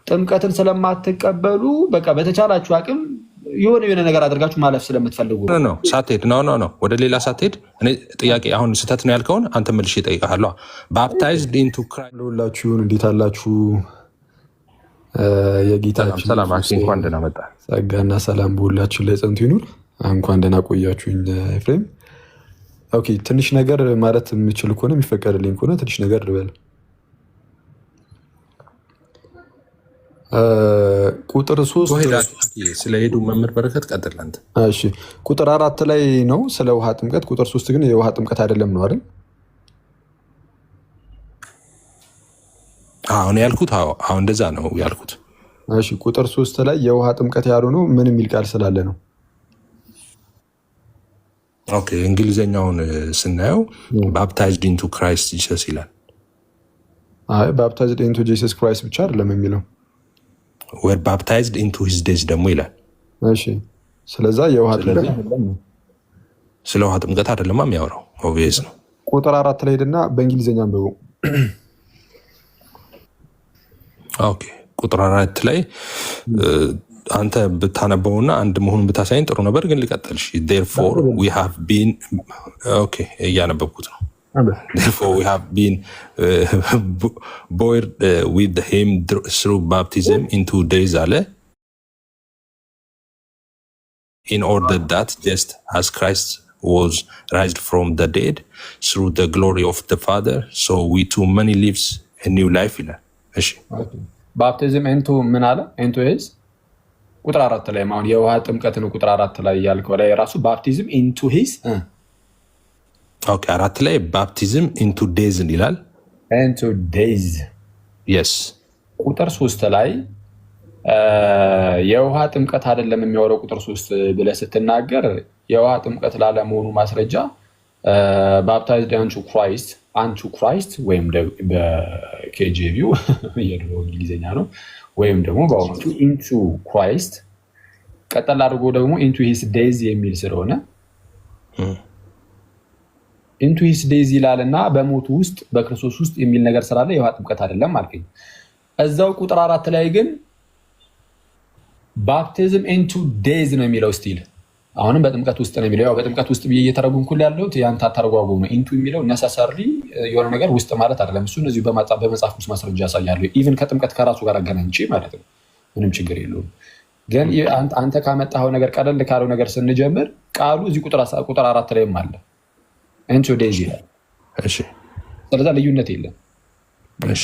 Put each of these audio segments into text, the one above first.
ጥምቀትን ስለማትቀበሉ በቃ በተቻላችሁ አቅም የሆነ ነገር አድርጋችሁ ማለፍ ስለምትፈልጉ ነው። ሳትሄድ ነው ወደ ሌላ ሳትሄድ እኔ ጥያቄ አሁን ስህተት ነው ያልከውን አንተ መልሼ እጠይቅሃለሁ። ባፕታይዝድ ኢንቱ ክራይስት ሁላችሁን እንዴት አላችሁ? የጌታችን ሰላም እንኳን ደህና መጣ። ጸጋና ሰላም በሁላችሁ ላይ ጸንቶ ይኑር። እንኳን ደህና ቆያችሁኝ። ኤፍሬም ኦኬ፣ ትንሽ ነገር ማለት የምችል ከሆነ የሚፈቀድልኝ ከሆነ ትንሽ ነገር ልበል። ቁጥር 3 ስለሄዱ መምህር በረከት ቀጥል አንተ። እሺ ቁጥር 4 ላይ ነው ስለ ውሃ ጥምቀት። ቁጥር 3 ግን የውሃ ጥምቀት አይደለም ነው አይደል? አሁን ያልኩት አሁን እንደዛ ነው ያልኩት። እሺ ቁጥር 3 ላይ የውሃ ጥምቀት ያልሆነው ምን የሚል ቃል ስላለ ነው? ኦኬ እንግሊዘኛውን ስናየው ባፕታይዝድ ኢንቱ ክራይስት ጂሰስ ይላል። አይ ባፕታይዝድ ኢንቱ ጂሰስ ክራይስት ብቻ አይደለም የሚለው ወር ባፕታይዝድ ኢንቱ ሂዝ ዴዝ ደግሞ ይላል። እሺ ስለዛ የውሃ ጥምቀት ስለ ውሃ ጥምቀት አይደለም የሚያወራው። ኦብቪየስ ነው። ቁጥር 4 ላይ ሄድና በእንግሊዘኛ አንብበው። ኦኬ ቁጥር 4 ላይ አንተ ብታነበውና አንድ መሆኑን ብታሳይን ጥሩ ነበር፣ ግን ልቀጥልሽ። therefore we have been እያነበብኩት ነው። therefore we have been buried with him through baptism into death አለ in order that just as Christ was raised from the dead through the glory of the Father, so we too many lives a new life ይላል። እሺ ባፕቲዝም ኢንቱ ምን አለ? ኢንቱ ሂዝ ቁጥር 4 ላይ ማለት የውሃ ጥምቀት ነው። ቁጥር 4 ላይ ያልከው ላይ ራሱ ባፕቲዝም ኢንቱ ሂዝ ኦኬ 4 ላይ ባፕቲዝም ኢንቱ ዴዝ ይላል። ኢንቱ ዴዝ yes። ቁጥር 3 ላይ የውሃ ጥምቀት አይደለም የሚያወራው። ቁጥር 3 ብለህ ስትናገር የውሃ ጥምቀት ላለመሆኑ ማስረጃ ባፕታይዝድ አንቱ ክራይስት ወይም በኬጂቪው የድሮ እንግሊዝኛ ነው፣ ወይም ደግሞ በአሁኑ ኢንቱ ክራይስት ቀጠል አድርጎ ደግሞ ኢንቱ ሂስ ዴዝ የሚል ስለሆነ ኢንቱ ሂስ ዴዝ ይላልና በሞቱ ውስጥ በክርስቶስ ውስጥ የሚል ነገር ስላለ የውሃ ጥምቀት አይደለም አልከኝ። እዛው ቁጥር 4 ላይ ግን ባፕቲዝም ኢንቱ ዴዝ ነው የሚለው ስቲል አሁንም በጥምቀት ውስጥ ነው የሚለው። ያው በጥምቀት ውስጥ ብዬ እየተረጉምኩኝ ያለሁት ያንተ አተረጓጉም ነው። ኢንቱ የሚለው ነሰሰሪ የሆነ ነገር ውስጥ ማለት አይደለም። እሱን እዚሁ በመጽሐፍ ውስጥ ማስረጃ ያሳያለሁ። ኢቭን ከጥምቀት ከራሱ ጋር አገናኝቼ ማለት ነው። ምንም ችግር የለውም። ግን አንተ ካመጣኸው ነገር ቀለል ካለው ነገር ስንጀምር ቃሉ እዚህ ቁጥር 4 ላይም አለ ኢንቱ ዴዝ ይላል። እሺ ስለዚህ ልዩነት የለም። እሺ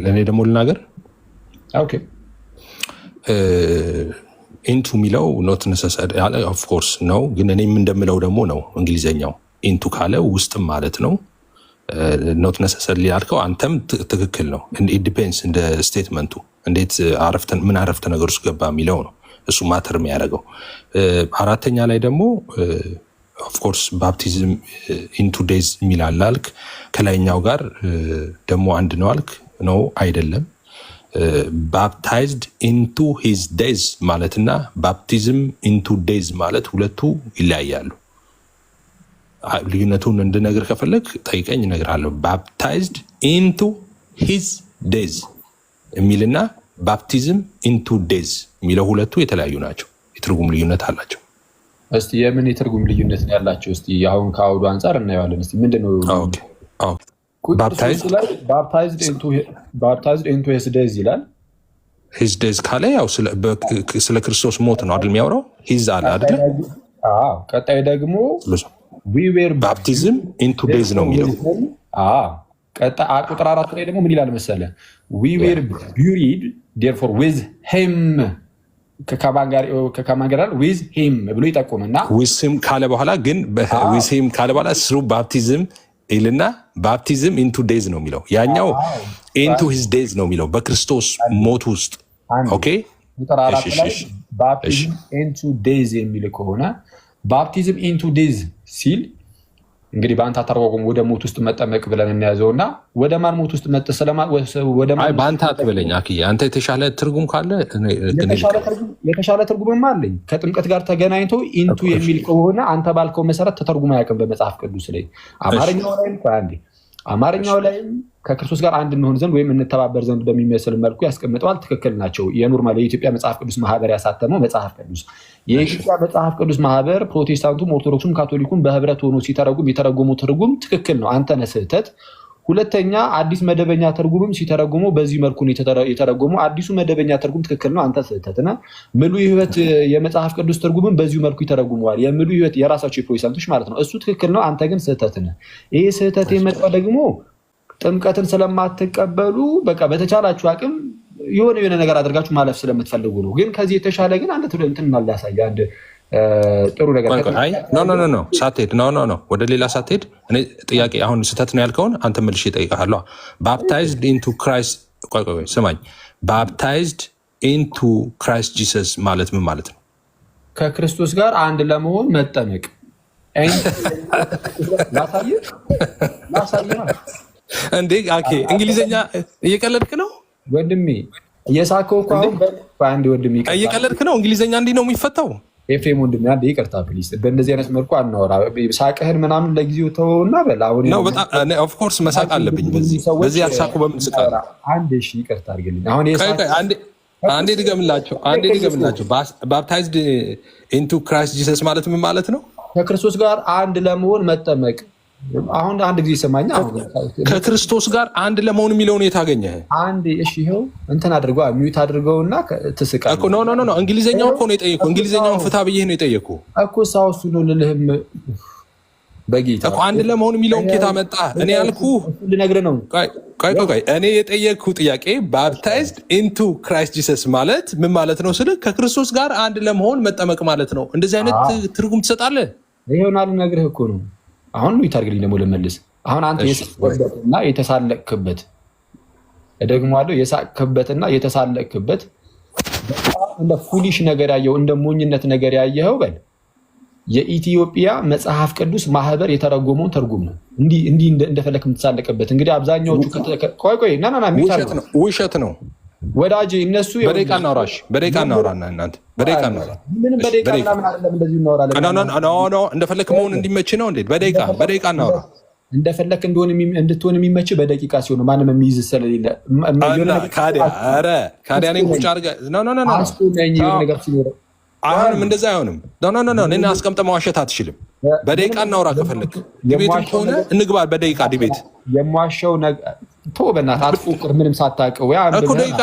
እኔ ደግሞ ልናገር። ኦኬ ኢንቱ የሚለው ኖት ነሰሰሪ ያለ ኦፍ ኮርስ ነው፣ ግን እኔም እንደምለው ደግሞ ነው። እንግሊዘኛው ኢንቱ ካለ ውስጥም ማለት ነው። ኖት ነሰሰሪ ያልከው አንተም ትክክል ነው። ኢት ዲፔንድስ እንደ ስቴትመንቱ እንዴት ምን አረፍተ ነገር ውስጥ ገባ የሚለው ነው እሱ ማተር የሚያደርገው። 4ኛ ላይ ደግሞ ኦፍ ኮርስ ባፕቲዝም ኢንቱ ዴዝ የሚላል አልክ። ከላይኛው ጋር ደግሞ አንድ ነው አልክ። ነው አይደለም። ባፕታይዝድ ኢንቱ ሂዝ ዴዝ ማለትና ባፕቲዝም ኢንቱ ዴዝ ማለት ሁለቱ ይለያያሉ። ልዩነቱን እንድነግር ከፈለግ ጠይቀኝ እነግርሃለሁ። ባፕታይዝድ ኢንቱ ሂዝ ዴዝ የሚልና ባፕቲዝም ኢንቱ ዴዝ የሚለው ሁለቱ የተለያዩ ናቸው። የትርጉም ልዩነት አላቸው። እስቲ የምን የትርጉም ልዩነት ነው ያላቸው? እስቲ አሁን ከአውዱ አንጻር እናየዋለን። እስቲ ምንድነው ባፕታይዝድ ኢንቱ ሂዝ ዴዝ ይላል። ሂዝ ዴዝ ካለ ያው ስለ ክርስቶስ ሞት ነው አይደል የሚያወራው? ሂዝ አለ አይደል? ቀጣይ ደግሞ ባፕቲዝም ኢንቱ ዴዝ ነው የሚለው። ቁጥር 4 ላይ ደግሞ ምን ይላል መሰለ? ዊ ዌር ቢሪድ ዴርፎር ዊዝ ሂም ከማን ጋር ዊዝ ሂም ብሎ ይጠቁምና ዊዝ ሂም ካለ በኋላ ግን ዊዝ ሂም ካለ በኋላ ስሩ ባፕቲዝም ይልና ባፕቲዝም ኢንቱ ዴዝ ነው የሚለው። ያኛው ኢንቱ ሂዝ ዴዝ ነው የሚለው በክርስቶስ ሞት ውስጥ። ኦኬ ቁጥር 4 ላይ ባፕቲዝም ኢንቱ ዴዝ የሚል ከሆነ ባፕቲዝም ኢንቱ ዴዝ ሲል እንግዲህ በአንተ አተረጓጎም ወደ ሞት ውስጥ መጠመቅ ብለን እናያዘውና ወደ ማን ሞት ውስጥ መጠ ወደ ማን? በአንተ አትበለኝ አክዬ፣ አንተ የተሻለ ትርጉም ካለ የተሻለ ትርጉምማ አለኝ። ከጥምቀት ጋር ተገናኝቶ ኢንቱ የሚል ከሆነ አንተ ባልከው መሰረት ተተርጉሞ አያውቅም በመጽሐፍ ቅዱስ ላይ። አማርኛው ላይም ከክርስቶስ ጋር አንድ እንሆን ዘንድ ወይም እንተባበር ዘንድ በሚመስል መልኩ ያስቀምጠዋል። ትክክል ናቸው። የኖርማል የኢትዮጵያ መጽሐፍ ቅዱስ ማህበር ያሳተመው መጽሐፍ ቅዱስ የኢትዮጵያ መጽሐፍ ቅዱስ ማህበር ፕሮቴስታንቱም ኦርቶዶክሱም ካቶሊኩም በህብረት ሆኖ ሲተረጉም የተረጎሙ ትርጉም ትክክል ነው። አንተ ነህ ስህተት። ሁለተኛ አዲስ መደበኛ ትርጉምም ሲተረጉሙ በዚህ መልኩ የተረጎሙ አዲሱ መደበኛ ትርጉም ትክክል ነው። አንተ ስህተት ነህ። ምሉ ህይወት የመጽሐፍ ቅዱስ ትርጉምም በዚሁ መልኩ ይተረጉመዋል። የምሉ ህይወት የራሳቸው የፕሮቴስታንቶች ማለት ነው። እሱ ትክክል ነው። አንተ ግን ስህተት ነህ። ይሄ ስህተት የመጣው ደግሞ ጥምቀትን ስለማትቀበሉ በቃ በተቻላችሁ አቅም የሆነ ነገር አድርጋችሁ ማለፍ ስለምትፈልጉ ነው። ግን ከዚህ የተሻለ ግን አንድ እንትን ላሳይ አንድ ጥሩ ነገር ሳትሄድ ወደ ሌላ ሳትሄድ እኔ ጥያቄ አሁን ስህተት ነው ያልከውን አንተ መልሼ እጠይቅሃለሁ። ባፕታይዝድ ኢንቱ ክራይስት ስማኝ፣ ባፕታይዝድ ኢንቱ ክራይስት ጂሰስ ማለት ምን ማለት ነው? ከክርስቶስ ጋር አንድ ለመሆን መጠመቅ። ላሳይ እንዴ? እንግሊዝኛ እየቀለድክ ነው ወንድሜ? እየሳከው እኮ አሁን በአንድ ወንድሜ እየቀለድክ ነው። እንግሊዝኛ እንዲህ ነው የሚፈታው? ኤፍሬም ወንድሜ አንዴ ይቅርታ ፕሊዝ። በእንደዚህ አይነት መልኩ አናወራ። ሳቅህን ምናምን ለጊዜው ተወውና በል። አሁን ኦፍኮርስ መሳቅ አለብኝ። በዚህ ያሳቁ በምን ስቃል? አንዴ እሺ ይቅርታ አድርግልኝ። አሁን አንዴ ድገምላቸው። ባፕታይዝድ ኢንቱ ክራይስት ጂሰስ ማለት ምን ማለት ነው? ከክርስቶስ ጋር አንድ ለመሆን መጠመቅ። አሁን አንድ ጊዜ ሰማኛ። ከክርስቶስ ጋር አንድ ለመሆን የሚለውን የት አገኘህ? አንድ እሺ፣ ይኸው እንትን አድርገው ሚዩት አድርገውና ትስቃለህ እኮ። ኖ እንግሊዘኛውን እኮ ነው የጠየኩህ። እንግሊዘኛውን ፍታ ብዬህ ነው የጠየኩህ እኮ። ሳውሱ ነው ልልህም በጌታ እኮ አንድ ለመሆን የሚለውን ኬታ መጣ። እኔ ያልኩህ ልነግርህ ነው። ቆይ እኔ የጠየኩህ ጥያቄ ባፕታይዝድ ኢንቱ ክራይስት ጂሰስ ማለት ምን ማለት ነው ስልህ ከክርስቶስ ጋር አንድ ለመሆን መጠመቅ ማለት ነው። እንደዚህ አይነት ትርጉም ትሰጣለህ? ይሄውና ልነግርህ እኮ ነው። አሁን ይታርግልኝ ደግሞ ልመልስ። አሁን አንተ የሳቅክበትና የተሳለቅክበት እደግመዋለሁ፣ የሳቅክበትና የተሳለቅክበት እንደ ፉሊሽ ነገር ያየው እንደ ሞኝነት ነገር ያየኸው በል የኢትዮጵያ መጽሐፍ ቅዱስ ማህበር የተረጎመውን ትርጉም ነው። እንዲህ እንደፈለክ የምትሳለቅበት እንግዲህ አብዛኛዎቹ ውሸት ነው ወዳጅ። እነሱ በደቂቃ እናውራና እናንተ በደቂቃ እናውራ። ምንም በደቂቃ ምናምን አይደለም፣ እንደዚሁ እናወራለን። እንደፈለክ መሆን እንዲመች ነው እንዴ? በደቂቃ እናውራ። እንደፈለክ እንድትሆን የሚመች በደቂቃ ሲሆን ማንም የሚይዝ ስለሌለ ካዲያ እኔን ቁጭ አድርገህ ነገር ሲኖረ አሁንም እንደዛ አይሆንም። እኔን አስቀምጠህ መዋሸት አትችልም። በደቂቃ እናውራ። ከፈለክ ዲቤትም ከሆነ እንግባ በደቂቃ ዲቤት። የሟሸው ቶ በእናትህ አትፎክር ምንም ሳታውቀው እኮ ደቂቃ።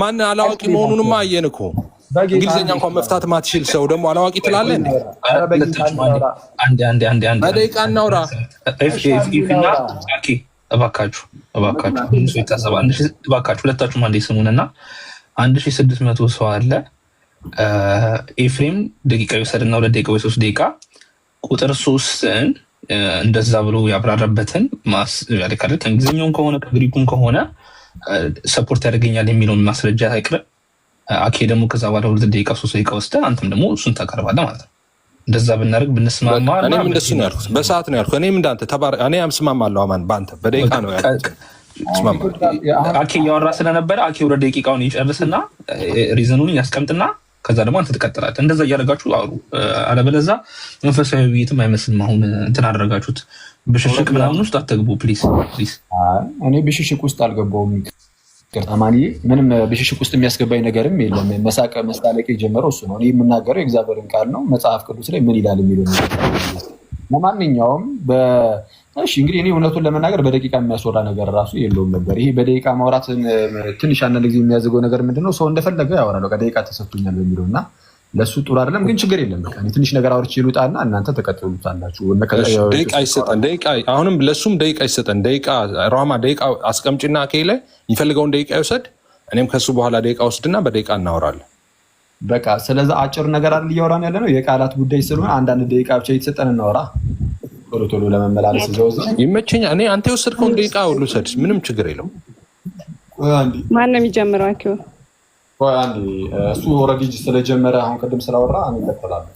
ማን አላዋቂ መሆኑንማ አየን እኮ። እንግሊዝኛ እንኳን መፍታት ማትችል ሰው ደግሞ አላዋቂ ትላለህ እንዴ? በደቂቃ እናውራ። እባካችሁ ሁለታችሁም አንዴ ስሙንና 1600 ሰው አለ። ኤፍሬም ደቂቃ ይወሰድና 2 ደቂቃ ወይ 3 ደቂቃ ቁጥር 3ን እንደዛ ብሎ ያብራራበትን ያለካለ ከእንግሊዝኛውም ከሆነ ከግሪኩም ከሆነ ሰፖርት ያደርገኛል የሚለውን ማስረጃ አይቅርም። አኬ ደግሞ ከዛ በኋላ 2 ደቂቃ 3 ደቂቃ ወስደህ አንተም ደግሞ እሱን ታቀርባለህ ማለት ነው። እንደዛ ብናደርግ ብንስማማ፣ እኔም እንደሱ ነው ያልኩት። በሰዓት ነው ያልኩት። እኔም እንዳንተ እኔ አምስማማለሁ። አማን በአንተ በደቂቃ ነው ያልኩት። አኬ እያወራ ስለነበረ አኬ 2 ደቂቃውን ይጨርስና ሪዝኑን ያስቀምጥና ከዛ ደግሞ አንተ ትቀጥላለህ። እንደዛ እያደረጋችሁ አውሩ። አለበለዚያ መንፈሳዊ ውይይትም አይመስልም። አሁን እንትን አደረጋችሁት። ብሽሽቅ ምናምን ውስጥ አትግቡ ፕሊዝ። እኔ ብሽሽቅ ውስጥ አልገባሁም። ማንዬ ምንም ብሽሽቅ ውስጥ የሚያስገባኝ ነገርም የለም። መሳቅ መሳለቅ የጀመረው እሱ ነው። እኔ የምናገረው የእግዚአብሔርን ቃል ነው። መጽሐፍ ቅዱስ ላይ ምን ይላል የሚለው ለማንኛውም እሺ እንግዲህ እኔ እውነቱን ለመናገር በደቂቃ የሚያስወራ ነገር ራሱ የለውም ነበር። ይሄ በደቂቃ ማውራት ትንሽ አንዳንድ ጊዜ የሚያዘገው ነገር ምንድነው? ሰው እንደፈለገ ያወራል። ደቂቃ ተሰጥቶኛል በሚለው እና ለእሱ ጥሩ አይደለም። ግን ችግር የለም። በቃ ትንሽ ነገር አውርቼ ልውጣና እናንተ ተቀጥሉታላችሁ። ደቂቃ ይሰጠን። አሁንም ለእሱም ደቂቃ ይሰጠን። ራማ ደቂቃ አስቀምጭና ከላይ የሚፈልገውን ደቂቃ ይውሰድ። እኔም ከሱ በኋላ ደቂቃ ወስድና በደቂቃ እናወራለን። በቃ ስለዛ አጭር ነገር አይደል እያወራን ያለ ነው። የቃላት ጉዳይ ስለሆነ አንዳንድ ደቂቃ ብቻ የተሰጠን እናወራ። ቶሎ ቶሎ ለመመላለስ ይመቸኛል። እኔ አንተ የወሰድከውን ደቂቃ ሁሉ ሰድ ምንም ችግር የለው። ማን ነው የሚጀምረው? አኪው እሱ ኦልሬዲ ስለጀመረ አሁን ቅድም ስላወራ እኔ እቀጥላለሁ።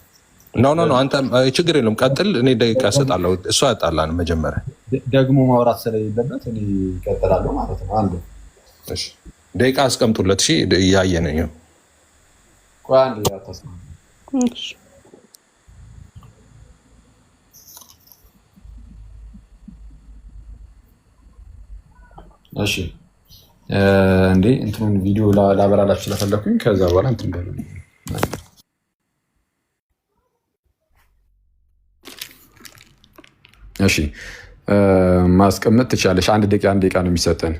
ኖ አንተ ችግር የለም ቀጥል። እኔ ደቂቃ እሰጣለሁ። እሱ ያጣላን መጀመሪያ ደግሞ ማውራት ስለሌለበት እኔ እቀጥላለሁ ማለት ነው። አንዱ እሺ ደቂቃ አስቀምጡለት። እሺ እያየን ነው። እሺ እሺ እንዴ እንትኑን ቪዲዮ ላበራላችሁ ስለፈለኩኝ ከዛ በኋላ እንትን በሉ። እሺ ማስቀመጥ ትችላለሽ። አንድ ደቂቃ ነው የሚሰጠን።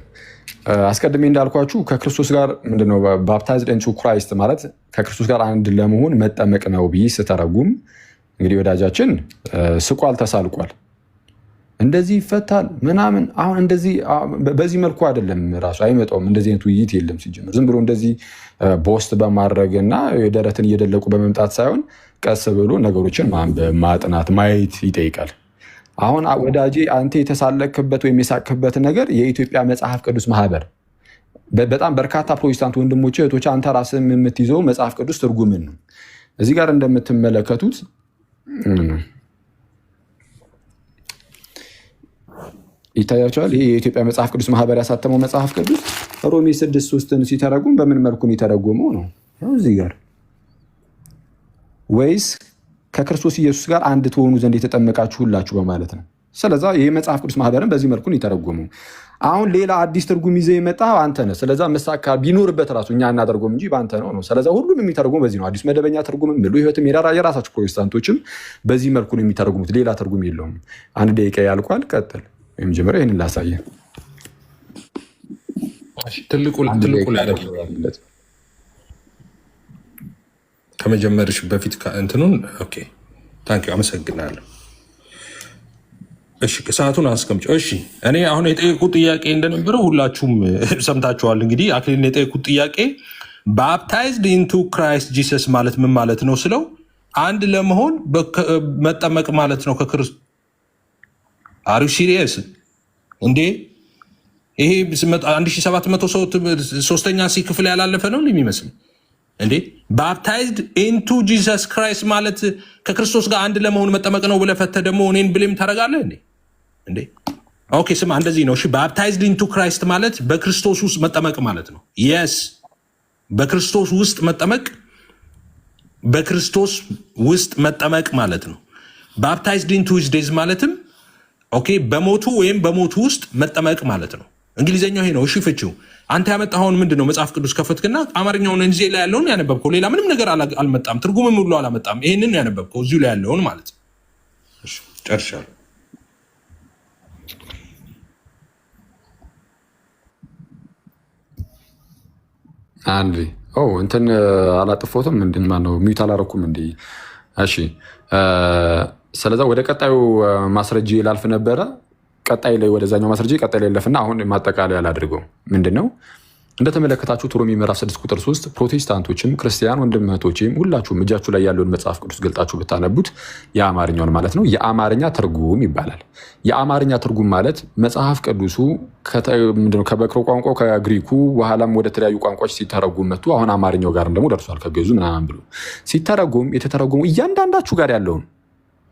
አስቀድሜ እንዳልኳችሁ ከክርስቶስ ጋር ምንድነው ባፕታይዝድ ኢንቱ ክራይስት ማለት ከክርስቶስ ጋር አንድ ለመሆን መጠመቅ ነው ብዬ ስተረጉም እንግዲህ ወዳጃችን ስቋል፣ ተሳልቋል፣ እንደዚህ ይፈታል ምናምን። አሁን እንደዚህ በዚህ መልኩ አይደለም፣ ራሱ አይመጣውም። እንደዚህ አይነት ውይይት የለም ሲጀምር። ዝም ብሎ እንደዚህ ቦስት በማድረግ እና የደረትን እየደለቁ በመምጣት ሳይሆን ቀስ ብሎ ነገሮችን ማንበብ፣ ማጥናት፣ ማየት ይጠይቃል። አሁን ወዳጄ አንተ የተሳለክበት ወይም የሳቅክበት ነገር የኢትዮጵያ መጽሐፍ ቅዱስ ማህበር በጣም በርካታ ፕሮቴስታንት ወንድሞች እህቶች፣ አንተ ራስህ የምትይዘው መጽሐፍ ቅዱስ ትርጉምን ነው። እዚህ ጋር እንደምትመለከቱት ይታያቸዋል። ይህ የኢትዮጵያ መጽሐፍ ቅዱስ ማህበር ያሳተመው መጽሐፍ ቅዱስ ሮሜ 6:3 ሲተረጉም በምን መልኩ የተረጎመው ነው እዚህ ጋር ወይስ ከክርስቶስ ኢየሱስ ጋር አንድ ትሆኑ ዘንድ የተጠመቃችሁ ሁላችሁ በማለት ነው። ስለዛ ይህ መጽሐፍ ቅዱስ ማህበርን በዚህ መልኩ የተረጎመው። አሁን ሌላ አዲስ ትርጉም ይዘህ የመጣ አንተ ነህ። ስለዛ መሳካ ቢኖርበት ራሱ እኛ እናደርጎም እንጂ በአንተ ነው። ስለዛ ሁሉም የሚተረጉም በዚህ ነው። አዲስ መደበኛ ትርጉም ምሉ ህይወትም የራሳቸው ፕሮቴስታንቶችም በዚህ መልኩ ነው የሚተረጉሙት። ሌላ ትርጉም የለውም። አንድ ደቂቃ ያልቋል። ቀጥል። የመጀመሪያ ይህንን ላሳየ ትልቁ ከመጀመርሽ በፊት እንትኑን ታንኪ አመሰግናለሁ። እሺ ሰዓቱን አስቀምጪ። እሺ እኔ አሁን የጠየቁት ጥያቄ እንደነበረው ሁላችሁም ሰምታችኋል። እንግዲህ አክሊልን የጠየቁት ጥያቄ ባፕታይዝድ ኢንቱ ክራይስት ጂሰስ ማለት ምን ማለት ነው ስለው አንድ ለመሆን መጠመቅ ማለት ነው ከክርስቶስ። አር ዩ ሲሪየስ እንዴ? ይሄ 1700 ሰው ሶስተኛ ሲ ክፍል ያላለፈ ነው የሚመስል እንዴ? ባፕታይዝድ ኢንቱ ጂሰስ ክራይስት ማለት ከክርስቶስ ጋር አንድ ለመሆን መጠመቅ ነው ብለህ ፈተህ ደግሞ እኔን ብሌም ታደርጋለህ እንዴ? ኦኬ ስማ፣ እንደዚህ ነው። እሺ ባፕታይዝድ ኢንቱ ክራይስት ማለት በክርስቶስ ውስጥ መጠመቅ ማለት ነው። የስ በክርስቶስ ውስጥ መጠመቅ፣ በክርስቶስ ውስጥ መጠመቅ ማለት ነው። ባፕታይዝድ ኢንቱ ሂዝ ዴዝ ማለትም ኦኬ በሞቱ ወይም በሞቱ ውስጥ መጠመቅ ማለት ነው። እንግሊዝኛው ይሄ ነው። እሺ ፍቺው አንተ ያመጣኸውን ምንድን ነው? መጽሐፍ ቅዱስ ከፈትክና አማርኛውን እዚህ ላይ ያለውን ያነበብከው፣ ሌላ ምንም ነገር አልመጣም፣ ትርጉምም ሁሉ አላመጣም። ይሄንን ያነበብከው እዚሁ ላይ ያለውን ማለት ነው። እሺ ጨርሻለሁ። አንድ እንትን አላጥፎትም ምንድን ማነው ሚዩት አላረኩም እንዲ። እሺ ስለዛ ወደ ቀጣዩ ማስረጃ ላልፍ ነበረ። ቀጣይ ላይ ወደዛኛው ማስረጃ ቀጣይ ላይ ለፍና አሁን ማጠቃለያ ላድርገው። ምንድነው እንደተመለከታችሁት ሮሜ ምዕራፍ 6:3 ፕሮቴስታንቶችም ክርስቲያን ወንድም እህቶችም ሁላችሁም እጃችሁ ላይ ያለውን መጽሐፍ ቅዱስ ገልጣችሁ ብታነቡት የአማርኛውን ማለት ነው የአማርኛ ትርጉም ይባላል። የአማርኛ ትርጉም ማለት መጽሐፍ ቅዱሱ ከበክሮ ቋንቋው ከግሪኩ በኋላም ወደ ተለያዩ ቋንቋዎች ሲተረጉም መጥቶ አሁን አማርኛው ጋር ደግሞ ደርሷል። ከግዕዙ ምናምን ብሎ ሲተረጉም የተተረጉሙ እያንዳንዳችሁ ጋር ያለውን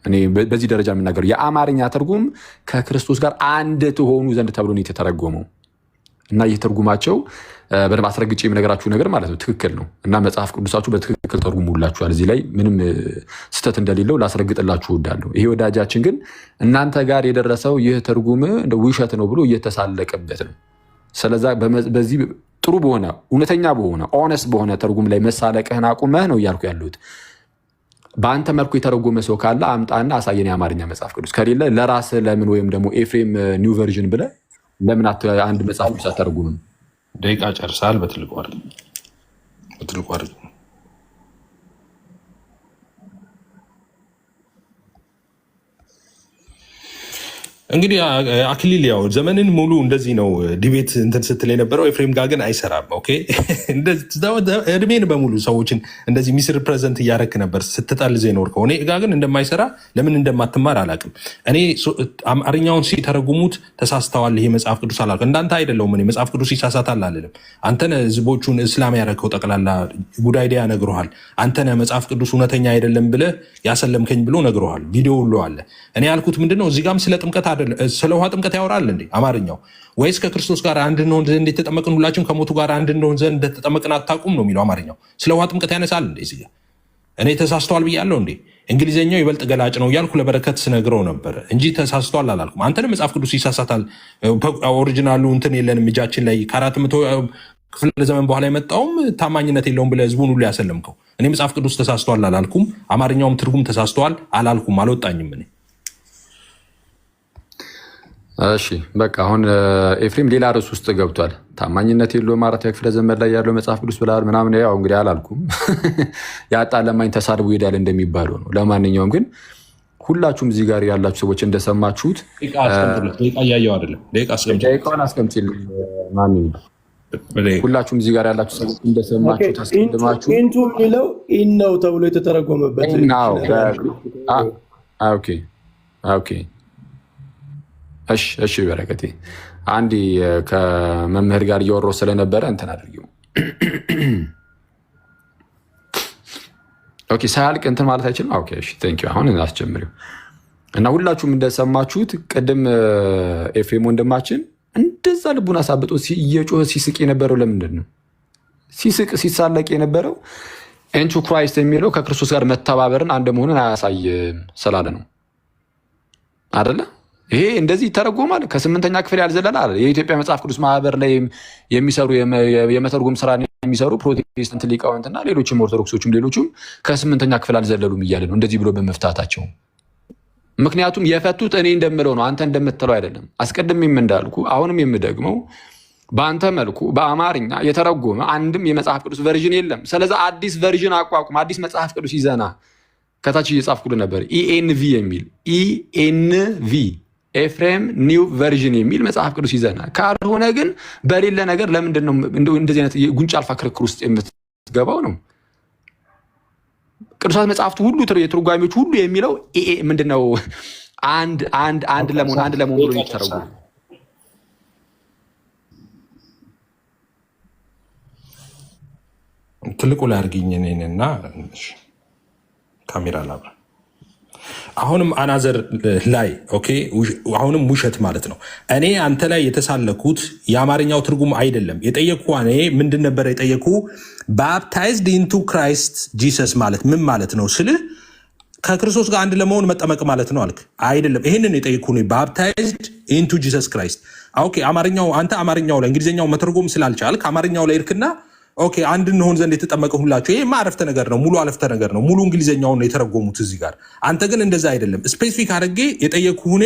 እኔ በዚህ ደረጃ የምናገረው የአማርኛ ትርጉም ከክርስቶስ ጋር አንድ ትሆኑ ዘንድ ተብሎ ነው የተተረጎመው እና እየተርጉማቸው በደንብ አስረግጬ የምነግራችሁ ነገር ማለት ነው ትክክል ነው እና መጽሐፍ ቅዱሳችሁ በትክክል ተርጉሙላችኋል። እዚህ ላይ ምንም ስህተት እንደሌለው ላስረግጥላችሁ እወዳለሁ። ይሄ ወዳጃችን ግን እናንተ ጋር የደረሰው ይህ ትርጉም እንደ ውሸት ነው ብሎ እየተሳለቀበት ነው። ስለዛ በዚህ ጥሩ በሆነ እውነተኛ በሆነ ኦነስት በሆነ ትርጉም ላይ መሳለቅህን አቁመህ ነው እያልኩ ያሉት። በአንተ መልኩ የተረጎመ ሰው ካለ አምጣና አሳየን የአማርኛ መጽሐፍ ቅዱስ። ከሌለ ለራስህ ለምን ወይም ደግሞ ኤፍሬም ኒው ቨርዥን ብለህ ለምን አንድ መጽሐፍ ቅዱስ አተረጉምም? ደቂቃ ጨርሳል። በትልቁ እንግዲህ አክሊል ያው ዘመንን ሙሉ እንደዚህ ነው ዲቤት እንትን ስትል የነበረው። ኤፍሬም ጋር ግን አይሰራም። ኦኬ እድሜን በሙሉ ሰዎችን እንደዚህ ሚስ ሪፕሬዘንት እያደረክ ነበር ስትጠልዝ የኖርከው። እኔ ጋር ግን እንደማይሰራ ለምን እንደማትማር አላውቅም። እኔ አማርኛውን ሲተረጉሙት ተሳስተዋል ይሄ መጽሐፍ ቅዱስ አላልኩም። እንዳንተ አይደለሁም። እኔ መጽሐፍ ቅዱስ ይሳሳታል አልልም። አንተነህ ህዝቦቹን እስላም ያደረከው ጠቅላላ ጉድ አይዲያ ነግሮሃል። አንተነህ መጽሐፍ ቅዱስ እውነተኛ አይደለም ብለህ ያሰለምከኝ ብሎ ነግሮሃል። ቪዲዮ ሁሉ አለ። እኔ ያልኩት ምንድነው እዚህ ጋርም ስለ ጥምቀት ስለ ውሃ ጥምቀት ያወራል እንዴ አማርኛው? ወይስ ከክርስቶስ ጋር አንድ እንሆን ዘንድ የተጠመቅን ሁላችን ከሞቱ ጋር አንድ እንሆን ዘንድ እንደተጠመቅን አታውቁም ነው የሚለው አማርኛው? ስለ ውሃ ጥምቀት ያነሳል እንዴ? እዚህ እኔ ተሳስተዋል ብያለሁ እንዴ? እንግሊዝኛው ይበልጥ ገላጭ ነው እያልኩ ለበረከት ስነግረው ነበር እንጂ ተሳስቷል አላልኩም። አንተን መጽሐፍ ቅዱስ ይሳሳታል። ኦሪጂናሉ እንትን የለንም እጃችን ላይ ከ400 ክፍለ ዘመን በኋላ የመጣውም ታማኝነት የለውም ብለህ ህዝቡን ሁሉ ያሰለምከው። እኔ መጽሐፍ ቅዱስ ተሳስቷል አላልኩም። አማርኛውም ትርጉም ተሳስቷል አላልኩም። አልወጣኝም እኔ። እሺ በቃ አሁን ኤፍሬም ሌላ ርዕስ ውስጥ ገብቷል። ታማኝነት የለውም 4ኛ ክፍለ ዘመን ላይ ያለው መጽሐፍ ቅዱስ ብለሃል ምናምን። ያው እንግዲህ አላልኩም። ያጣ ለማኝ ተሳድቦ ይሄዳል እንደሚባለው ነው። ለማንኛውም ግን ሁላችሁም እዚህ ጋር ያላችሁ ሰዎች እንደሰማችሁት እያየው አይደለም። ደቂቃውን አስቀምጪልኝ ማሚ። ሁላችሁም እዚህ ጋር ያላችሁ ሰዎች እንደሰማችሁት አስቀድማችሁ ኢንቱ የሚለው ኢን ነው ተብሎ የተተረጎመበት ኦኬ። እሺ በረከቴ አንድ ከመምህር ጋር እያወራሁ ስለነበረ እንትን አድርጊው። ኦኬ ሳያልቅ እንትን ማለት አይችልም። ኦኬ እሺ ቴንክ ዩ። አሁን አስጀምሪው እና ሁላችሁም እንደሰማችሁት ቅድም ኤፍሬም ወንድማችን እንደዛ ልቡን አሳብጦ እየጮኸ ሲስቅ የነበረው ለምንድን ነው? ሲሳለቅ የነበረው ኢንቱ ክራይስት የሚለው ከክርስቶስ ጋር መተባበርን አንድ መሆንን አያሳይም ስላለ ነው አደለ? ይሄ እንደዚህ ይተረጎማል። ከ8ኛ ክፍል ያልዘለለ አለ። የኢትዮጵያ መጽሐፍ ቅዱስ ማህበር ላይ የሚሰሩ የመተርጎም ስራ የሚሰሩ ፕሮቴስታንት ሊቃውንትና ሌሎችም ኦርቶዶክሶችም ሌሎችም ከ8ኛ ክፍል አልዘለሉም እያለ ነው እንደዚህ ብሎ በመፍታታቸው። ምክንያቱም የፈቱት እኔ እንደምለው ነው፣ አንተ እንደምትለው አይደለም። አስቀድሜም እንዳልኩ አሁንም የምደግመው በአንተ መልኩ በአማርኛ የተረጎመ አንድም የመጽሐፍ ቅዱስ ቨርዥን የለም። ስለዚህ አዲስ ቨርዥን አቋቁም፣ አዲስ መጽሐፍ ቅዱስ ይዘና። ከታች እየጻፍኩልህ ነበር ኢኤንቪ የሚል ኢኤንቪ ኤፍሬም ኒው ቨርዥን የሚል መጽሐፍ ቅዱስ ይዘና። ካልሆነ ግን በሌለ ነገር ለምንድን ነው እንደዚህ አይነት ጉንጭ አልፋ ክርክር ውስጥ የምትገባው ነው? ቅዱሳት መጽሐፍቱ ሁሉ የትርጓሚዎች ሁሉ የሚለው ምንድነው? አንድ ለመሆን ብሎ የሚተረጉ ትልቁ ላይ አድርጊኝ እኔንና ካሜራ ላብራ። አሁንም አናዘር ላይ ኦኬ፣ አሁንም ውሸት ማለት ነው። እኔ አንተ ላይ የተሳለኩት የአማርኛው ትርጉም አይደለም። የጠየቅኩ እኔ ምንድን ነበር የጠየቅኩ? ባፕታይዝድ ኢንቱ ክራይስት ጂሰስ ማለት ምን ማለት ነው ስልህ ከክርስቶስ ጋር አንድ ለመሆን መጠመቅ ማለት ነው አልክ። አይደለም፣ ይህንን የጠየቅኩ ባፕታይዝድ ኢንቱ ጂሰስ ክራይስት። ኦኬ፣ አማርኛው አንተ አማርኛው ላይ እንግሊዝኛው መተርጎም ስላልቻልክ አማርኛው ላይ እርክና ኦኬ አንድ እንሆን ዘንድ የተጠመቀ ሁላቸው። ይሄ አረፍተ ነገር ነው፣ ሙሉ አረፍተ ነገር ነው። ሙሉ እንግሊዝኛውን ነው የተረጎሙት እዚህ ጋር። አንተ ግን እንደዛ አይደለም። ስፔሲፊክ አድርጌ የጠየቅኩህ ሁኔ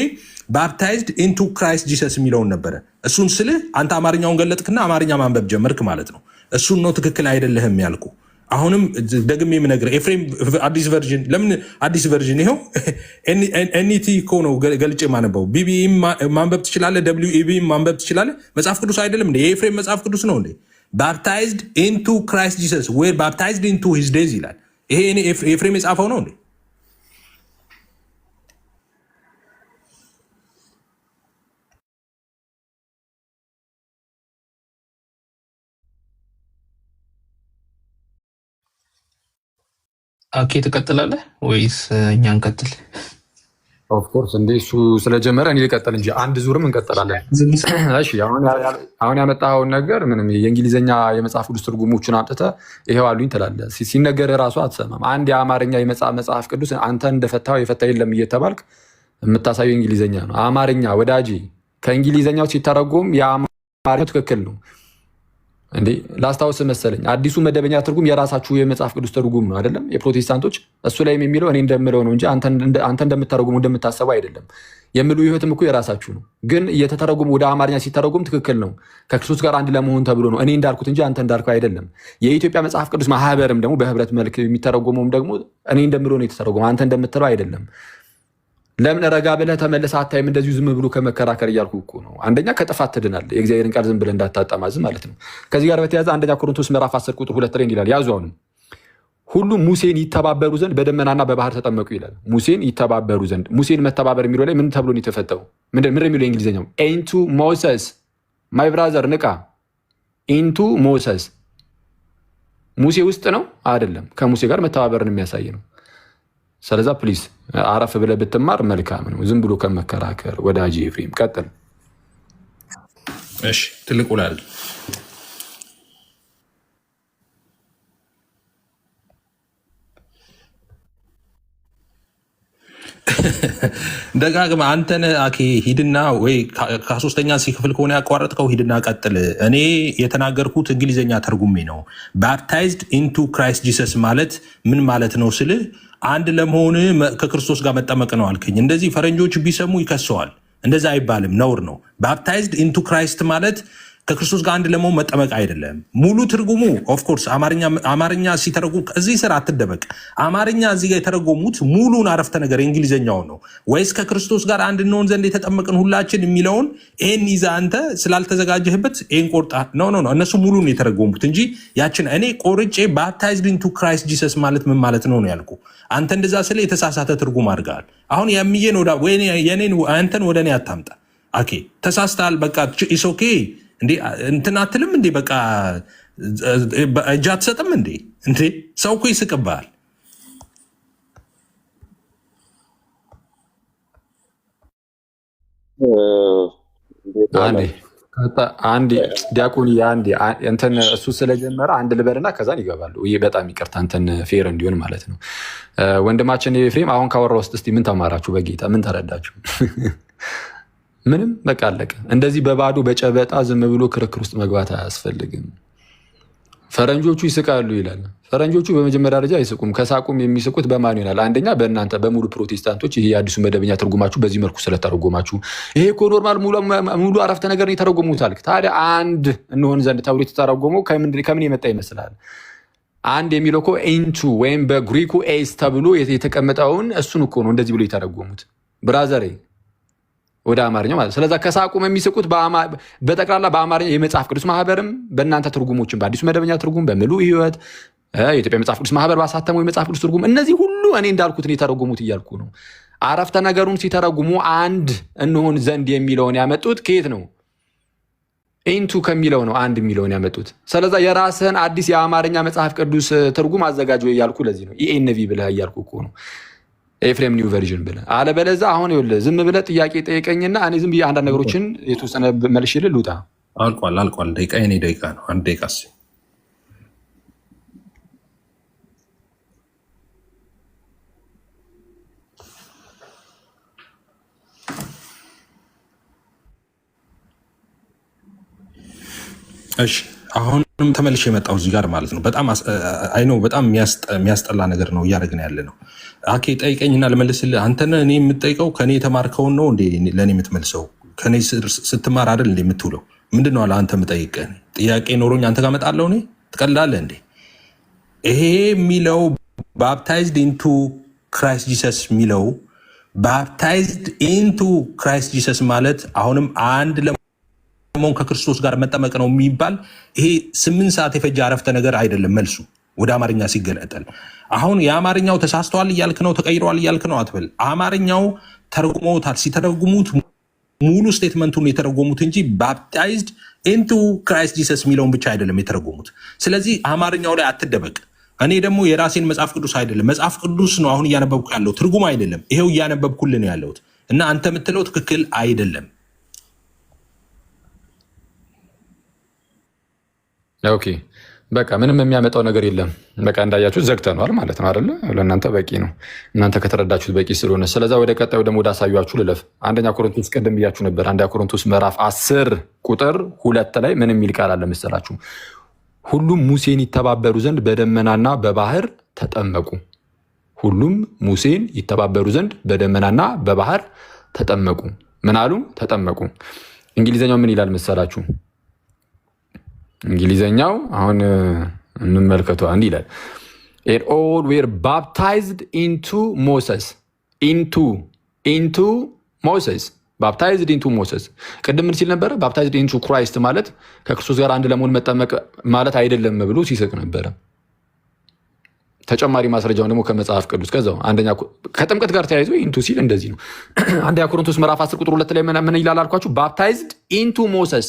ባፕታይዝድ ኢንቱ ክራይስት ጂሰስ የሚለውን ነበረ። እሱን ስልህ አንተ አማርኛውን ገለጥክና አማርኛ ማንበብ ጀመርክ ማለት ነው። እሱን ነው ትክክል አይደለህም ያልኩ። አሁንም ደግሜ የምነግርህ ኤፍሬም አዲስ ቨርዥን፣ ለምን አዲስ ቨርዥን? ይኸው ኤንቲ እኮ ነው ገልጬ ማነበው። ቢቢኢም ማንበብ ትችላለህ፣ ደብሊው ኢቢም ማንበብ ትችላለህ። መጽሐፍ ቅዱስ አይደለም እንዴ? የኤፍሬም መጽሐፍ ቅዱስ ነው እንዴ? ባፕታይዝድ ኢንቱ ክራይስት ጂሰስ ዌር ባፕታይዝድ ኢንቱ ሂዝ ዴዝ ይላል። ይሄ ኤፍሬም የጻፈው ነው እንዴ? ኦኬ ትቀጥላለህ ወይስ እኛ እንቀጥል? ኦፍኮርስ እንደ እሱ ስለጀመረ እኔ ልቀጥል እንጂ አንድ ዙርም እንቀጥላለን። እሺ አሁን ያመጣኸውን ነገር ምንም የእንግሊዝኛ የመጽሐፍ ቅዱስ ትርጉሞቹን አምጥተህ ይሄው አሉኝ ትላለህ። ሲነገር እራሱ አትሰማም። አንድ የአማርኛ መጽሐፍ ቅዱስ አንተ እንደፈታው የፈታ የለም እየተባልክ የምታሳየው እንግሊዝኛ ነው። አማርኛ ወዳጄ ከእንግሊዝኛው ሲተረጎም የአማርኛው ትክክል ነው እንዴ? ላስታውስ መሰለኝ አዲሱ መደበኛ ትርጉም የራሳችሁ የመጽሐፍ ቅዱስ ትርጉም ነው አይደለም? የፕሮቴስታንቶች እሱ ላይም የሚለው እኔ እንደምለው ነው እንጂ አንተ እንደምታረጉሙ እንደምታሰበው አይደለም። የሚሉ ህይወትም እኮ የራሳችሁ ነው። ግን እየተተረጎሙ ወደ አማርኛ ሲተረጎም ትክክል ነው፣ ከክርስቶስ ጋር አንድ ለመሆን ተብሎ ነው እኔ እንዳልኩት እንጂ አንተ እንዳልከው አይደለም። የኢትዮጵያ መጽሐፍ ቅዱስ ማህበርም ደግሞ በህብረት መልክ የሚተረጎመውም ደግሞ እኔ እንደምለው ነው የተተረጎመው፣ አንተ እንደምትለው አይደለም። ለምን ረጋ ብለህ ተመለሰ አታይም? እንደዚሁ ዝም ብሎ ከመከራከር እያልኩ እኮ ነው። አንደኛ ከጥፋት ትድናለህ፣ የእግዚአብሔርን ቃል ዝም ብለህ እንዳታጠማዝም ማለት ነው። ከዚህ ጋር በተያያዘ አንደኛ ቆሮንቶስ ምዕራፍ 10 ቁጥር 2 ላይ ይላል፣ ያዙ አሁንም ሁሉም ሙሴን ይተባበሩ ዘንድ በደመናና በባህር ተጠመቁ ይላል። ሙሴን ይተባበሩ ዘንድ፣ ሙሴን መተባበር የሚለው ላይ ምን ተብሎ ነው የተፈጠው? ምንድን የሚለው የእንግሊዝኛው? ኢንቱ ሞሰስ ማይ ብራዘር ንቃ። ኢንቱ ሞሰስ ሙሴ ውስጥ ነው አይደለም፣ ከሙሴ ጋር መተባበርን የሚያሳይ ነው። ስለዛ ፕሊዝ አረፍ ብለህ ብትማር መልካም ነው፣ ዝም ብሎ ከመከራከር። ወዳጅ ኤፍሬም ቀጥል። እሺ ትልቁ ላል ደጋግማ አንተን አኬ ሂድና ወይ ከሶስተኛ ክፍል ከሆነ ያቋረጥከው ሂድና ቀጥል። እኔ የተናገርኩት እንግሊዝኛ ተርጉሜ ነው። ባፕታይዝድ ኢንቱ ክራይስት ጂሰስ ማለት ምን ማለት ነው ስልህ አንድ ለመሆን ከክርስቶስ ጋር መጠመቅ ነው አልከኝ። እንደዚህ ፈረንጆች ቢሰሙ ይከሰዋል። እንደዛ አይባልም፣ ነውር ነው። ባፕታይዝድ ኢንቱ ክራይስት ማለት ከክርስቶስ ጋር አንድ ለመሆን መጠመቅ አይደለም። ሙሉ ትርጉሙ ኦፍኮርስ አማርኛ ሲተረጉም እዚህ ስራ አትደበቅ። አማርኛ እዚህ ጋር የተረጎሙት ሙሉን አረፍተ ነገር የእንግሊዝኛው ነው። ወይስ ከክርስቶስ ጋር አንድ እንሆን ዘንድ የተጠመቅን ሁላችን የሚለውን ይህን ይዛ አንተ ስላልተዘጋጀህበት ይህን ቆርጣ ነው። እነሱ ሙሉን የተረጎሙት እንጂ ያችን እኔ ቆርጬ ባፕታይዝድ ኢንቱ ክራይስት ጂሰስ ማለት ምን ማለት ነው ነው ያልኩ። አንተ እንደዛ ስለ የተሳሳተ ትርጉም አድርገሃል። አሁን ያምዬን አንተን ወደ እኔ አታምጣ። ኦኬ ተሳስተሃል። በቃ ኢስ ኦኬ እንዴ እንትን አትልም እንዴ? በቃ እጅ አትሰጥም እንዴ? እንዴ ሰው እኮ ይስቅብሃል። አንድ ዲያቆን እንትን እሱ ስለጀመረ አንድ ልበልና ከዛን ይገባሉ። ይህ በጣም ይቅርታ እንትን ፌር እንዲሆን ማለት ነው። ወንድማችን ኤፍሬም አሁን ካወራ ውስጥ እስቲ ምን ተማራችሁ? በጌታ ምን ተረዳችሁ? ምንም በቃ አለቀ። እንደዚህ በባዶ በጨበጣ ዝም ብሎ ክርክር ውስጥ መግባት አያስፈልግም። ፈረንጆቹ ይስቃሉ ይላል። ፈረንጆቹ በመጀመሪያ ደረጃ አይስቁም። ከሳቁም የሚስቁት በማን ይሆናል? አንደኛ በእናንተ በሙሉ ፕሮቴስታንቶች፣ ይሄ የአዲሱ መደበኛ ትርጉማችሁ በዚህ መልኩ ስለተረጎማችሁ፣ ይሄ እኮ ኖርማል ሙሉ አረፍተ ነገር የተረጎሙታል። ታዲያ አንድ እንሆን ዘንድ ተብሎ የተተረጎመው ከምን የመጣ ይመስላል? አንድ የሚለው እኮ ኢንቱ ወይም በግሪኩ ኤስ ተብሎ የተቀመጠውን እሱን እኮ ነው እንደዚህ ብሎ የተረጎሙት ብራዘሬ ወደ አማርኛ ማለት። ስለዛ ከሳቁም የሚስቁት በጠቅላላ በአማርኛ የመጽሐፍ ቅዱስ ማህበርም በእናንተ ትርጉሞችን በአዲሱ መደበኛ ትርጉም በምሉ ህይወት የኢትዮጵያ መጽሐፍ ቅዱስ ማህበር ባሳተመው የመጽሐፍ ቅዱስ ትርጉም እነዚህ ሁሉ እኔ እንዳልኩት የተረጎሙት እያልኩ ነው። አረፍተ ነገሩን ሲተረጉሙ አንድ እንሆን ዘንድ የሚለውን ያመጡት ከየት ነው? ኢንቱ ከሚለው ነው አንድ የሚለውን ያመጡት። ስለዛ የራስህን አዲስ የአማርኛ መጽሐፍ ቅዱስ ትርጉም አዘጋጅ እያልኩ ለዚህ ነው ኢኤንቪ ብለህ እያልኩ እኮ ነው ኤፍሬም ኒው ቨርዥን ብለህ አለበለዛ አሁን ይኸውልህ ዝም ብለህ ጥያቄ ጠይቀኝና እኔ ዝም ብዬ አንዳንድ ነገሮችን የተወሰነ መልሼልህ ልውጣ። አልቋል። ደቂቃ የኔ ደቂቃ ነው። አንድ ደቂቃ እሺ አሁንም ተመልሼ የመጣው እዚህ ጋር ማለት ነው። በጣም የሚያስጠላ ነገር ነው እያደረግን ያለ ነው። አኬ ጠይቀኝና ልመልስልህ። አንተን እኔ የምጠይቀው ከኔ የተማርከውን ነው እንዴ ለእኔ የምትመልሰው? ከኔ ስትማር አይደል እንዴ የምትውለው? ምንድን ነው አንተ የምጠይቀህ? ጥያቄ ኖሮኝ አንተ ጋር እመጣለሁ እኔ? ትቀልዳለህ እንዴ? ይሄ የሚለው ባፕታይዝድ ኢንቱ ክራይስት ጂሰስ የሚለው ባፕታይዝድ ኢንቱ ክራይስት ጂሰስ ማለት አሁንም አንድ ለመሆን ከክርስቶስ ጋር መጠመቅ ነው የሚባል ይሄ 8 ሰዓት የፈጀ አረፍተ ነገር አይደለም። መልሱ ወደ አማርኛ ሲገለጠል አሁን የአማርኛው ተሳስተዋል እያልክ ነው፣ ተቀይረዋል እያልክ ነው አትበል። አማርኛው ተርጉመውታል። ሲተረጉሙት ሙሉ ስቴትመንቱን የተረጎሙት እንጂ ባፕታይዝድ ኢንቱ ክራይስት ጂሰስ የሚለውን ብቻ አይደለም የተረጎሙት። ስለዚህ አማርኛው ላይ አትደበቅ። እኔ ደግሞ የራሴን መጽሐፍ ቅዱስ አይደለም መጽሐፍ ቅዱስ ነው አሁን እያነበብኩ ያለው ትርጉም አይደለም። ይሄው እያነበብኩልን ያለሁት እና አንተ የምትለው ትክክል አይደለም። ኦኬ በቃ ምንም የሚያመጣው ነገር የለም። በቃ እንዳያችሁት ዘግተነዋል ማለት ነው አይደለ? ለእናንተ በቂ ነው፣ እናንተ ከተረዳችሁት በቂ ስለሆነ። ስለዛ ወደ ቀጣዩ ደግሞ ወደ አሳያችሁ ልለፍ። አንደኛ ቆሮንቶስ ቀደም ብያችሁ ነበር። አንደኛ ቆሮንቶስ ምዕራፍ 10 ቁጥር 2 ላይ ምን የሚል ቃል አለ መሰላችሁ? ሁሉም ሙሴን ይተባበሩ ዘንድ በደመናና በባህር ተጠመቁ። ሁሉም ሙሴን ይተባበሩ ዘንድ በደመናና በባህር ተጠመቁ። ምን አሉ? ተጠመቁ። እንግሊዝኛው ምን ይላል መሰላችሁ? እንግሊዘኛው አሁን እንመልከቱ። አንድ ይላል and all were baptized into Moses into Moses baptized into Moses። ቅድም ምን ሲል ነበረ? baptized into Christ ማለት ከክርስቶስ ጋር አንድ ለመሆን መጠመቅ ማለት አይደለም ብሎ ሲስቅ ነበረ። ተጨማሪ ማስረጃውን ደግሞ ከመጽሐፍ ቅዱስ ከዛው አንደኛ ከጥምቀት ጋር ተያይዞ ኢንቱ ሲል እንደዚህ ነው። አንደኛ ቆሮንቶስ ምዕራፍ 10 ቁጥር 2 ላይ ምን ይላል አልኳችሁ? baptized into Moses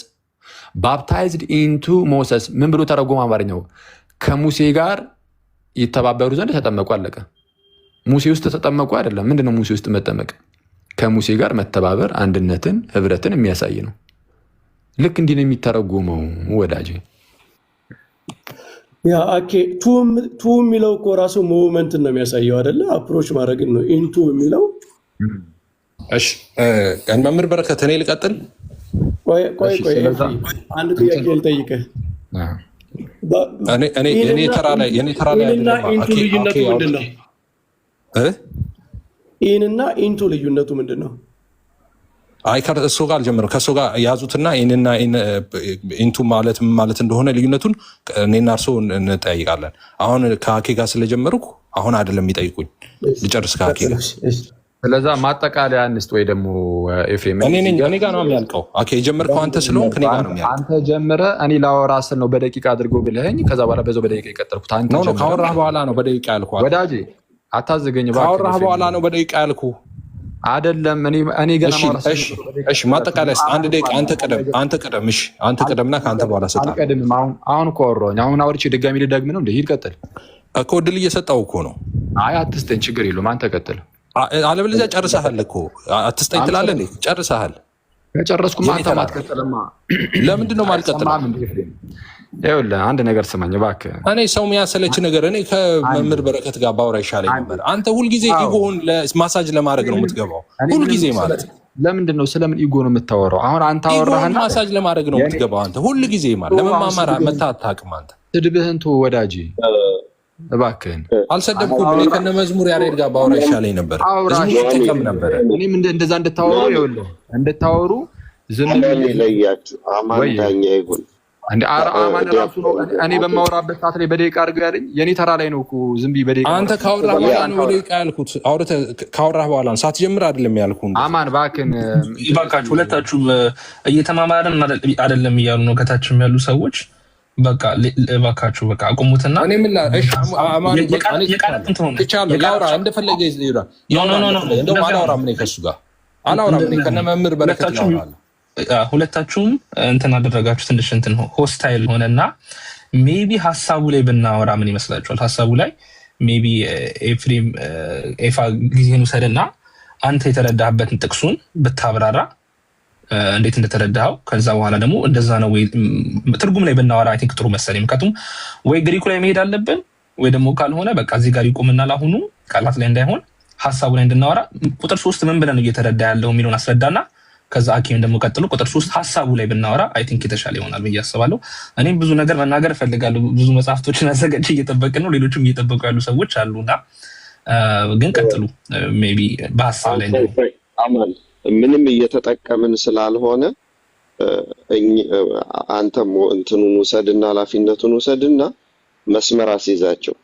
ባፕታይዝድ ኢንቱ ሞሰስ ምን ብሎ ተረጎመ አማርኛው? ከሙሴ ጋር ይተባበሩ ዘንድ ተጠመቁ። አለቀ። ሙሴ ውስጥ ተጠመቁ አይደለም። ምንድነው ሙሴ ውስጥ መጠመቅ? ከሙሴ ጋር መተባበር፣ አንድነትን፣ ህብረትን የሚያሳይ ነው። ልክ እንዲህ ነው የሚተረጎመው ወዳጅ። ያ ኦኬ ቱ የሚለው እኮ ራሱ ሙቭመንትን ነው የሚያሳየው አይደለ? አፕሮች ማድረግን ነው። ኢንቱ የሚለው እሺ መምህር በረከት እኔ ልቀጥል። ቆይ አንድ ጥያቄ ልጠይቅህ። እኔ ተራ ላይ ኢንቱ ልዩነቱ ምንድን ነው? ኢንና ኢንቱ ልዩነቱ ምንድን ነው? አይ ከእሱ ጋር አልጀምርም። ከእሱ ጋር ያዙትና ኢንና ኢንቱ ማለት ማለት እንደሆነ ልዩነቱን እኔና እርሶ እንጠያይቃለን። አሁን ከአኬ ጋር ስለጀመርኩ አሁን አይደለም የሚጠይቁኝ፣ ልጨርስ ከአኬ ጋር። ስለዛ ማጠቃለያ አንስት ወይ ደግሞ ኤፍሬም እኔ ጋር ነው የሚያልቀው። ኦኬ የጀመርከው አንተ ስለሆንክ እኔ ጋር ነው የሚያልቀው። አንተ ጀምረህ እኔ ላወራ ስል ነው በደቂቃ አድርገው ብለኸኝ፣ ከዛ በኋላ በዛው በደቂቃ የቀጠልኩት አንተ ነው። ካወራህ በኋላ ነው በደቂቃ ያልኩህ ወዳጄ። አታዝገኝ እባክህ። ካወራህ በኋላ ነው በደቂቃ ያልኩህ አይደለም። እኔ ገና ማውራት። እሺ ማጠቃለያ አንድ ደቂቃ አንተ ቀደም። እሺ አንተ ቀደምና ከአንተ በኋላ ሰጣለሁ። አልቀድምም። አሁን እኮ አወራሁኝ። አሁን አውርቼ ድጋሚ ልደግም ነው እንዴ? ሂድ ቀጥል እኮ ድል እየሰጠው እኮ ነው። አይ አትስጠኝ፣ ችግር የለውም። አንተ ቀጥል። አለበለዚያ ጨርሰሃል እኮ አትስጠኝ ትላለህ እንዴ? ጨርሰሃል። ከጨረስኩማ አንተ ማትቀጥልማ። ለምንድን ነው ማልቀጥለው? ይኸውልህ አንድ ነገር ስማኝ እባክህ። እኔ ሰው የሚያሰለች ነገር እኔ ከመምህር በረከት ጋር ባወራ ይሻለኝ ነበር። አንተ ሁልጊዜ ኢጎውን ማሳጅ ለማድረግ ነው የምትገባው። ሁልጊዜ ማለት ለምንድን ነው ስለምን ኢጎ ነው የምታወራው? አሁን አንተ አወራህና ማሳጅ ለማድረግ ነው የምትገባው። አንተ ሁልጊዜ ማለት ለመማማር መታ አታውቅም። አንተ ስድብህን ተው ወዳጄ እባክህን። አልሰደብኩም። እኔ ከነ መዝሙር ያሬድ ጋር ባወራ ይሻለኝ ነበር። ጠቀም ነበረ። እኔም እንደዛ እንድታወሩ ይኸውልህ እንድታወሩ ዝም ለያችሁ አማንዳኛ ይሁን እንደ አማን ራሱ ነው። እኔ በማወራበት ሰዓት ላይ በደቂቃ አድርገው ያለኝ የኔ ተራ ላይ ነው እኮ ዝም ብዬ በደቂቃ። አንተ ካወራህ በኋላ ነው በደቂቃ ያልኩት። አውርተህ ካወራህ በኋላ ነው ሳትጀምር አይደለም ያልኩህ። አማን እባክህን እባካችሁ ሁለታችሁም እየተማማርን አይደለም እያሉ ነው ከታችም ያሉ ሰዎች። በቃ እባካችሁ በቃ አቁሙትና እኔ ምን እሺ አማን ትቻለህ ያውራ እንደፈለገ ይራ እንደውም አላወራም። እኔ ከእሱ ጋር አላወራም። እኔ ከነ መምህር በረከት ነው አወራለሁ። ሁለታችሁም እንትን አደረጋችሁ ትንሽ እንትን ሆስታይል ሆነና ሜቢ ሀሳቡ ላይ ብናወራ ምን ይመስላችኋል? ሀሳቡ ላይ ሜቢ ኤፍሬም ኤፋ ጊዜን ውሰድና አንተ የተረዳህበትን ጥቅሱን ብታብራራ እንዴት እንደተረዳኸው፣ ከዛ በኋላ ደግሞ እንደዛ ነው ወይ ትርጉም ላይ ብናወራ አይ ቲንክ ጥሩ መሰለኝ። ምክንያቱም ወይ ግሪኩ ላይ መሄድ አለብን ወይ ደግሞ ካልሆነ በቃ እዚህ ጋር ይቆምና ለአሁኑ ቃላት ላይ እንዳይሆን ሀሳቡ ላይ እንድናወራ ቁጥር 3 ምን ብለን እየተረዳ ያለው የሚለውን አስረዳና ከዛ አኪም ደግሞ ቀጥሎ ቁጥር 3 ሀሳቡ ላይ ብናወራ አይ ቲንክ የተሻለ ይሆናል ብዬ አስባለሁ። እኔም ብዙ ነገር መናገር እፈልጋለሁ። ብዙ መጽሐፍቶችን አዘጋጅ እየጠበቅን ነው። ሌሎችም እየጠበቁ ያሉ ሰዎች አሉና ግን ቀጥሉ። ሜይ ቢ በሀሳብ ላይ አማን ምንም እየተጠቀምን ስላልሆነ አንተም እንትኑን ውሰድና ኃላፊነቱን ውሰድና መስመር አስይዛቸው።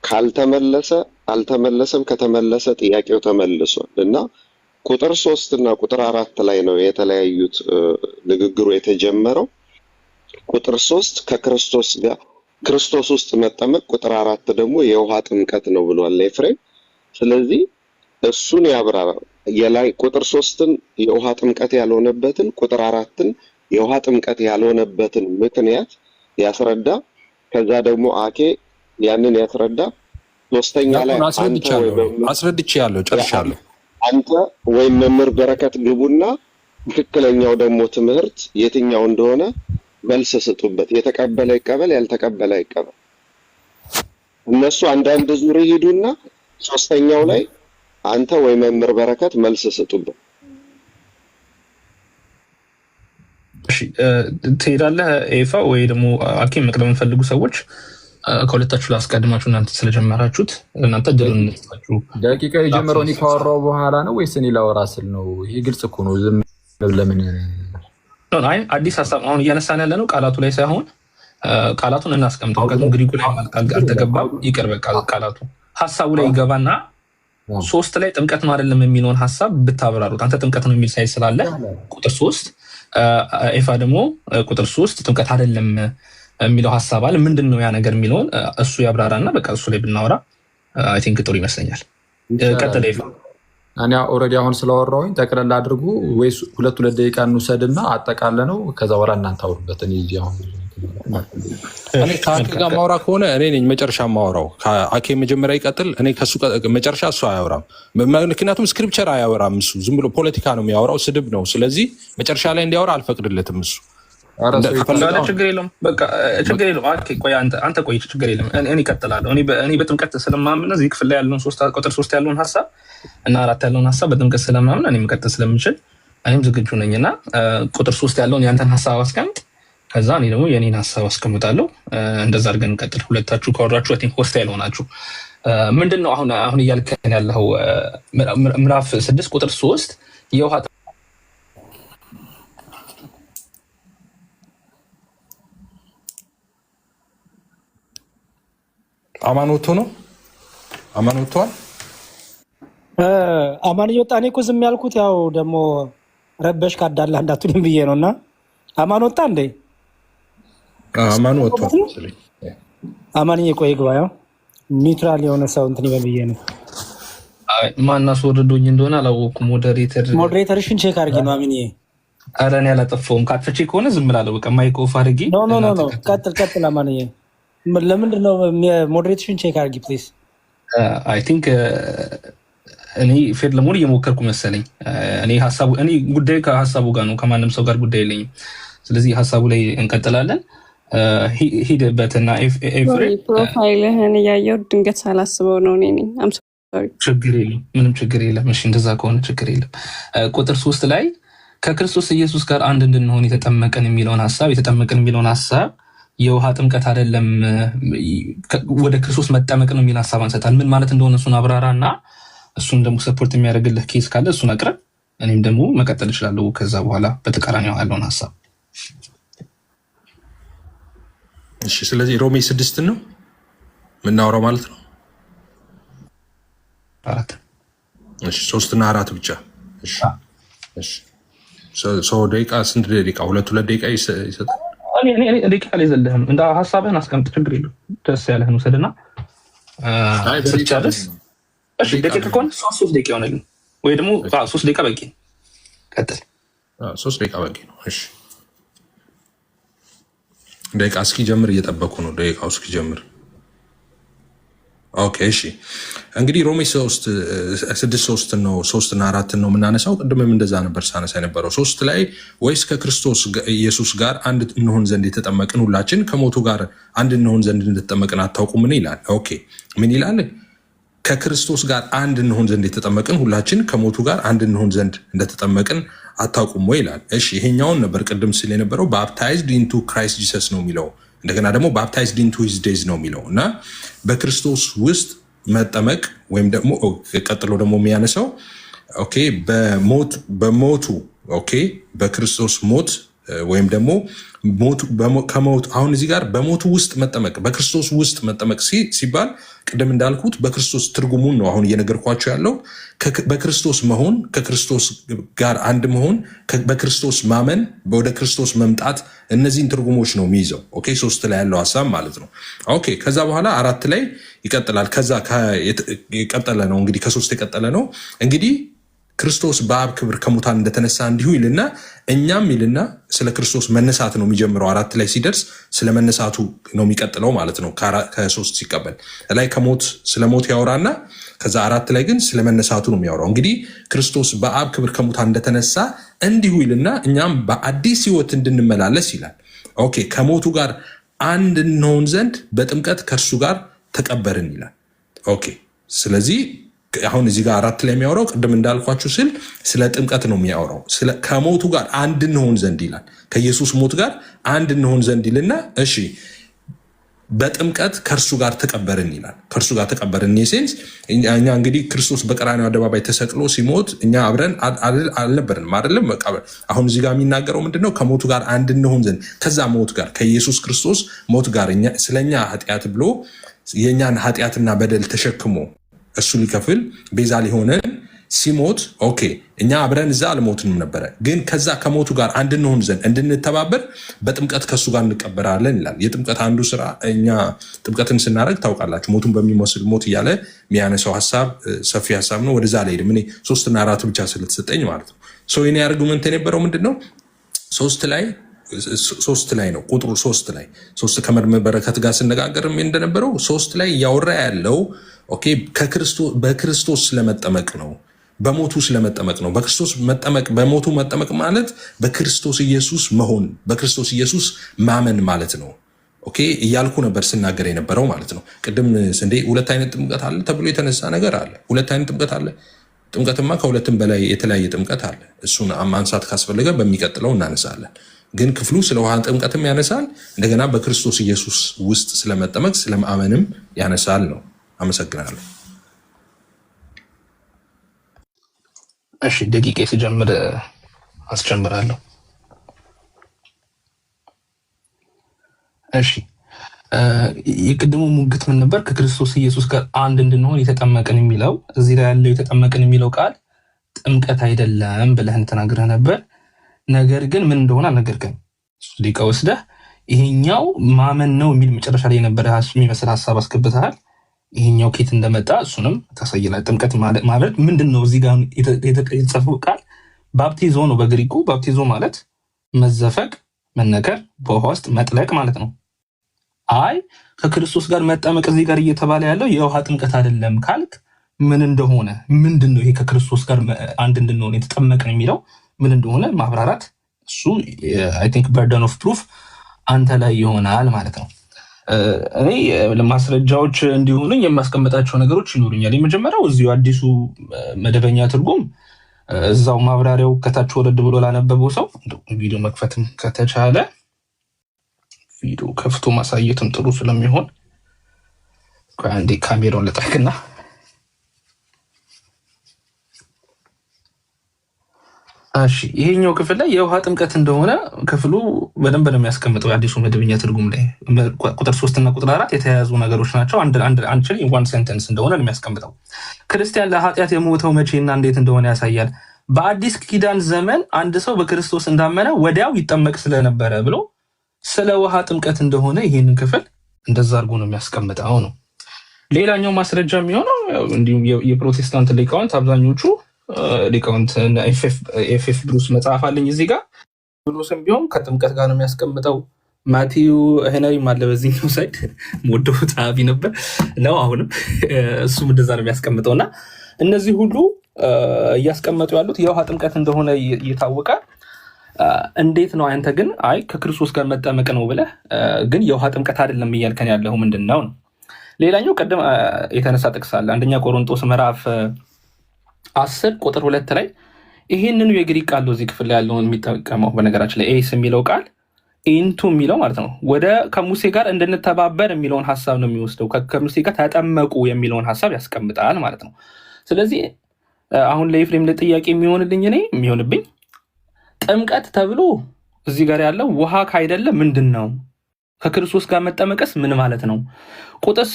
ካልተመለሰ አልተመለሰም፣ ከተመለሰ ጥያቄው ተመልሷል እና ቁጥር 3 እና ቁጥር 4 ላይ ነው የተለያዩት። ንግግሩ የተጀመረው ቁጥር 3 ከክርስቶስ ጋር ክርስቶስ ውስጥ መጠመቅ፣ ቁጥር 4 ደግሞ የውሃ ጥምቀት ነው ብሏል ኤፍሬም። ስለዚህ እሱን ያብራራ። የላይ ቁጥር 3ን የውሃ ጥምቀት ያልሆነበትን፣ ቁጥር 4ን የውሃ ጥምቀት ያልሆነበትን ምክንያት ያስረዳ። ከዛ ደግሞ አኬ ያንን ያስረዳ። ሶስተኛ ላይ አስረድቻለሁ፣ ጨርሻለሁ። አንተ ወይም መምህር በረከት ግቡና ትክክለኛው ደግሞ ትምህርት የትኛው እንደሆነ መልስ ስጡበት። የተቀበለ ይቀበል፣ ያልተቀበለ ይቀበል። እነሱ አንዳንድ ዙር ይሄዱና ሶስተኛው ላይ አንተ ወይ መምህር በረከት መልስ ስጡበት። እሺ ትሄዳለህ ኤፋ ወይ ደግሞ አኪም መቅደም የምፈልጉ ሰዎች ከሁለታችሁ ላስቀድማችሁ እናንተ ስለጀመራችሁት እናንተ ድል እንስጣችሁ። ደቂቃ የጀመረው እኔ ካወራው በኋላ ነው ወይስ እኔ ላወራ ስል ነው? ይሄ ግልጽ እኮ ነው። ዝም ለምን አይ አዲስ ሀሳብ አሁን እያነሳን ያለ ነው ቃላቱ ላይ ሳይሆን ቃላቱን እናስቀምጠው። ከዚህ ግሪኩ ላይ አልተገባም ይቅር በቃ ቃላቱ ሀሳቡ ላይ ይገባና 3 ላይ ጥምቀት ነው አይደለም የሚለውን ሀሳብ ብታብራሩት። አንተ ጥምቀት ነው የሚል ሳይዝ ስላለ ቁጥር 3 ኤፋ ደግሞ ቁጥር 3 ጥምቀት አይደለም የሚለው ሀሳብ አለ። ምንድን ነው ያ ነገር የሚለውን እሱ ያብራራና በቃ እሱ ላይ ብናወራ አይ ቲንክ ጥሩ ይመስለኛል። ቀጥል ኤፋ። እኔ ኦልሬዲ አሁን ስላወራሁኝ ጠቅለል አድርጉ ወይስ 2 ደቂቃ እንውሰድና አጠቃለ ነው ከዛ በኋላ እናንተ አውሩበት። እኔ አሁን እኔ ከአኬ ጋር ማውራ ከሆነ እኔ ነኝ መጨረሻ ማውራው። አኬ መጀመሪያ ይቀጥል፣ እኔ ከሱ መጨረሻ እሱ አያወራም። ምክንያቱም ስክሪፕቸር አያወራም። እሱ ዝም ብሎ ፖለቲካ ነው የሚያወራው፣ ስድብ ነው። ስለዚህ መጨረሻ ላይ እንዲያወራ አልፈቅድለትም። እሱ ችግር የለውም። በቃ ችግር የለውም። ቆይ አንተ ቆይ፣ ችግር የለም። እኔ እቀጥላለሁ። እኔ በጥምቀት ስለማምን እዚህ ክፍል ላይ ያለውን ቁጥር 3 ያለውን ሀሳብ እና 4 ያለውን ሀሳብ በጥምቀት ስለማምን እኔ መቀጠል ስለምችል እኔም ዝግጁ ነኝ እና ቁጥር 3 ያለውን ያንተን ሀሳብ አስቀምጥ፣ ከዛ እኔ ደግሞ የኔን ሀሳብ አስቀምጣለሁ። እንደዛ አድርገን እንቀጥል። ሁለታችሁ ካወራችሁ አይ ቲንክ ሆስታይል ሆናችሁ ምንድን ነው አሁን እያልከን ያለው ምዕራፍ 6 ቁጥር 3 የውሃ አማን ወጥቶ ነው? አማን ወጥቷል? አማን እየወጣ እኔ እኮ ዝም ያልኩት ያው ደግሞ ረበሽ ካዳላ እንዳቱንም ብዬ ነው። እና አማን ወጣ እንዴ? አማን ወጥቷል። አማን እየቆይ ግባ። ያው ኒውትራል የሆነ ሰው እንትን ይበል ብዬ ነው። ማን አስወርዶኝ እንደሆነ አላወኩም። ሞዴሬተርሽን ቼክ አድርጊ ነው አሚን። ኧረ እኔ አላጠፋሁም። ካጥፍቼ ከሆነ ዝም እላለሁ። በቃ ማይክ ኦፍ አድርጊ። ኖ ቀጥል አማን። ለምንድን ነው ሞዴሬሽን ቼክ አድርጊ ፕሊዝ። አይ ቲንክ እኔ ፌር ለመሆን እየሞከርኩ መሰለኝ። እኔ ጉዳዩ ከሀሳቡ ጋር ነው፣ ከማንም ሰው ጋር ጉዳይ የለኝም። ስለዚህ ሀሳቡ ላይ እንቀጥላለን። ሂድበትና ፕሮፋይልህን እያየሁ ድንገት ሳላስበው ነው። ችግር የለም፣ ምንም ችግር የለም። እሺ እንደዛ ከሆነ ችግር የለም። ቁጥር 3 ላይ ከክርስቶስ ኢየሱስ ጋር አንድ እንድንሆን የተጠመቀን የሚለውን ሀሳብ የውሃ ጥምቀት አይደለም፣ ወደ ክርስቶስ መጠመቅ ነው የሚል ሀሳብ አንሰጣል። ምን ማለት እንደሆነ እሱን አብራራ እና እሱን ደግሞ ሰፖርት የሚያደርግልህ ኬስ ካለ እሱን አቅርብ። እኔም ደግሞ መቀጠል እችላለሁ ከዛ በኋላ በተቃራኒው ያለውን ሀሳብ። እሺ፣ ስለዚህ ሮሜ 6 ነው የምናወራው ማለት ነው። 4 እሺ፣ 3 እና 4 ብቻ። እሺ ሰው ደቂቃ ስንት ደቂቃ? 2 ደቂቃ ይሰጣል። እኔ ደቂቃ ላይ ዘለህም እንደ ሀሳብህን አስቀምጥ፣ ችግር የለውም። ደስ ያለህን ውሰድና ስትጨርስ ደቂቃ ከሆነ 3 ደቂቃ ይሆናል፣ ወይ ደግሞ 3 ደቂቃ በቂ። ቀጥል። 3 ደቂቃ በቂ ነው። እሺ ደቂቃ እስኪጀምር እየጠበኩ ነው። ደቂቃው እስኪጀምር። ኦኬ እሺ። እንግዲህ ሮሜ 6 ነው 3 እና 4 ነው የምናነሳው። ቅድምም እንደዛ ነበር ሳነሳ የነበረው። 3 ላይ ወይስ ከክርስቶስ ኢየሱስ ጋር አንድ እንሆን ዘንድ የተጠመቅን ሁላችን ከሞቱ ጋር አንድ እንሆን ዘንድ እንደተጠመቅን አታውቁም? ምን ይላል? ኦኬ ምን ይላል? ከክርስቶስ ጋር አንድ እንሆን ዘንድ የተጠመቅን ሁላችን ከሞቱ ጋር አንድ እንሆን ዘንድ እንደተጠመቅን አታውቁም ወይ ይላል። እሺ ይሄኛውን ነበር ቅድም ስል የነበረው ባፕታይዝድ ኢንቱ ክራይስት ጂሰስ ነው የሚለው። እንደገና ደግሞ ባፕታይዝድ ኢንቱ ሂዝ ዴዝ ነው የሚለው እና በክርስቶስ ውስጥ መጠመቅ ወይም ደግሞ ቀጥሎ ደግሞ የሚያነሳው ኦኬ በሞቱ ኦኬ በክርስቶስ ሞት ወይም ደግሞ ከሞት አሁን እዚህ ጋር በሞቱ ውስጥ መጠመቅ በክርስቶስ ውስጥ መጠመቅ ሲባል ቅድም እንዳልኩት በክርስቶስ ትርጉሙን ነው አሁን እየነገርኳቸው ያለው። በክርስቶስ መሆን፣ ከክርስቶስ ጋር አንድ መሆን፣ በክርስቶስ ማመን፣ ወደ ክርስቶስ መምጣት፣ እነዚህን ትርጉሞች ነው የሚይዘው። ኦኬ 3 ላይ ያለው ሀሳብ ማለት ነው። ኦኬ ከዛ በኋላ 4 ላይ ይቀጥላል። ከዛ የቀጠለ ነው እንግዲህ ከ3 የቀጠለ ነው እንግዲህ ክርስቶስ በአብ ክብር ከሙታን እንደተነሳ እንዲሁ ይልና እኛም ይልና ስለ ክርስቶስ መነሳት ነው የሚጀምረው። 4 ላይ ሲደርስ ስለ መነሳቱ ነው የሚቀጥለው ማለት ነው። ከ3 ሲቀበል ላይ ስለ ሞት ያወራና ከዛ 4 ላይ ግን ስለ መነሳቱ ነው የሚያወራው። እንግዲህ ክርስቶስ በአብ ክብር ከሙታን እንደተነሳ እንዲሁ ይልና እኛም በአዲስ ሕይወት እንድንመላለስ ይላል። ኦኬ ከሞቱ ጋር አንድ እንሆን ዘንድ በጥምቀት ከእርሱ ጋር ተቀበርን ይላል። ኦኬ ስለዚህ አሁን እዚህ ጋር 4 ላይ የሚያወራው ቅድም እንዳልኳችሁ ስለ ጥምቀት ነው የሚያወራው። ከሞቱ ጋር አንድ እንሆን ዘንድ ይላል። ከኢየሱስ ሞት ጋር አንድ እንሆን ዘንድ ይልና እሺ በጥምቀት ከእርሱ ጋር ተቀበርን ይላል። ከእርሱ ጋር ተቀበርን ሴንስ እኛ እንግዲህ ክርስቶስ በቀራንዮ አደባባይ ተሰቅሎ ሲሞት እኛ አብረን አልነበርንም አይደለም። አሁን እዚህ ጋር የሚናገረው ምንድነው? ከሞቱ ጋር አንድ እንሆን ዘንድ ከዛ ሞት ጋር ከኢየሱስ ክርስቶስ ሞት ጋር ስለኛ ኃጢአት ብሎ የእኛን ኃጢአትና በደል ተሸክሞ እሱ ሊከፍል ቤዛ ሊሆነን ሲሞት ኦኬ እኛ አብረን እዛ አልሞትንም ነበረ፣ ግን ከዛ ከሞቱ ጋር አንድ እንሆን ዘንድ እንድንተባበር በጥምቀት ከእሱ ጋር እንቀበራለን ይላል። የጥምቀት አንዱ ስራ እኛ ጥምቀትን ስናደርግ ታውቃላችሁ ሞቱን በሚመስል ሞት እያለ የሚያነሳው ሀሳብ ሰፊ ሀሳብ ነው። ወደዛ ላይ ምን 3 እና 4 ብቻ ስለተሰጠኝ ማለት ነው። ሰው የኔ አርጉመንት የነበረው ምንድነው? 3 ላይ ነው ቁጥሩ 3 ላይ 3 ከመበረከት ጋር ስነጋገር እንደነበረው 3 ላይ እያወራ ያለው ኦኬ በክርስቶስ ስለመጠመቅ ነው። በሞቱ ስለመጠመቅ ነው። በክርስቶስ መጠመቅ፣ በሞቱ መጠመቅ ማለት በክርስቶስ ኢየሱስ መሆን፣ በክርስቶስ ኢየሱስ ማመን ማለት ነው። ኦኬ እያልኩ ነበር ስናገር የነበረው ማለት ነው። ቅድም ስንዴ ሁለት አይነት ጥምቀት አለ ተብሎ የተነሳ ነገር አለ። ሁለት አይነት ጥምቀት አለ። ጥምቀትማ ከሁለትም በላይ የተለያየ ጥምቀት አለ። እሱን ማንሳት ካስፈለገ በሚቀጥለው እናነሳለን። ግን ክፍሉ ስለ ውሃ ጥምቀትም ያነሳል፣ እንደገና በክርስቶስ ኢየሱስ ውስጥ ስለመጠመቅ ስለማመንም ያነሳል ነው። አመሰግናለሁ። እሺ ደቂቄ ሲጀምር አስጀምራለሁ። እሺ የቅድሙ ሙግት ምን ነበር? ከክርስቶስ ኢየሱስ ጋር አንድ እንድንሆን የተጠመቅን የሚለው እዚህ ላይ ያለው የተጠመቅን የሚለው ቃል ጥምቀት አይደለም ብለህን ተናግረህ ነበር። ነገር ግን ምን እንደሆነ አልነገርከንም። ሊቃ ወስደህ ይሄኛው ማመን ነው የሚል መጨረሻ ላይ የነበረ የሚመስል ሀሳብ አስገብተሃል። ይሄኛው ኬት እንደመጣ እሱንም ታሳይናለህ። ጥምቀት ማለት ምንድን ነው? እዚህ ጋር የተጻፈው ቃል ባፕቲዞ ነው በግሪኩ። ባፕቲዞ ማለት መዘፈቅ፣ መነከር፣ በውሃ ውስጥ መጥለቅ ማለት ነው። አይ ከክርስቶስ ጋር መጠመቅ እዚህ ጋር እየተባለ ያለው የውሃ ጥምቀት አይደለም ካልክ ምን እንደሆነ ምንድን ነው? ይሄ ከክርስቶስ ጋር አንድ እንድንሆን የተጠመቅን የሚለው ምን እንደሆነ ማብራራት፣ እሱ አይ ቲንክ በርደን ኦፍ ፕሩፍ አንተ ላይ ይሆናል ማለት ነው። እኔ ለማስረጃዎች እንዲሆኑኝ የማስቀምጣቸው ነገሮች ይኖሩኛል። የመጀመሪያው እዚሁ አዲሱ መደበኛ ትርጉም እዛው ማብራሪያው ከታች ወረድ ብሎ ላነበበው ሰው ቪዲዮ መክፈትም ከተቻለ ቪዲዮ ከፍቶ ማሳየትም ጥሩ ስለሚሆን አንዴ ካሜራውን ልጠርግና እሺ ይሄኛው ክፍል ላይ የውሃ ጥምቀት እንደሆነ ክፍሉ በደንብ ነው የሚያስቀምጠው። የአዲሱ መደበኛ ትርጉም ላይ ቁጥር 3 እና ቁጥር 4 የተያያዙ ነገሮች ናቸው። አንድ ዋን ሴንተንስ እንደሆነ ነው የሚያስቀምጠው። ክርስቲያን ለኃጢአት የሞተው መቼና እንዴት እንደሆነ ያሳያል። በአዲስ ኪዳን ዘመን አንድ ሰው በክርስቶስ እንዳመነ ወዲያው ይጠመቅ ስለነበረ ብሎ ስለ ውሃ ጥምቀት እንደሆነ ይህንን ክፍል እንደዛ አድርጎ ነው የሚያስቀምጠው ነው። ሌላኛው ማስረጃ የሚሆነው እንዲሁም የፕሮቴስታንት ሊቃውንት አብዛኞቹ ሊቃውንት ኤፍ ብሩስ መጽሐፍ አለኝ እዚህ ጋር ብሩስም ቢሆን ከጥምቀት ጋር ነው የሚያስቀምጠው። ማቲው ሄነሪም አለ በዚህኛው ሳይድ ወደው ጸሐፊ ነበር ነው አሁንም እሱም እንደዛ ነው የሚያስቀምጠው እና እነዚህ ሁሉ እያስቀመጡ ያሉት የውሃ ጥምቀት እንደሆነ እየታወቀ እንዴት ነው አንተ ግን አይ ከክርስቶስ ጋር መጠመቅ ነው ብለህ ግን የውሃ ጥምቀት አይደለም እያልከን ያለው ምንድን ነው? ሌላኛው ቀደም የተነሳ ጥቅስ አለ አንደኛ ቆሮንቶስ ምዕራፍ 10 ቁጥር 2 ላይ ይሄንኑ የግሪክ ቃል እዚህ ክፍል ላይ ያለውን የሚጠቀመው በነገራችን ላይ ኤስ የሚለው ቃል ኢንቱ የሚለው ማለት ነው ወደ ከሙሴ ጋር እንድንተባበር የሚለውን ሀሳብ ነው የሚወስደው። ከሙሴ ጋር ተጠመቁ የሚለውን ሀሳብ ያስቀምጣል ማለት ነው። ስለዚህ አሁን ለኤፍሬም ለጥያቄ የሚሆንብኝ ጥምቀት ተብሎ እዚህ ጋር ያለው ውሃ ካይደለ ምንድን ነው? ከክርስቶስ ጋር መጠመቀስ ምን ማለት ነው? ቁጥር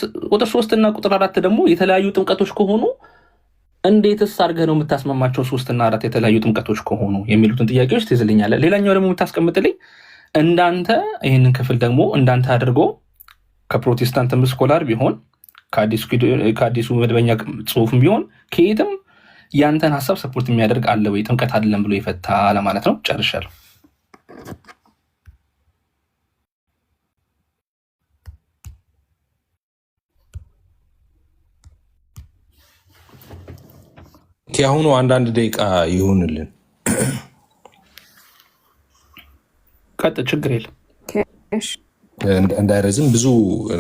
3 እና ቁጥር 4 ደግሞ የተለያዩ ጥምቀቶች ከሆኑ እንዴትስ አድርገህ ነው የምታስማማቸው? 3 እና 4 የተለያዩ ጥምቀቶች ከሆኑ የሚሉትን ጥያቄዎች ትይዝልኛለህ። ሌላኛው ደግሞ የምታስቀምጥልኝ እንዳንተ ይህንን ክፍል ደግሞ እንዳንተ አድርጎ ከፕሮቴስታንት ስኮላር ቢሆን ከአዲሱ መደበኛ ጽሁፍም ቢሆን ከየትም ያንተን ሀሳብ ሰፖርት የሚያደርግ አለ ወይ? ጥምቀት አይደለም ብሎ የፈታ ለማለት ነው። ጨርሻለሁ። አሁኑ አንዳንድ ደቂቃ ይሁንልን። ቀጥ ችግር የለም እንዳይረዝም ብዙ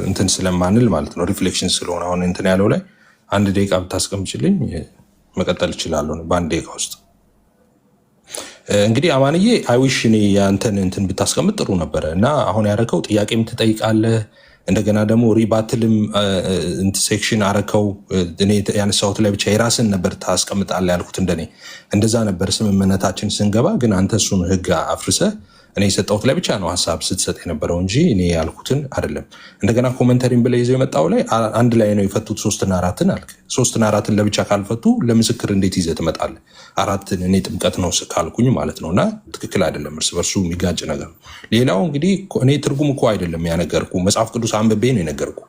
እንትን ስለማንል ማለት ነው። ሪፍሌክሽን ስለሆነ አሁን እንትን ያለው ላይ አንድ ደቂቃ ብታስቀምጭልኝ መቀጠል እችላለሁ በአንድ ደቂቃ ውስጥ። እንግዲህ አማንዬ አይዊሽ እኔ ያንተን እንትን ብታስቀምጥ ጥሩ ነበረ እና አሁን ያደረከው ጥያቄም ትጠይቃለህ እንደገና ደግሞ ሪባትልም ሴክሽን አረከው። እኔ ያነሳሁት ላይ ብቻ የራስን ነበር ታስቀምጣለህ ያልኩት። እንደዛ ነበር ስምምነታችን ስንገባ፣ ግን አንተ እሱን ህግ አፍርሰህ እኔ የሰጠሁት ላይ ብቻ ነው ሀሳብ ስትሰጥ የነበረው እንጂ እኔ ያልኩትን አይደለም። እንደገና ኮመንተሪን ብለህ ይዘው የመጣው ላይ አንድ ላይ ነው የፈቱት 3 እና 4 አልክ። 3 እና 4 ለብቻ ካልፈቱ ለምስክር እንዴት ይዘህ ትመጣለህ? 4 እኔ ጥምቀት ነው ካልኩኝ ማለት ነው። እና ትክክል አይደለም፣ እርስ በርሱ የሚጋጭ ነገር ነው። ሌላው እንግዲህ እኔ ትርጉም እኮ አይደለም ያነገርኩ፣ መጽሐፍ ቅዱስ አንብቤ ነው የነገርኩ።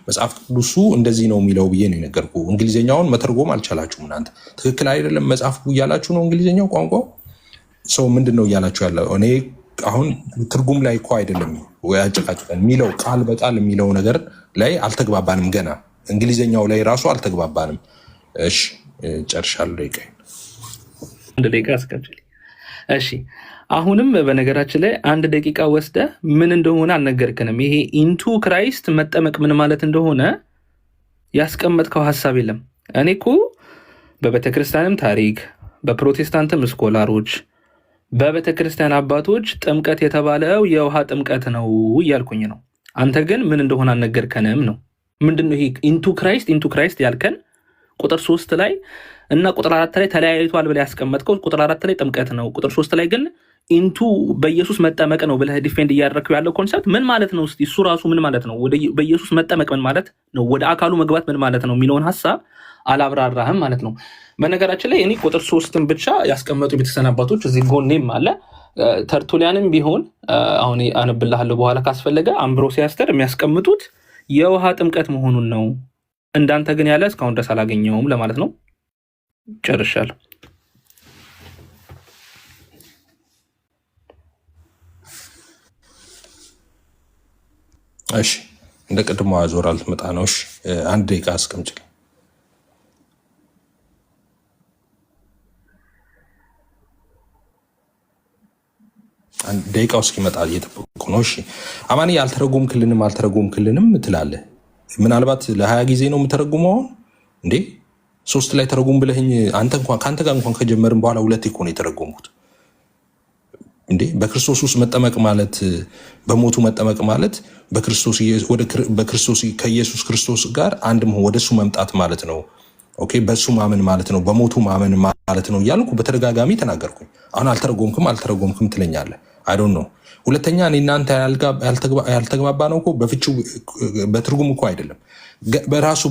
መጽሐፍ ቅዱሱ እንደዚህ ነው የሚለው ብዬ ነው የነገርኩ። እንግሊዝኛውን መተርጎም አልቻላችሁም እናንተ። ትክክል አይደለም መጽሐፍ እያላችሁ ነው እንግሊዝኛው ቋንቋው ሰው ምንድን ነው እያላችሁ ያለው? እኔ አሁን ትርጉም ላይ እኮ አይደለም ወይ አጨቃጭቀን የሚለው ቃል በቃል የሚለው ነገር ላይ አልተግባባንም። ገና እንግሊዝኛው ላይ ራሱ አልተግባባንም። እሺ ጨርሻለሁ። 1 ደቂቃ አስከፍል። እሺ አሁንም በነገራችን ላይ 1 ደቂቃ ወስደ ምን እንደሆነ አልነገርክንም። ይሄ ኢንቱ ክራይስት መጠመቅ ምን ማለት እንደሆነ ያስቀመጥከው ሀሳብ የለም። እኔ እኮ በቤተክርስቲያንም ታሪክ በፕሮቴስታንትም ስኮላሮች በቤተክርስቲያን አባቶች ጥምቀት የተባለው የውሃ ጥምቀት ነው እያልኩኝ ነው። አንተ ግን ምን እንደሆነ አልነገርከንም ነው። ምንድነው ይሄ ኢንቱ ክራይስት ያልከን? ቁጥር 3 ላይ እና ቁጥር 4 ላይ ተለያይቷል ብለህ ያስቀመጥከው ቁጥር 4 ላይ ጥምቀት ነው፣ ቁጥር 3 ላይ ግን ኢንቱ በኢየሱስ መጠመቅ ነው ብለህ ዲፌንድ እያደረግከው ያለው ኮንሰፕት ምን ማለት ነው? እስቲ እሱ ራሱ ምን ማለት ነው? በኢየሱስ መጠመቅ ምን ማለት ነው? ወደ አካሉ መግባት ምን ማለት ነው የሚለውን ሀሳብ አላብራራህም ማለት ነው። በነገራችን ላይ እኔ ቁጥር 3ን ብቻ ያስቀመጡ ቤተክርስቲያን አባቶች እዚህ ጎኔም አለ። ተርቱሊያንም ቢሆን አሁን አነብልሃለሁ በኋላ ካስፈለገ፣ አምብሮሲያስተር የሚያስቀምጡት የውሃ ጥምቀት መሆኑን ነው። እንዳንተ ግን ያለ እስካሁን ድረስ አላገኘውም ለማለት ነው። ጨርሻለሁ። እሺ እንደ ቅድሞ አዞር አልትመጣ ነው። እሺ 1 ደቂቃ አስቀምጭል። ደቂቃው እስኪመጣ እየጠበቁ ነው። እሺ አማኒ አልተረጎምክልንም ትላለህ። ምናልባት ለ20 ጊዜ ነው የምተረጉመው እንዴ? 3 ላይ ተረጉም ብለህኝ ከአንተ ጋር እንኳን ከጀመርን በኋላ 2 እኮ ነው የተረጎምኩት እንዴ። በክርስቶስ ውስጥ መጠመቅ ማለት በሞቱ መጠመቅ ማለት በክርስቶስ ከኢየሱስ ክርስቶስ ጋር አንድ መሆን ወደሱ መምጣት ማለት ነው። ኦኬ በሱ ማመን ማለት ነው፣ በሞቱ ማመን ማለት ነው እያልኩ በተደጋጋሚ ተናገርኩኝ። አሁን አልተረጎምክም ትለኛለህ። አይ ዶንት ኖ። ሁለተኛ እኔ እናንተ ያልተግባባ ነው እኮ በፍቺው በትርጉም እኮ አይደለም፣ በራሱ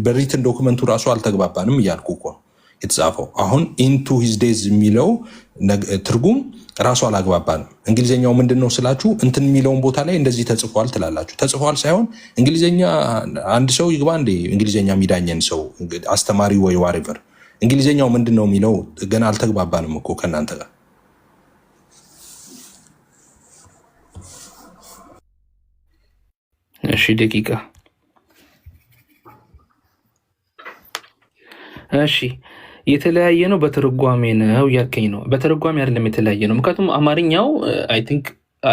በሪትን ዶክመንቱ ራሱ አልተግባባንም እያልኩ እኮ ነው የተጻፈው። አሁን ኢንቱ ሂዝ ዴዝ የሚለው ትርጉም ራሱ አላግባባንም። እንግሊዝኛው ምንድን ነው ስላችሁ እንትን የሚለውን ቦታ ላይ እንደዚህ ተጽፏል ትላላችሁ። ተጽፏል ሳይሆን እንግሊዝኛ አንድ ሰው ይግባ እንደ እንግሊዝኛ የሚዳኘን ሰው አስተማሪ ወይ ዋሬቨር፣ እንግሊዝኛው ምንድን ነው የሚለው ገና አልተግባባንም እኮ ከእናንተ ጋር። እሺ ደቂቃ እሺ የተለያየ ነው በትርጓሜ ነው ያልከኝ ነው። በትርጓሜ አይደለም የተለያየ ነው። ምክንያቱም አማርኛው አይ ቲንክ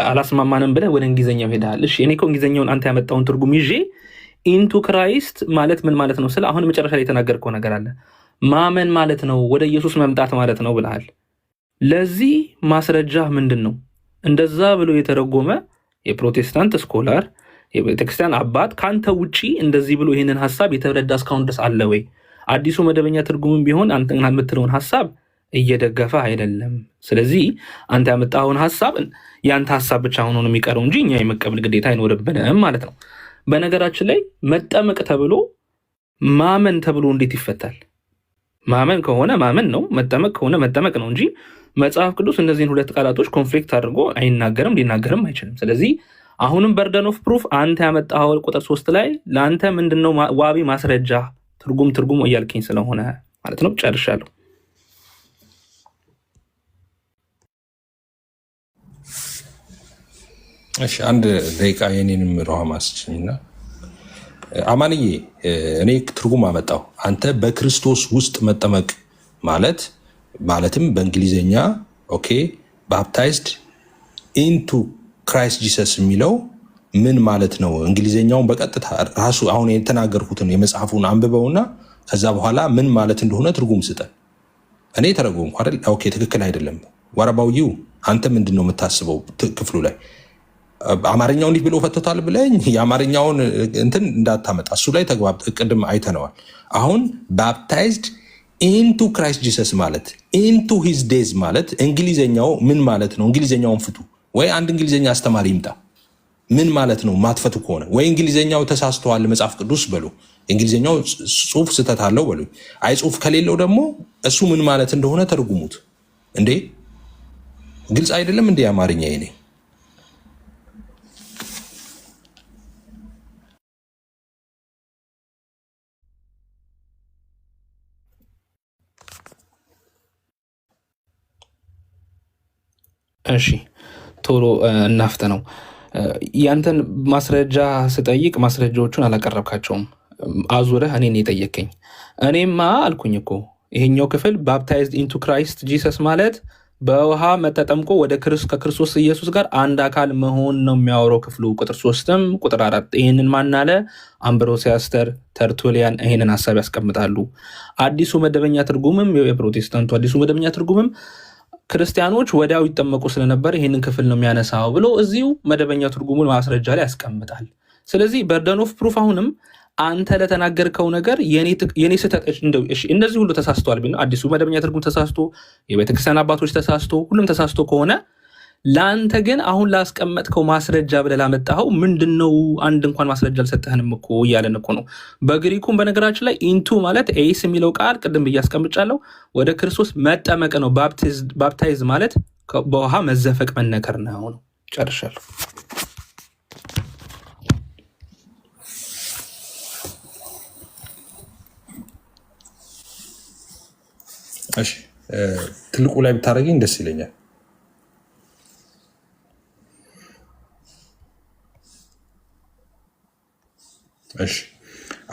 አላስማማንም ብለህ ወደ እንግሊዝኛው ሄደሃል። እሺ እኔ እኮ እንግሊዝኛውን አንተ ያመጣውን ትርጉም ይዤ ኢንቱ ክራይስት ማለት ምን ማለት ነው ስለ አሁን መጨረሻ ላይ የተናገርከው ነገር አለ። ማመን ማለት ነው፣ ወደ ኢየሱስ መምጣት ማለት ነው ብለሃል። ለዚህ ማስረጃ ምንድን ነው? እንደዛ ብሎ የተረጎመ የፕሮቴስታንት ስኮላር የቤተክርስቲያን አባት ከአንተ ውጪ እንደዚህ ብሎ ይህንን ሀሳብ የተረዳ እስካሁን ድረስ አለ ወይ? አዲሱ መደበኛ ትርጉምም ቢሆን አንተ የምትለውን ሀሳብ እየደገፈ አይደለም። ስለዚህ አንተ ያመጣኸውን ሀሳብ የአንተ ሀሳብ ብቻ ሆኖ ነው የሚቀረው እንጂ እኛ የመቀበል ግዴታ አይኖርብንም ማለት ነው። በነገራችን ላይ መጠመቅ ተብሎ ማመን ተብሎ እንዴት ይፈታል? ማመን ከሆነ ማመን ነው፣ መጠመቅ ከሆነ መጠመቅ ነው እንጂ መጽሐፍ ቅዱስ እነዚህን 2 ቃላቶች ኮንፍሊክት አድርጎ አይናገርም፣ ሊናገርም አይችልም። ስለዚህ አሁንም በርደን ኦፍ ፕሩፍ አንተ ያመጣኸው ቁጥር 3 ላይ ለአንተ ምንድነው ዋቢ ማስረጃ ትርጉም እያልከኝ ስለሆነ ማለት ነው። ጨርሻለሁ። እሺ 1 ደቂቃ የኔንም ሮሃ ማስችኝና አማንዬ እኔ ትርጉም አመጣው። አንተ በክርስቶስ ውስጥ መጠመቅ ማለትም በእንግሊዝኛ ኦኬ ባፕታይዝድ ኢንቱ ክራይስት ጂሰስ የሚለው ምን ማለት ነው? እንግሊዝኛውን በቀጥታ ራሱ አሁን የተናገርኩትን የመጽሐፉን አንብበውና ከዛ በኋላ ምን ማለት እንደሆነ ትርጉም ስጠን። እኔ ተረጎምኩ አይደል? ኦኬ ትክክል አይደለም። ወረባው ዩ አንተ ምንድን ነው የምታስበው? ክፍሉ ላይ አማርኛው እንዲህ ብሎ ፈቶታል ብለኝ የአማርኛውን እንትን እንዳታመጣ። እሱ ላይ ተግባብ ቅድም አይተነዋል። አሁን ባፕታይዝድ ኢንቱ ክራይስት ጂሰስ ማለት ኢንቱ ሂዝ ዴዝ ማለት እንግሊዝኛው ምን ማለት ነው? እንግሊዝኛውን ፍቱ ወይ አንድ እንግሊዝኛ አስተማሪ ይምጣ። ምን ማለት ነው? ማትፈቱ ከሆነ ወይ እንግሊዝኛው ተሳስተዋል መጽሐፍ ቅዱስ በሉ፣ እንግሊዝኛው ጽሁፍ ስህተት አለው በሉ። አይ ጽሁፍ ከሌለው ደግሞ እሱ ምን ማለት እንደሆነ ተርጉሙት። እንዴ ግልጽ አይደለም እንዴ አማርኛ? ይኔ እሺ ቶሎ እናፍተ ነው። ያንተን ማስረጃ ስጠይቅ ማስረጃዎቹን አላቀረብካቸውም። አዙረህ እኔን የጠየቀኝ እኔማ አልኩኝ እኮ ይሄኛው ክፍል ባፕታይዝድ ኢንቱ ክራይስት ጂሰስ ማለት በውሃ መተጠምቆ ወደ ከክርስቶስ ኢየሱስ ጋር አንድ አካል መሆን ነው የሚያወራው ክፍሉ። ቁጥር 3ም ቁጥር 4 ይህንን ማናለ አምብሮሲያስተር ተርቱሊያን ይህንን ሀሳብ ያስቀምጣሉ። አዲሱ መደበኛ ትርጉምም የፕሮቴስታንቱ አዲሱ መደበኛ ትርጉምም ክርስቲያኖች ወዲያው ይጠመቁ ስለነበር ይህንን ክፍል ነው የሚያነሳው ብሎ እዚሁ መደበኛ ትርጉሙን ማስረጃ ላይ ያስቀምጣል። ስለዚህ በርደን ኦፍ ፕሩፍ አሁንም አንተ ለተናገርከው ነገር የኔ ስህተት እነዚህ ሁሉ ተሳስተዋል ቢል አዲሱ መደበኛ ትርጉም ተሳስቶ የቤተክርስቲያን አባቶች ተሳስቶ ሁሉም ተሳስቶ ከሆነ ለአንተ ግን አሁን ላስቀመጥከው ማስረጃ ብለህ ላመጣኸው ምንድነው? አንድ እንኳን ማስረጃ አልሰጠህንም እኮ እያለን እኮ ነው። በግሪኩም በነገራችን ላይ ኢንቱ ማለት ኤስ የሚለው ቃል ቅድም ብዬ አስቀምጫለሁ ወደ ክርስቶስ መጠመቅ ነው። ባፕታይዝ ማለት በውሃ መዘፈቅ መነከር ነው። ጨርሻለሁ። እሺ ትልቁ ላይ ብታደርገኝ ደስ ይለኛል። እሺ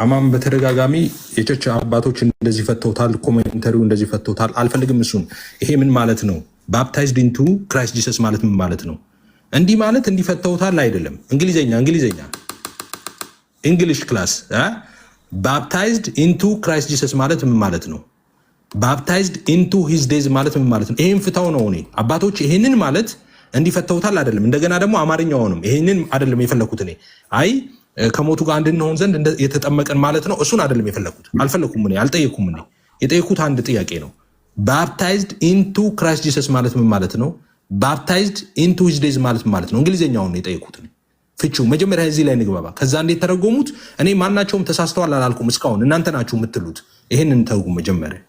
አማን በተደጋጋሚ የቸርች አባቶች እንደዚህ ፈተውታል፣ ኮሜንተሪው እንደዚህ ፈተውታል። አልፈልግም እሱን። ይሄ ምን ማለት ነው? ባፕታይዝድ ኢንቱ ክራይስት ጂሰስ ማለት ምን ማለት ነው? እንዲህ ማለት እንዲፈተውታል አይደለም። እንግሊዘኛ እንግሊሽ ክላስ ባፕታይዝድ ኢንቱ ክራይስት ጂሰስ ማለት ምን ማለት ነው? ባፕታይዝድ ኢንቱ ሂዝ ዴዝ ማለት ምን ማለት ነው? ይሄን ፍታው ነው። እኔ አባቶች ይሄንን ማለት እንዲፈተውታል አይደለም። እንደገና ደግሞ አማርኛውንም ይሄንን አይደለም የፈለኩት እኔ አይ ከሞቱ ጋር እንድንሆን ዘንድ የተጠመቀን ማለት ነው። እሱን አይደለም የፈለኩት። አልፈለኩም እኔ አልጠየኩም። እኔ የጠየኩት አንድ ጥያቄ ነው። ባፕታይዝድ ኢንቱ ክራይስት ጂሰስ ማለት ምን ማለት ነው? ባፕታይዝድ ኢንቱ ሂዝ ዴዝ ማለት ምን ማለት ነው? እንግሊዝኛውን ነው የጠየኩት። ፍቺው መጀመሪያ እዚህ ላይ ንግባባ። ከዛ እንዴት ተረጎሙት? እኔ ማናቸውም ተሳስተዋል አላልኩም እስካሁን። እናንተ ናችሁ የምትሉት። ይሄንን ተርጉም መጀመሪያ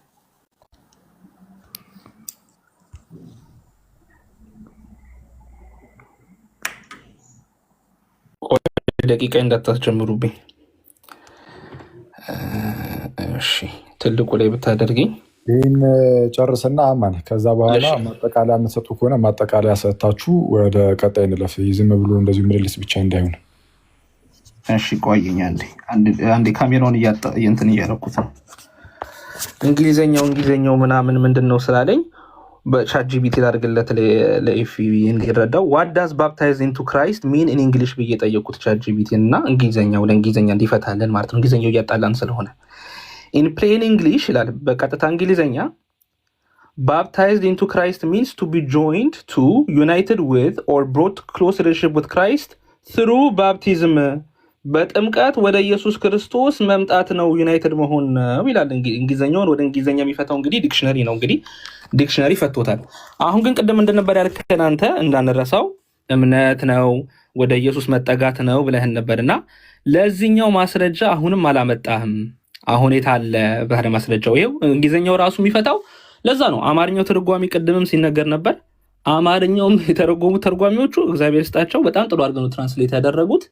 ደቂቃ እንዳታስጀምሩብኝ። እሺ ትልቁ ላይ ብታደርገኝ ይህን ጨርስና አማን ከዛ በኋላ ማጠቃለያ የምትሰጡ ከሆነ ማጠቃለያ ሰጥታችሁ ወደ ቀጣይ እንለፍ። ዝም ብሎ እንደዚሁ ምልልስ ብቻ እንዳይሆን። እሺ ቆይኝ አንዴ ካሜራውን እንትን እያደረኩት ነው። እንግሊዘኛው ምናምን ምንድን ነው ስላለኝ በቻት ጂፒቲ ላድርግለት ለኤፍቢ እንዲረዳው ዋት ዳዝ ባፕታይዝ ኢንቱ ክራይስት ሚን ኢን እንግሊሽ ብዬ ጠየቁት ቻት ጂፒቲ እና እንግሊዝኛው ለእንግሊዝኛ እንዲፈታለን ማለት ነው። እንግሊዝኛው እያጣላን ስለሆነ ኢን ፕሌን እንግሊሽ ይላል። በቀጥታ እንግሊዝኛ ባፕታይዝድ ኢንቱ ክራይስት ሚንስ ቱ ቢ ጆይንድ ቱ ዩናይትድ ዊዝ ኦር ብሮት ክሎዝ ሪሌሽንሺፕ ዊዝ ክራይስት ትሩ ባፕቲዝም በጥምቀት ወደ ኢየሱስ ክርስቶስ መምጣት ነው፣ ዩናይትድ መሆን ነው ይላል። እንግሊዝኛውን ወደ እንግሊዝኛ የሚፈታው እንግዲህ ዲክሽነሪ ነው። እንግዲህ ዲክሽነሪ ፈቶታል። አሁን ግን ቅድም እንደነበር ያልከን አንተ እንዳንረሳው እምነት ነው ወደ ኢየሱስ መጠጋት ነው ብለህን ነበር እና ለዚህኛው ማስረጃ አሁንም አላመጣህም። አሁን የታለ ባህረ ማስረጃው? ይኸው እንግሊዝኛው ራሱ የሚፈታው ለዛ ነው። አማርኛው ተርጓሚ ቅድምም ሲነገር ነበር። አማርኛውም የተረጎሙ ተርጓሚዎቹ እግዚአብሔር ይስጣቸው በጣም ጥሩ አድርገው ትራንስሌት ያደረጉት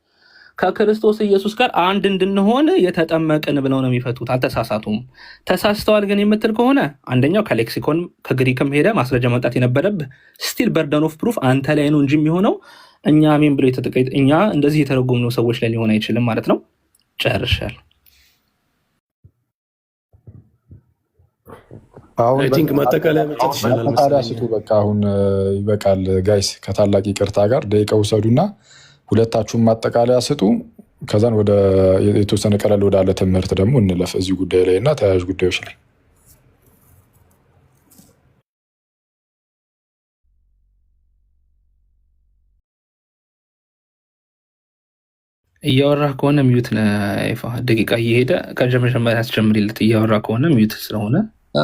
ከክርስቶስ ኢየሱስ ጋር አንድ እንድንሆን የተጠመቅን ብለው ነው የሚፈቱት። አልተሳሳቱም። ተሳስተዋል ግን የምትል ከሆነ አንደኛው ከሌክሲኮን ከግሪክም ሄደ ማስረጃ መምጣት የነበረብህ ስቲል በርደን ኦፍ ፕሩፍ አንተ ላይ ነው እንጂ የሚሆነው እኛ አሜን ብሎ እኛ እንደዚህ የተረጎምነው ሰዎች ላይ ሊሆን አይችልም ማለት ነው። ጨርሻል። ማጠቃለያ ስጡ። በቃ አሁን ይበቃል ጋይስ። ከታላቅ ይቅርታ ጋር ደቂቃ ውሰዱና ሁለታችሁም ማጠቃለያ ስጡ። ከዛን ወደ የተወሰነ ቀለል ወዳለ ትምህርት ደግሞ እንለፍ እዚህ ጉዳይ ላይ እና ተያያዥ ጉዳዮች ላይ። እያወራህ ከሆነ ሚዩት ነህ። ደቂቃ እየሄደ ከመጀመሪያ ያስጀምርለት። እያወራህ ከሆነ ሚዩት ስለሆነ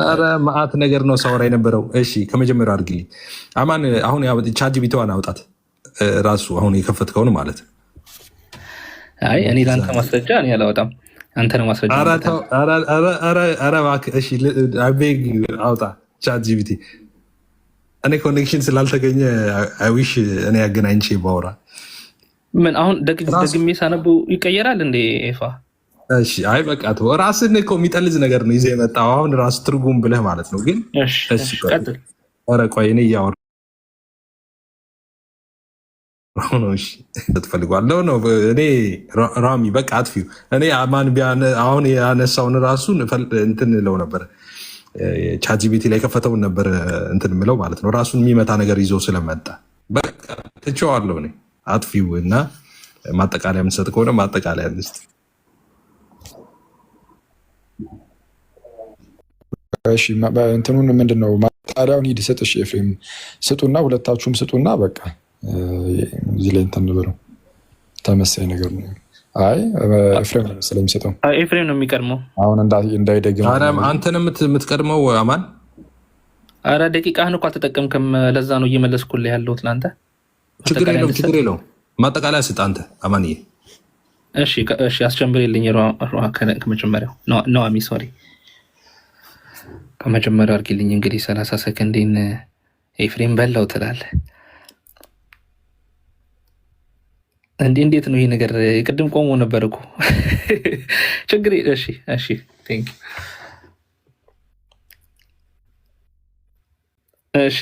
ኧረ መዓት ነገር ነው ሳወራ የነበረው። እሺ ከመጀመሪያው አድርግልኝ አማን። አሁን ቻት ጂፒቲዋን አውጣት ራሱ አሁን የከፈትከውን ማለት ነው። አይ እኔ ለአንተ ማስረጃ እኔ አላወጣም፣ አንተ ነው ማስረጃ። ኧረ እባክህ እሺ፣ ቤግ አውጣ ቻት ጂፒቲ። እኔ ኮኔክሽን ስላልተገኘ አይዊሽ እኔ ያገናኝቼ ባወራ። ምን አሁን ደግሜ ሳነበው ይቀየራል እንዴ ኤፋ? እሺ አይ በቃ ተው፣ ራስን እኮ የሚጠልዝ ነገር ነው ይዘህ የመጣው አሁን ራሱ ትርጉም ብለህ ማለት ነው። ግን እሺ ቀጥል። ኧረ ቆይ እኔ እያወራሁ ነው። እሺ ትፈልጓለሁ ነው እኔ ራሚ በቃ አጥፊው። እኔ አማን አሁን ያነሳውን ራሱን እንትን ለው ነበር ቻትጂፒቲ ላይ ከፈተውን ነበር እንትን ምለው ማለት ነው። ራሱን የሚመታ ነገር ይዞ ስለመጣ በቃ ትቼዋለሁ እኔ። አጥፊው እና ማጠቃለያ የምትሰጥ ከሆነ ማጠቃለያ እንስጥ። እሺ እንትኑን ምንድነው ማጣሪያውን ሂድ ስጥ። እሺ ኤፍሬም ስጡና ሁለታችሁም ስጡና በቃ እዚህ ላይ እንትን ብለው ተመሳይ ነገር ነው። አይ ኤፍሬም ነው ስለሚሰጠው ኤፍሬም ነው የሚቀድመው። አሁን እንዳይደግም አንተን የምትቀድመው አማን። አረ ደቂቃህን እኮ አልተጠቀምክም። ለዛ ነው እየመለስኩልህ ያለሁት ለአንተ። ችግር የለውም። ማጠቃለያ ስጥ አንተ አማንዬ። እሺ አስጀምርልኝ። ከመጀመሪያው ነዋሚ ሶሪ ከመጀመሪያው አድርጊልኝ። እንግዲህ 30 ሰከንዴን ኤፍሬም በላው ትላለህ። እንዴት ነው ይሄ ነገር? ቅድም ቆሞ ነበር እኮ ችግር። እሺ ቴንክ ዩ። እሺ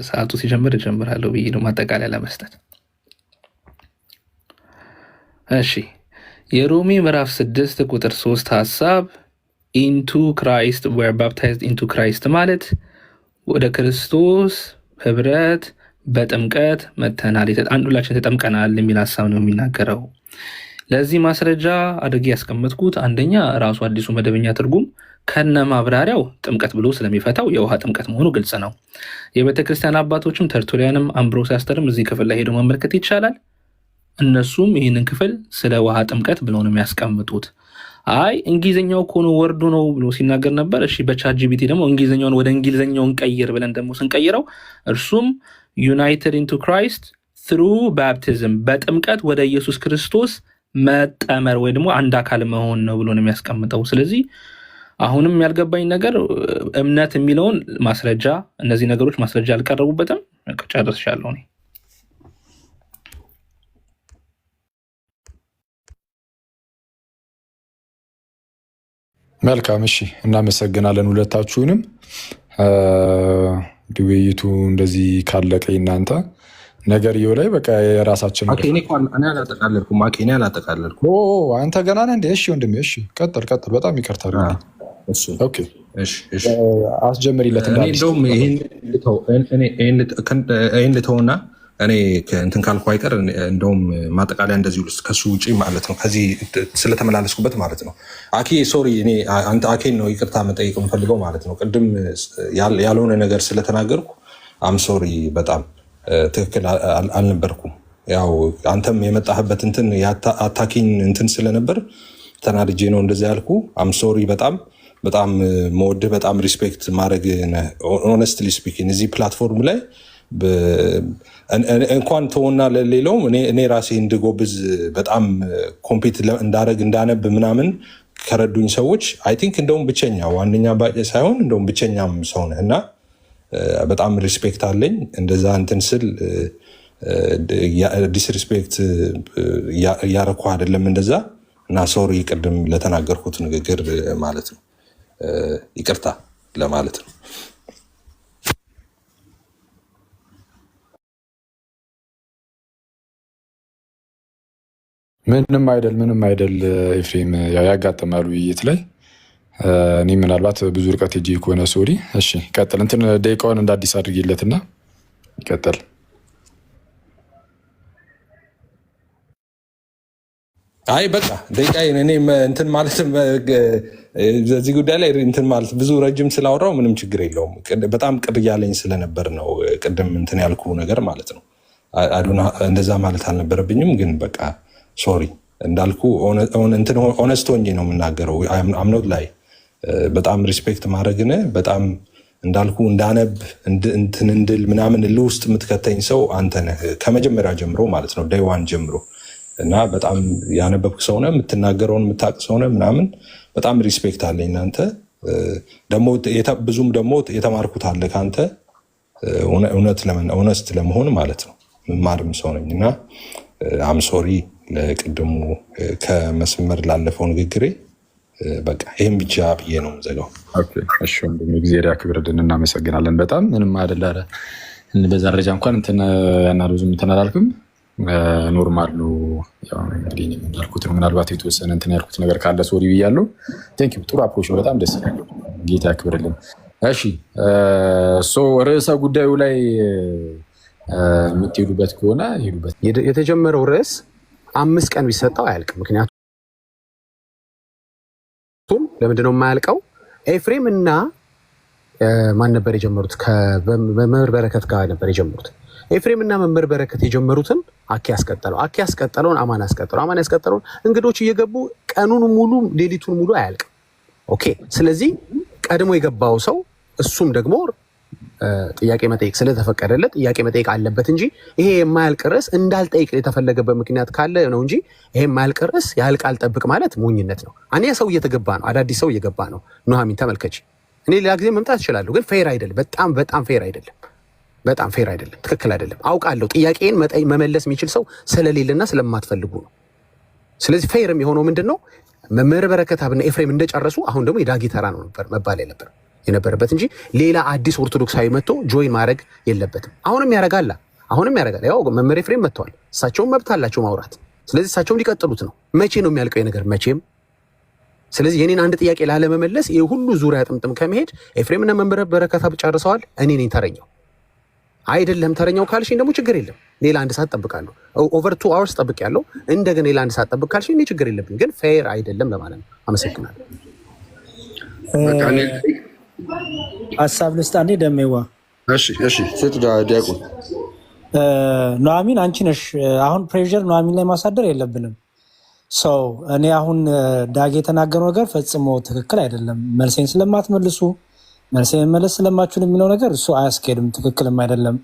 ሰዓቱ ሲጀምር እጀምራለሁ ብዬ ነው ማጠቃለያ ለመስጠት። እሺ የሮሜ ምዕራፍ 6 ቁጥር 3 ሀሳብ ኢንቱ ክራይስት ዌር ባፕታይዝድ ኢንቱ ክራይስት ማለት ወደ ክርስቶስ ህብረት በጥምቀት መተናል፣ ሁላችን ተጠምቀናል የሚል ሀሳብ ነው የሚናገረው። ለዚህ ማስረጃ አድርጌ ያስቀመጥኩት አንደኛ ራሱ አዲሱ መደበኛ ትርጉም ከነ ማብራሪያው ጥምቀት ብሎ ስለሚፈታው የውሃ ጥምቀት መሆኑ ግልጽ ነው። የቤተክርስቲያን አባቶችም ተርቱሊያንም አምብሮሲያስተርም እዚህ ክፍል ላይ ሄደው መመልከት ይቻላል። እነሱም ይህንን ክፍል ስለ ውሃ ጥምቀት ብለው ነው የሚያስቀምጡት። አይ እንግሊዝኛው እኮ ነው ወርዱ ነው ብሎ ሲናገር ነበር። እሺ በቻትጂፒቲ ደግሞ እንግሊዝኛውን ወደ እንግሊዝኛውን ቀይር ብለን ደግሞ ስንቀይረው እርሱም ዩናይትድ ኢንቱ ክራይስት ትሩ ባፕቲዝም በጥምቀት ወደ ኢየሱስ ክርስቶስ መጠመር ወይ ደግሞ አንድ አካል መሆን ነው ብሎ ነው የሚያስቀምጠው። ስለዚህ አሁንም ያልገባኝ ነገር እምነት የሚለውን ማስረጃ፣ እነዚህ ነገሮች ማስረጃ አልቀረቡበትም። ጨርሻለሁ እኔ። መልካም እሺ፣ እናመሰግናለን ሁለታችሁንም። ውይይቱ እንደዚህ ካለቀ እናንተ ነገርየው ላይ በቃ የራሳችን አንተ ገና ነህ እንደ እሺ ወንድሜ፣ እሺ ቀጥል። በጣም ይቅርታ አስጀምሪለት። ይህን ልተውና እኔ እንትን ካልኩ አይቀር እንደውም ማጠቃለያ እንደዚህ ከሱ ውጭ ማለት ነው፣ ከዚህ ስለተመላለስኩበት ማለት ነው። አኬ ሶሪ፣ አንተ አኬን ነው ይቅርታ መጠየቅ የምፈልገው ማለት ነው። ቅድም ያልሆነ ነገር ስለተናገርኩ አም ሶሪ፣ በጣም ትክክል አልነበርኩም። ያው አንተም የመጣህበት እንትን አታኪን እንትን ስለነበር ተናድጄ ነው እንደዚህ ያልኩ። አም ሶሪ፣ በጣም መወድህ፣ በጣም ሪስፔክት ማድረግ ሆነስትሊ ስፒኪንግ እዚህ ፕላትፎርም ላይ እንኳን ተወና ለሌለውም እኔ ራሴ እንድጎብዝ በጣም ኮምፒት እንዳረግ እንዳነብ ምናምን ከረዱኝ ሰዎች አይ ቲንክ እንደውም ብቸኛ ዋነኛ ባጭ ሳይሆን እንደውም ብቸኛም ሰው ነህ እና በጣም ሪስፔክት አለኝ። እንደዛ እንትን ስል ዲስሪስፔክት እያረኩ አይደለም እንደዛ እና ሶሪ ቅድም ለተናገርኩት ንግግር ማለት ነው ይቅርታ ለማለት ነው። ምንም አይደል ኤፍሬም፣ ያጋጥማሉ ውይይት ላይ። እኔ ምናልባት ብዙ ርቀት ሄጄ ከሆነ ሶሪ። እሺ ቀጥል። እንትን ደቂቃውን እንደ አዲስ አድርጌለትና ይቀጥል። አይ በቃ ደቂቃ እኔ እንትን ማለት በዚህ ጉዳይ ላይ እንትን ማለት ብዙ ረጅም ስላወራው ምንም ችግር የለውም። በጣም ቅር እያለኝ ስለነበር ነው ቅድም እንትን ያልኩ ነገር ማለት ነው። እንደዛ ማለት አልነበረብኝም፣ ግን በቃ ሶሪ እንዳልኩ ኦነስት ሆኜ ነው የምናገረው። አምኖት ላይ በጣም ሪስፔክት ማድረግን በጣም እንዳልኩ እንዳነብ እንትን እንድል ምናምን እልህ ውስጥ የምትከተኝ ሰው አንተ ነህ ከመጀመሪያ ጀምሮ ማለት ነው፣ ዴይ ዋን ጀምሮ እና በጣም ያነበብክ ሰው ነህ፣ የምትናገረውን የምታውቅ ሰው ነህ ምናምን በጣም ሪስፔክት አለኝ። እናንተ ደግሞ ብዙም ደግሞ የተማርኩት አለ ከአንተ ኦነስት ለመሆን ማለት ነው። መማርም ሰው ነኝ እና አም ሶሪ ለቅድሙ ከመስመር ላለፈው ንግግሬ። በቃ ይህም ብቻ ብዬ ነው ዘጋው። እሺ ወንድሜ እግዚአብሔር ያክብርልን፣ እናመሰግናለን በጣም። ምንም አይደል። ኧረ በዛ ደረጃ እንኳን እንትን ያናሉዝም እንትን አላልክም፣ ኖርማል ነው። እንግዲህ እንዳልኩት ነው። ምናልባት የተወሰነ እንትን ያልኩት ነገር ካለ ሶሪ ብያለሁ። ቴንክ ዩ። ጥሩ አፕሮች ነው። በጣም ደስ ይላል። ጌታ ያክብርልን። እሺ ርዕሰ ጉዳዩ ላይ የምትሄዱበት ከሆነ ሄዱበት። የተጀመረው ርዕስ 5 ቀን ቢሰጠው አያልቅም። ምክንያቱም ለምንድነው የማያልቀው? ኤፍሬም እና ማን ነበር የጀመሩት? ከመምህር በረከት ጋር ነበር የጀመሩት። ኤፍሬም እና መምህር በረከት የጀመሩትን አኪ ያስቀጠለው፣ አኪ ያስቀጠለውን አማን ያስቀጠለው፣ አማን ያስቀጠለውን እንግዶች እየገቡ ቀኑን ሙሉ ሌሊቱን ሙሉ አያልቅም። ኦኬ። ስለዚህ ቀድሞ የገባው ሰው እሱም ደግሞ ጥያቄ መጠየቅ ስለተፈቀደለት ጥያቄ መጠየቅ አለበት እንጂ ይሄ የማያልቅ ርዕስ እንዳልጠይቅ የተፈለገበት ምክንያት ካለ ነው እንጂ ይሄ የማያልቅ ርዕስ ያልቃል ጠብቅ ማለት ሞኝነት ነው። አንያ ሰው እየተገባ ነው፣ አዳዲስ ሰው እየገባ ነው። ኑሐሚን ተመልከች። እኔ ሌላ ጊዜ መምጣት እችላለሁ፣ ግን ፌር አይደለም። በጣም ፌር አይደለም። በጣም ፌር አይደለም። ትክክል አይደለም። አውቃለሁ ጥያቄን መመለስ የሚችል ሰው ስለሌለና ስለማትፈልጉ ነው። ስለዚህ ፌር የሚሆነው ምንድን ነው? መምህር በረከት አብና ኤፍሬም እንደጨረሱ አሁን ደግሞ የዳጊ ተራ ነው መባል የነበረበት እንጂ ሌላ አዲስ ኦርቶዶክሳዊ መጥቶ ጆይን ማድረግ የለበትም። አሁንም ያረጋል። ያው መምህር ኤፍሬም መጥተዋል። እሳቸውም መብት አላቸው ማውራት። ስለዚህ እሳቸውም ሊቀጥሉት ነው። መቼ ነው የሚያልቀው ነገር? መቼም። ስለዚህ የኔን አንድ ጥያቄ ላለመመለስ ይህ ሁሉ ዙሪያ ጥምጥም ከመሄድ ኤፍሬምና መምህር በረከት ጨርሰዋል። እኔ ነኝ ተረኛው። አይደለም ተረኛው ካልሽኝ ደግሞ ችግር የለም። ሌላ 1 ሰዓት ጠብቃለሁ። ኦቨር 2 hours ጠብቄያለሁ። እንደገና ሌላ 1 ሰዓት ጠብቅ ካልሽኝ እኔ ችግር የለብኝ። ግን ፌር አይደለም ለማለት ነው። አመሰግናለሁ። ሀሳብ ልስጥ አንዴ ደሜዋ። እሺ ስጥ ዲያቆን። ኑሐሚን አንቺ ነሽ አሁን ፕሬዠር ኑሐሚን ላይ ማሳደር የለብንም። ሰው እኔ አሁን ዳጊ የተናገረው ነገር ፈጽሞ ትክክል አይደለም። መልሴን ስለማትመልሱ መልሴን መመለስ ስለማችሁን የሚለው ነገር እሱ አያስኬድም፣ ትክክልም አይደለም።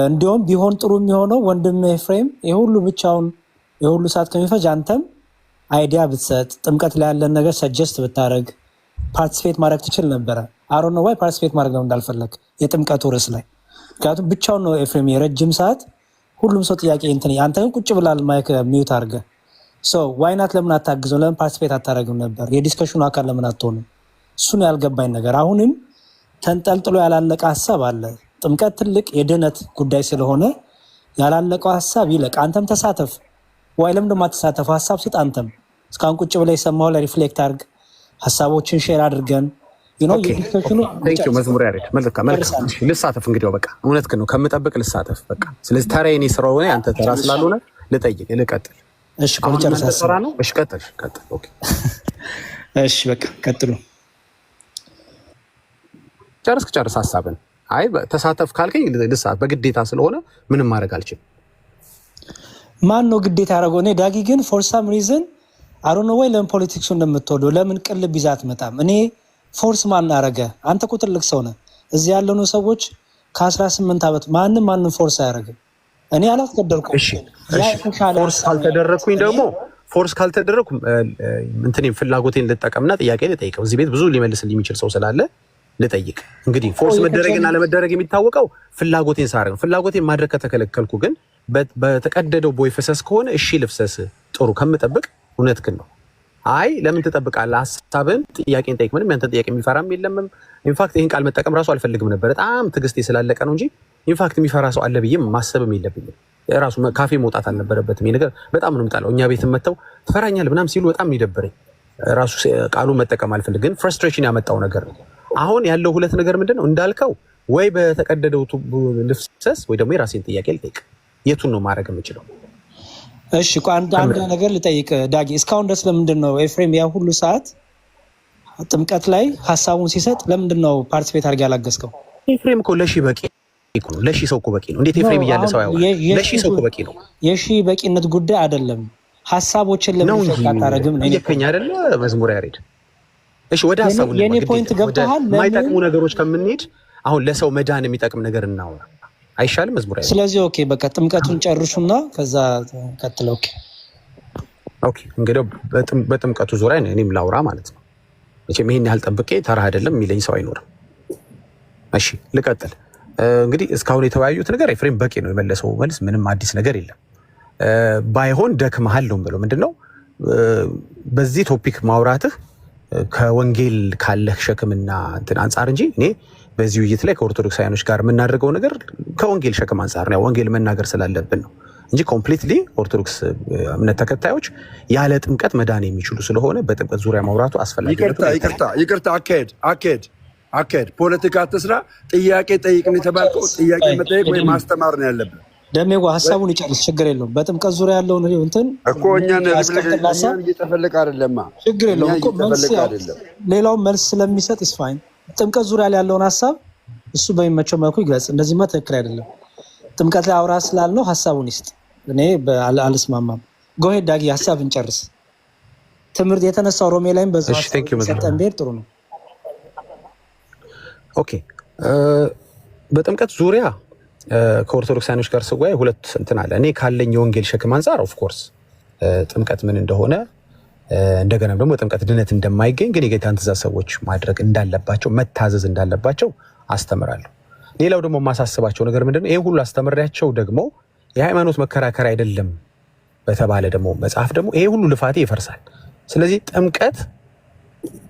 እንዲሁም ቢሆን ጥሩ የሚሆነው ወንድም ኤፍሬም የሁሉ ብቻውን የሁሉ ሰዓት ከሚፈጅ አንተም አይዲያ ብትሰጥ፣ ጥምቀት ላይ ያለን ነገር ሰጀስት ብታደረግ ፓርቲስፔት ማድረግ ትችል ነበረ። አሮ ነው ዋይ ፓርቲስፔት ማድረግ ነው እንዳልፈለግ የጥምቀቱ ርዕስ ላይ። ምክንያቱም ብቻውን ነው ኤፍሬም የረጅም ሰዓት ሁሉም ሰው ጥያቄ እንትን አንተ ግን ቁጭ ብላል ማይክ ሚዩት አድርገ ዋይናት ለምን አታግዘው? ለምን ፓርቲስፔት አታደረግም ነበር? የዲስከሽኑ አካል ለምን አትሆንም? እሱን ያልገባኝ ነገር አሁንም ተንጠልጥሎ ያላለቀ ሀሳብ አለ። ጥምቀት ትልቅ የድህነት ጉዳይ ስለሆነ ያላለቀው ሀሳብ ይለቅ። አንተም ተሳተፍ። ዋይ ለምን ደሞ አትሳተፍ? ሀሳብ ስጥ። አንተም እስካሁን ቁጭ ብላ የሰማው ላይ ሪፍሌክት አድርግ፣ ሀሳቦችን ሼር አድርገን መዝሙር ያሬድ መልካም ልሳተፍ። እንግዲህ በቃ እውነት ነው ከምጠብቅ ልሳተፍ። በቃ ስለዚህ ተራ የኔ ስራ ሆነ አንተ ተራ ስላልሆነ ልጠይቅ ልቀጥል። እሺ ቆልጨርሳ ነው። እሺ ቀጥል። ኦኬ እሺ በቃ ቀጥሉ። ጨርስ ሀሳብን። አይ ተሳተፍ ካልከኝ ልሳተፍ በግዴታ ስለሆነ ምንም ማድረግ አልችልም። ማን ነው ግዴታ ያደረገው? እኔ ዳጊ ግን ፎር ሳም ሪዝን አሮ ነው ወይ ለምን ፖለቲክሱ እንደምትወደው ለምን ቅልብ ይዛ አትመጣም? እኔ ፎርስ ማን አረገ? አንተ እኮ ትልቅ ሰው ነህ። እዚህ ያለኑ ሰዎች ከ18 ዓመት ማንም ፎርስ አያደርግም። እኔ አላስገደልኩም። ፎርስ ካልተደረግኩኝ ደግሞ ፎርስ ካልተደረግኩ እንትኔ ፍላጎቴን ልጠቀምና ጥያቄ ልጠይቀው። እዚህ ቤት ብዙ ሊመልስልኝ የሚችል ሰው ስላለ ልጠይቅ። እንግዲህ ፎርስ መደረግና ለመደረግ የሚታወቀው ፍላጎቴን ሳረግ ነው። ፍላጎቴን ማድረግ ከተከለከልኩ ግን በተቀደደው ቦይ ፈሰስ ከሆነ እሺ ልፍሰስ ጥሩ ከምጠብቅ እውነትህን ነው። አይ ለምን ትጠብቃለህ? ሀሳብን ጥያቄን ጠይቅ። ምንም ያንተን ጥያቄ የሚፈራም የለም። ኢንፋክት ይህን ቃል መጠቀም ራሱ አልፈልግም ነበር። በጣም ትዕግስቴ ስላለቀ ነው እንጂ ኢንፋክት የሚፈራ ሰው አለ ብዬም ማሰብም የለብኝም። ራሱ ካፌ መውጣት አልነበረበትም። ይሄ ነገር በጣም ነው የምጣለው። እኛ ቤትም መጥተው ትፈራኛለህ ምናምን ሲሉ በጣም ይደብረኝ። ራሱ ቃሉን መጠቀም አልፈልግ፣ ግን ፍረስትሬሽን ያመጣው ነገር ነው። አሁን ያለው ሁለት ነገር ምንድን ነው እንዳልከው፣ ወይ በተቀደደው ልፍሰስ ወይ ደግሞ የራሴን ጥያቄ ልጠይቅ። የቱን ነው ማድረግ የምችለው? እሺ አንድ ነገር ልጠይቅ ዳጊ። እስካሁን ድረስ ለምንድን ነው ኤፍሬም ያ ሁሉ ሰዓት ጥምቀት ላይ ሀሳቡን ሲሰጥ ለምንድን ነው ፓርቲስፔት አድርጌ ያላገዝከው? ኤፍሬም እኮ ለሺ በቂ ነው። ለሺ ሰው እኮ በቂ ነው። እንዴት ኤፍሬም እያለ ሰው ያወራል? ለሺ ሰው እኮ በቂ ነው። የሺ በቂነት ጉዳይ አይደለም። ሀሳቦችን ለምን አታረግም ነው እየከኛ አይደለ? መዝሙር ያሬድ። እሺ ወደ ሀሳቡ የኔ ፖይንት ገብቶሃል? የማይጠቅሙ ነገሮች ከምንሄድ አሁን ለሰው መዳን የሚጠቅም ነገር እናወራ አይሻልም? መዝሙር ያሬድ። ስለዚህ ኦኬ በቃ ጥምቀቱን ጨርሱና ከዛ ቀጥለው። ኦኬ እንግዲህ በጥምቀቱ ዙሪያ እኔም ላውራ ማለት ነው። መቼም ይሄን ያህል ጠብቄ ተራ አይደለም የሚለኝ ሰው አይኖርም። እሺ ልቀጥል። እንግዲህ እስካሁን የተወያዩት ነገር ኤፍሬም በቂ ነው። የመለሰው መልስ ምንም አዲስ ነገር የለም። ባይሆን ደክመሃል ነው ብለው ምንድነው በዚህ ቶፒክ ማውራትህ ከወንጌል ካለህ ሸክምና እንትን አንጻር እንጂ እኔ በዚህ ውይይት ላይ ከኦርቶዶክሳውያኖች ጋር የምናደርገው ነገር ከወንጌል ሸክም አንጻር ነው። ወንጌል መናገር ስላለብን ነው። እንጂ ኮምፕሊትሊ ኦርቶዶክስ እምነት ተከታዮች ያለ ጥምቀት መዳን የሚችሉ ስለሆነ በጥምቀት ዙሪያ ማውራቱ አስፈላጊ ነው። ይቅርታ አካሄድ ፖለቲካ አትስራ። ጥያቄ ጠይቅን የተባልከው ጥያቄ መጠየቅ ወይ ማስተማር ነው ያለብን። ደሜጓ ሀሳቡን ይጨርስ፣ ችግር የለውም። በጥምቀት ዙሪያ ያለውን እንትን እኮ እኛን እየተፈለቀ አይደለማ፣ ችግር የለውም እኮ ሌላውን መልስ ስለሚሰጥ ይስፋኝ። ጥምቀት ዙሪያ ላይ ያለውን ሀሳብ እሱ በሚመቸው መልኩ ይግለጽ። እንደዚህማ ትክክል አይደለም። ጥምቀት ላይ አውራ ስላልነው ሀሳቡን ይስጥ። እኔ አልስማማም። ጎሄድ ዳጊ ሀሳብን ጨርስ። ትምህርት የተነሳው ሮሜ ላይም በዛው ሰጠን ብሄድ ጥሩ ነው። ኦኬ በጥምቀት ዙሪያ ከኦርቶዶክሳኖች ጋር ስወያይ ሁለት እንትን አለ። እኔ ካለኝ የወንጌል ሸክም አንጻር ኦፍኮርስ ጥምቀት ምን እንደሆነ እንደገናም ደግሞ ጥምቀት ድነት እንደማይገኝ ግን የጌታን ትእዛዝ ሰዎች ማድረግ እንዳለባቸው መታዘዝ እንዳለባቸው አስተምራለሁ። ሌላው ደግሞ የማሳስባቸው ነገር ምንድነው? ይሄ ሁሉ አስተምሪያቸው ደግሞ የሃይማኖት መከራከር አይደለም በተባለ ደግሞ መጽሐፍ ደግሞ ይሄ ሁሉ ልፋቴ ይፈርሳል። ስለዚህ ጥምቀት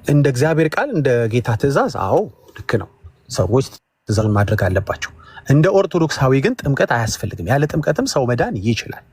እንደ እግዚአብሔር ቃል እንደ ጌታ ትእዛዝ አዎ ልክ ነው፣ ሰዎች ትእዛዙን ማድረግ አለባቸው። እንደ ኦርቶዶክሳዊ ግን ጥምቀት አያስፈልግም። ያለ ጥምቀትም ሰው መዳን ይችላል።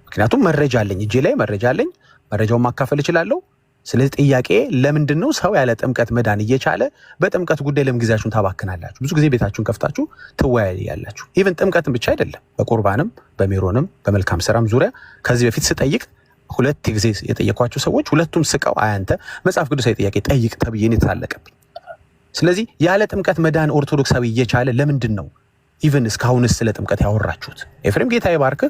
ምክንያቱም መረጃ አለኝ፣ እጄ ላይ መረጃ አለኝ፣ መረጃውን ማካፈል እችላለሁ። ስለዚህ ጥያቄ ለምንድን ነው ሰው ያለ ጥምቀት መዳን እየቻለ በጥምቀት ጉዳይ ለምን ጊዜያችሁን ታባክናላችሁ? ብዙ ጊዜ ቤታችሁን ከፍታችሁ ትወያያላችሁ። ኢቨን ጥምቀትን ብቻ አይደለም፣ በቁርባንም በሜሮንም በመልካም ስራም ዙሪያ ከዚህ በፊት ስጠይቅ 2 ጊዜ የጠየኳቸው ሰዎች ሁለቱም ስቀው አያንተ መጽሐፍ ቅዱሳዊ ጥያቄ ጠይቅ ተብዬ ነው የተሳለቀብኝ። ስለዚህ ያለ ጥምቀት መዳን ኦርቶዶክሳዊ እየቻለ ለምንድን ነው ኢቨን እስካሁንስ ስለ ጥምቀት ያወራችሁት? ኤፍሬም ጌታ ይባርክ፣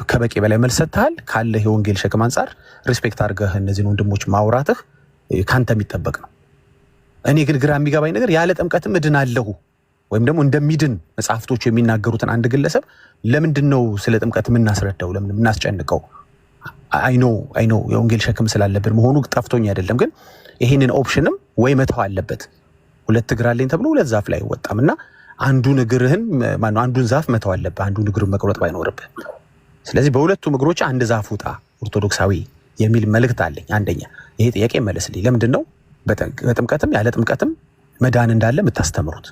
ከበቂ በላይ መልስ ሰጥተሃል። ካለህ የወንጌል ሸክም አንጻር ሪስፔክት አድርገህ እነዚህን ወንድሞች ማውራትህ ካንተ የሚጠበቅ ነው። እኔ ግን ግራ የሚገባኝ ነገር ያለ ጥምቀትም እድናለሁ ወይም ደግሞ እንደሚድን መጽሐፍቶች የሚናገሩትን አንድ ግለሰብ ለምንድን ነው ስለ ጥምቀት የምናስረዳው? ለምን የምናስጨንቀው? አይኖ የወንጌል ሸክም ስላለብን መሆኑ ጠፍቶኝ አይደለም፣ ግን ይህንን ኦፕሽንም ወይ መተው አለበት። 2 እግር አለኝ ተብሎ 2 ዛፍ ላይ አይወጣም እና አንዱን ዛፍ መተው አለብህ፣ አንዱን እግር መቁረጥ ባይኖርብህ። ስለዚህ በሁለቱም እግሮች አንድ ዛፍ ውጣ ኦርቶዶክሳዊ የሚል መልእክት አለኝ። አንደኛ ይሄ ጥያቄ መለስልኝ። ለምንድን ነው በጥምቀትም ያለ ጥምቀትም መዳን እንዳለ የምታስተምሩት?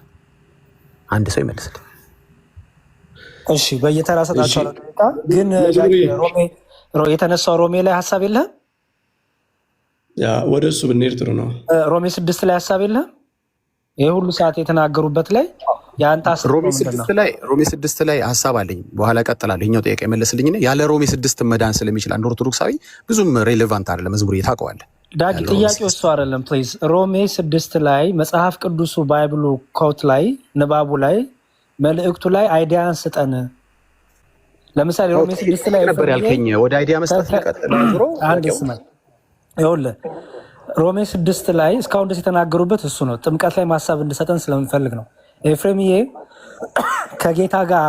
አንድ ሰው ይመልስልኝ። እሺ በየተራ ሰጣቸው ግን የተነሳው ሮሜ ላይ ሀሳብ የለህም? ወደ እሱ ብንሄድ ጥሩ ነው። ሮሜ 6 ላይ ሀሳብ የለህም? ይህ ሁሉ ሰዓት የተናገሩበት ላይ ሮሜ 6 ላይ ሀሳብ አለኝ። በኋላ እቀጥላለሁ። ይኸኛው ጥያቄ መለስልኝ። ያለ ሮሜ 6 መዳን ስለሚችል አንድ ኦርቶዶክሳዊ ብዙም ሬሌቫንት አይደለም። መዝሙር ታውቀዋለህ። ዳጊ ጥያቄው እሱ አይደለም። ፕሊዝ ሮሜ 6 ላይ መጽሐፍ ቅዱሱ ባይብሉ ኮት ላይ ንባቡ ላይ መልእክቱ ላይ አይዲያን ስጠን። ለምሳሌ ሮሜ 6 ላይ ነበር ያልከኝ። ወደ አይዲያ መስጠት ዞሮ አንድ ስማኝ። ይኸውልህ ሮሜ 6 ላይ እስካሁን ድረስ የተናገሩበት እሱ ነው። ጥምቀት ላይ ማሳብ እንድሰጠን ስለምንፈልግ ነው። ኤፍሬምዬ ከጌታ ጋር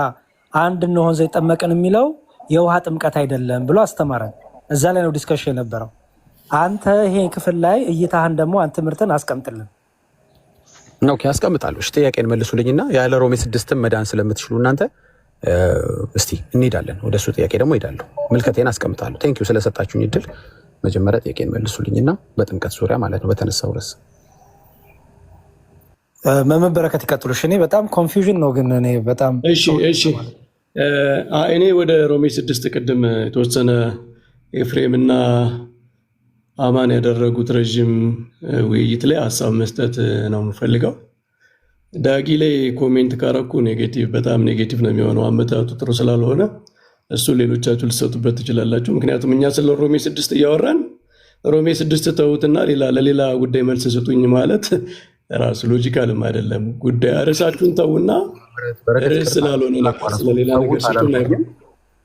አንድ እንሆን ዘንድ ጠመቅን የሚለው የውሃ ጥምቀት አይደለም ብሎ አስተማረን። እዛ ላይ ነው ዲስከሽን የነበረው። አንተ ይሄ ክፍል ላይ እይታህን ደግሞ አንተ ትምህርትን አስቀምጥልን። ኦኬ አስቀምጣለሁ። እሺ ጥያቄን መልሱልኝና ያለ ሮሜ 6 መዳን ስለምትችሉ እናንተ እስቲ እንሄዳለን። ወደሱ ጥያቄ ደግሞ ሄዳለሁ። ምልከቴን አስቀምጣለሁ። ቴንኪው ስለሰጣችሁኝ እድል። መጀመሪያ ጥያቄን መልሱልኝና በጥምቀት ዙሪያ ማለት ነው በተነሳው ርዕስ መምህር በረከት ይቀጥሉሽ። እኔ በጣም ኮንፊውዥን ነው ግን እኔ በጣም እሺ እኔ ወደ ሮሜ 6 ቅድም የተወሰነ ኤፍሬምና አማን ያደረጉት ረዥም ውይይት ላይ ሀሳብ መስጠት ነው የምፈልገው። ዳጊ ላይ ኮሜንት ካረኩ በጣም ኔጌቲቭ ነው የሚሆነው፣ አመጣጡ ጥሩ ስላልሆነ እሱ ሌሎቻችሁ ልትሰጡበት ትችላላችሁ። ምክንያቱም እኛ ስለ ሮሜ 6 እያወራን ሮሜ 6 ተውትና ለሌላ ጉዳይ መልስ ስጡኝ ማለት ራሱ ሎጂካልም አይደለም። ጉዳይ ርዕሳችሁን ተውና ርዕስ ስላልሆነ ስለሌላ ነገር ስጡን አይሆን።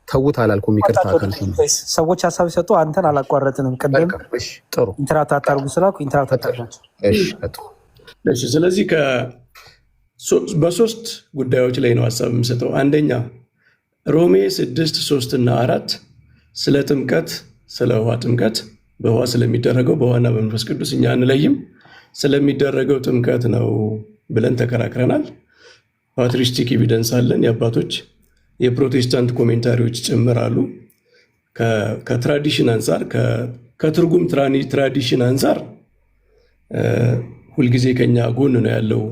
ተውት አላልኩም፣ ይቅርታ። ሰዎች ሀሳብ ሲሰጡ አንተን አላቋረጥንም። ቅድም ኢንተራክት አታርጉ ስላልኩ ኢንተራክት አታርጋችሁ። እሺ ስለዚህ በ3 ጉዳዮች ላይ ነው ሀሳብ የምሰጠው። አንደኛ ሮሜ 6 3 እና 4 ስለ ጥምቀት፣ ስለ ውሃ ጥምቀት በውሃ ስለሚደረገው በውሃና በመንፈስ ቅዱስ እኛ አንለይም ስለሚደረገው ጥምቀት ነው ብለን ተከራክረናል። ፓትሪስቲክ ኤቪደንስ አለን። የአባቶች የፕሮቴስታንት ኮሜንታሪዎች ጭምር አሉ። ከትራዲሽን አንጻር ከትርጉም ትራዲሽን አንጻር ሁልጊዜ ከኛ ጎን ነው ያለው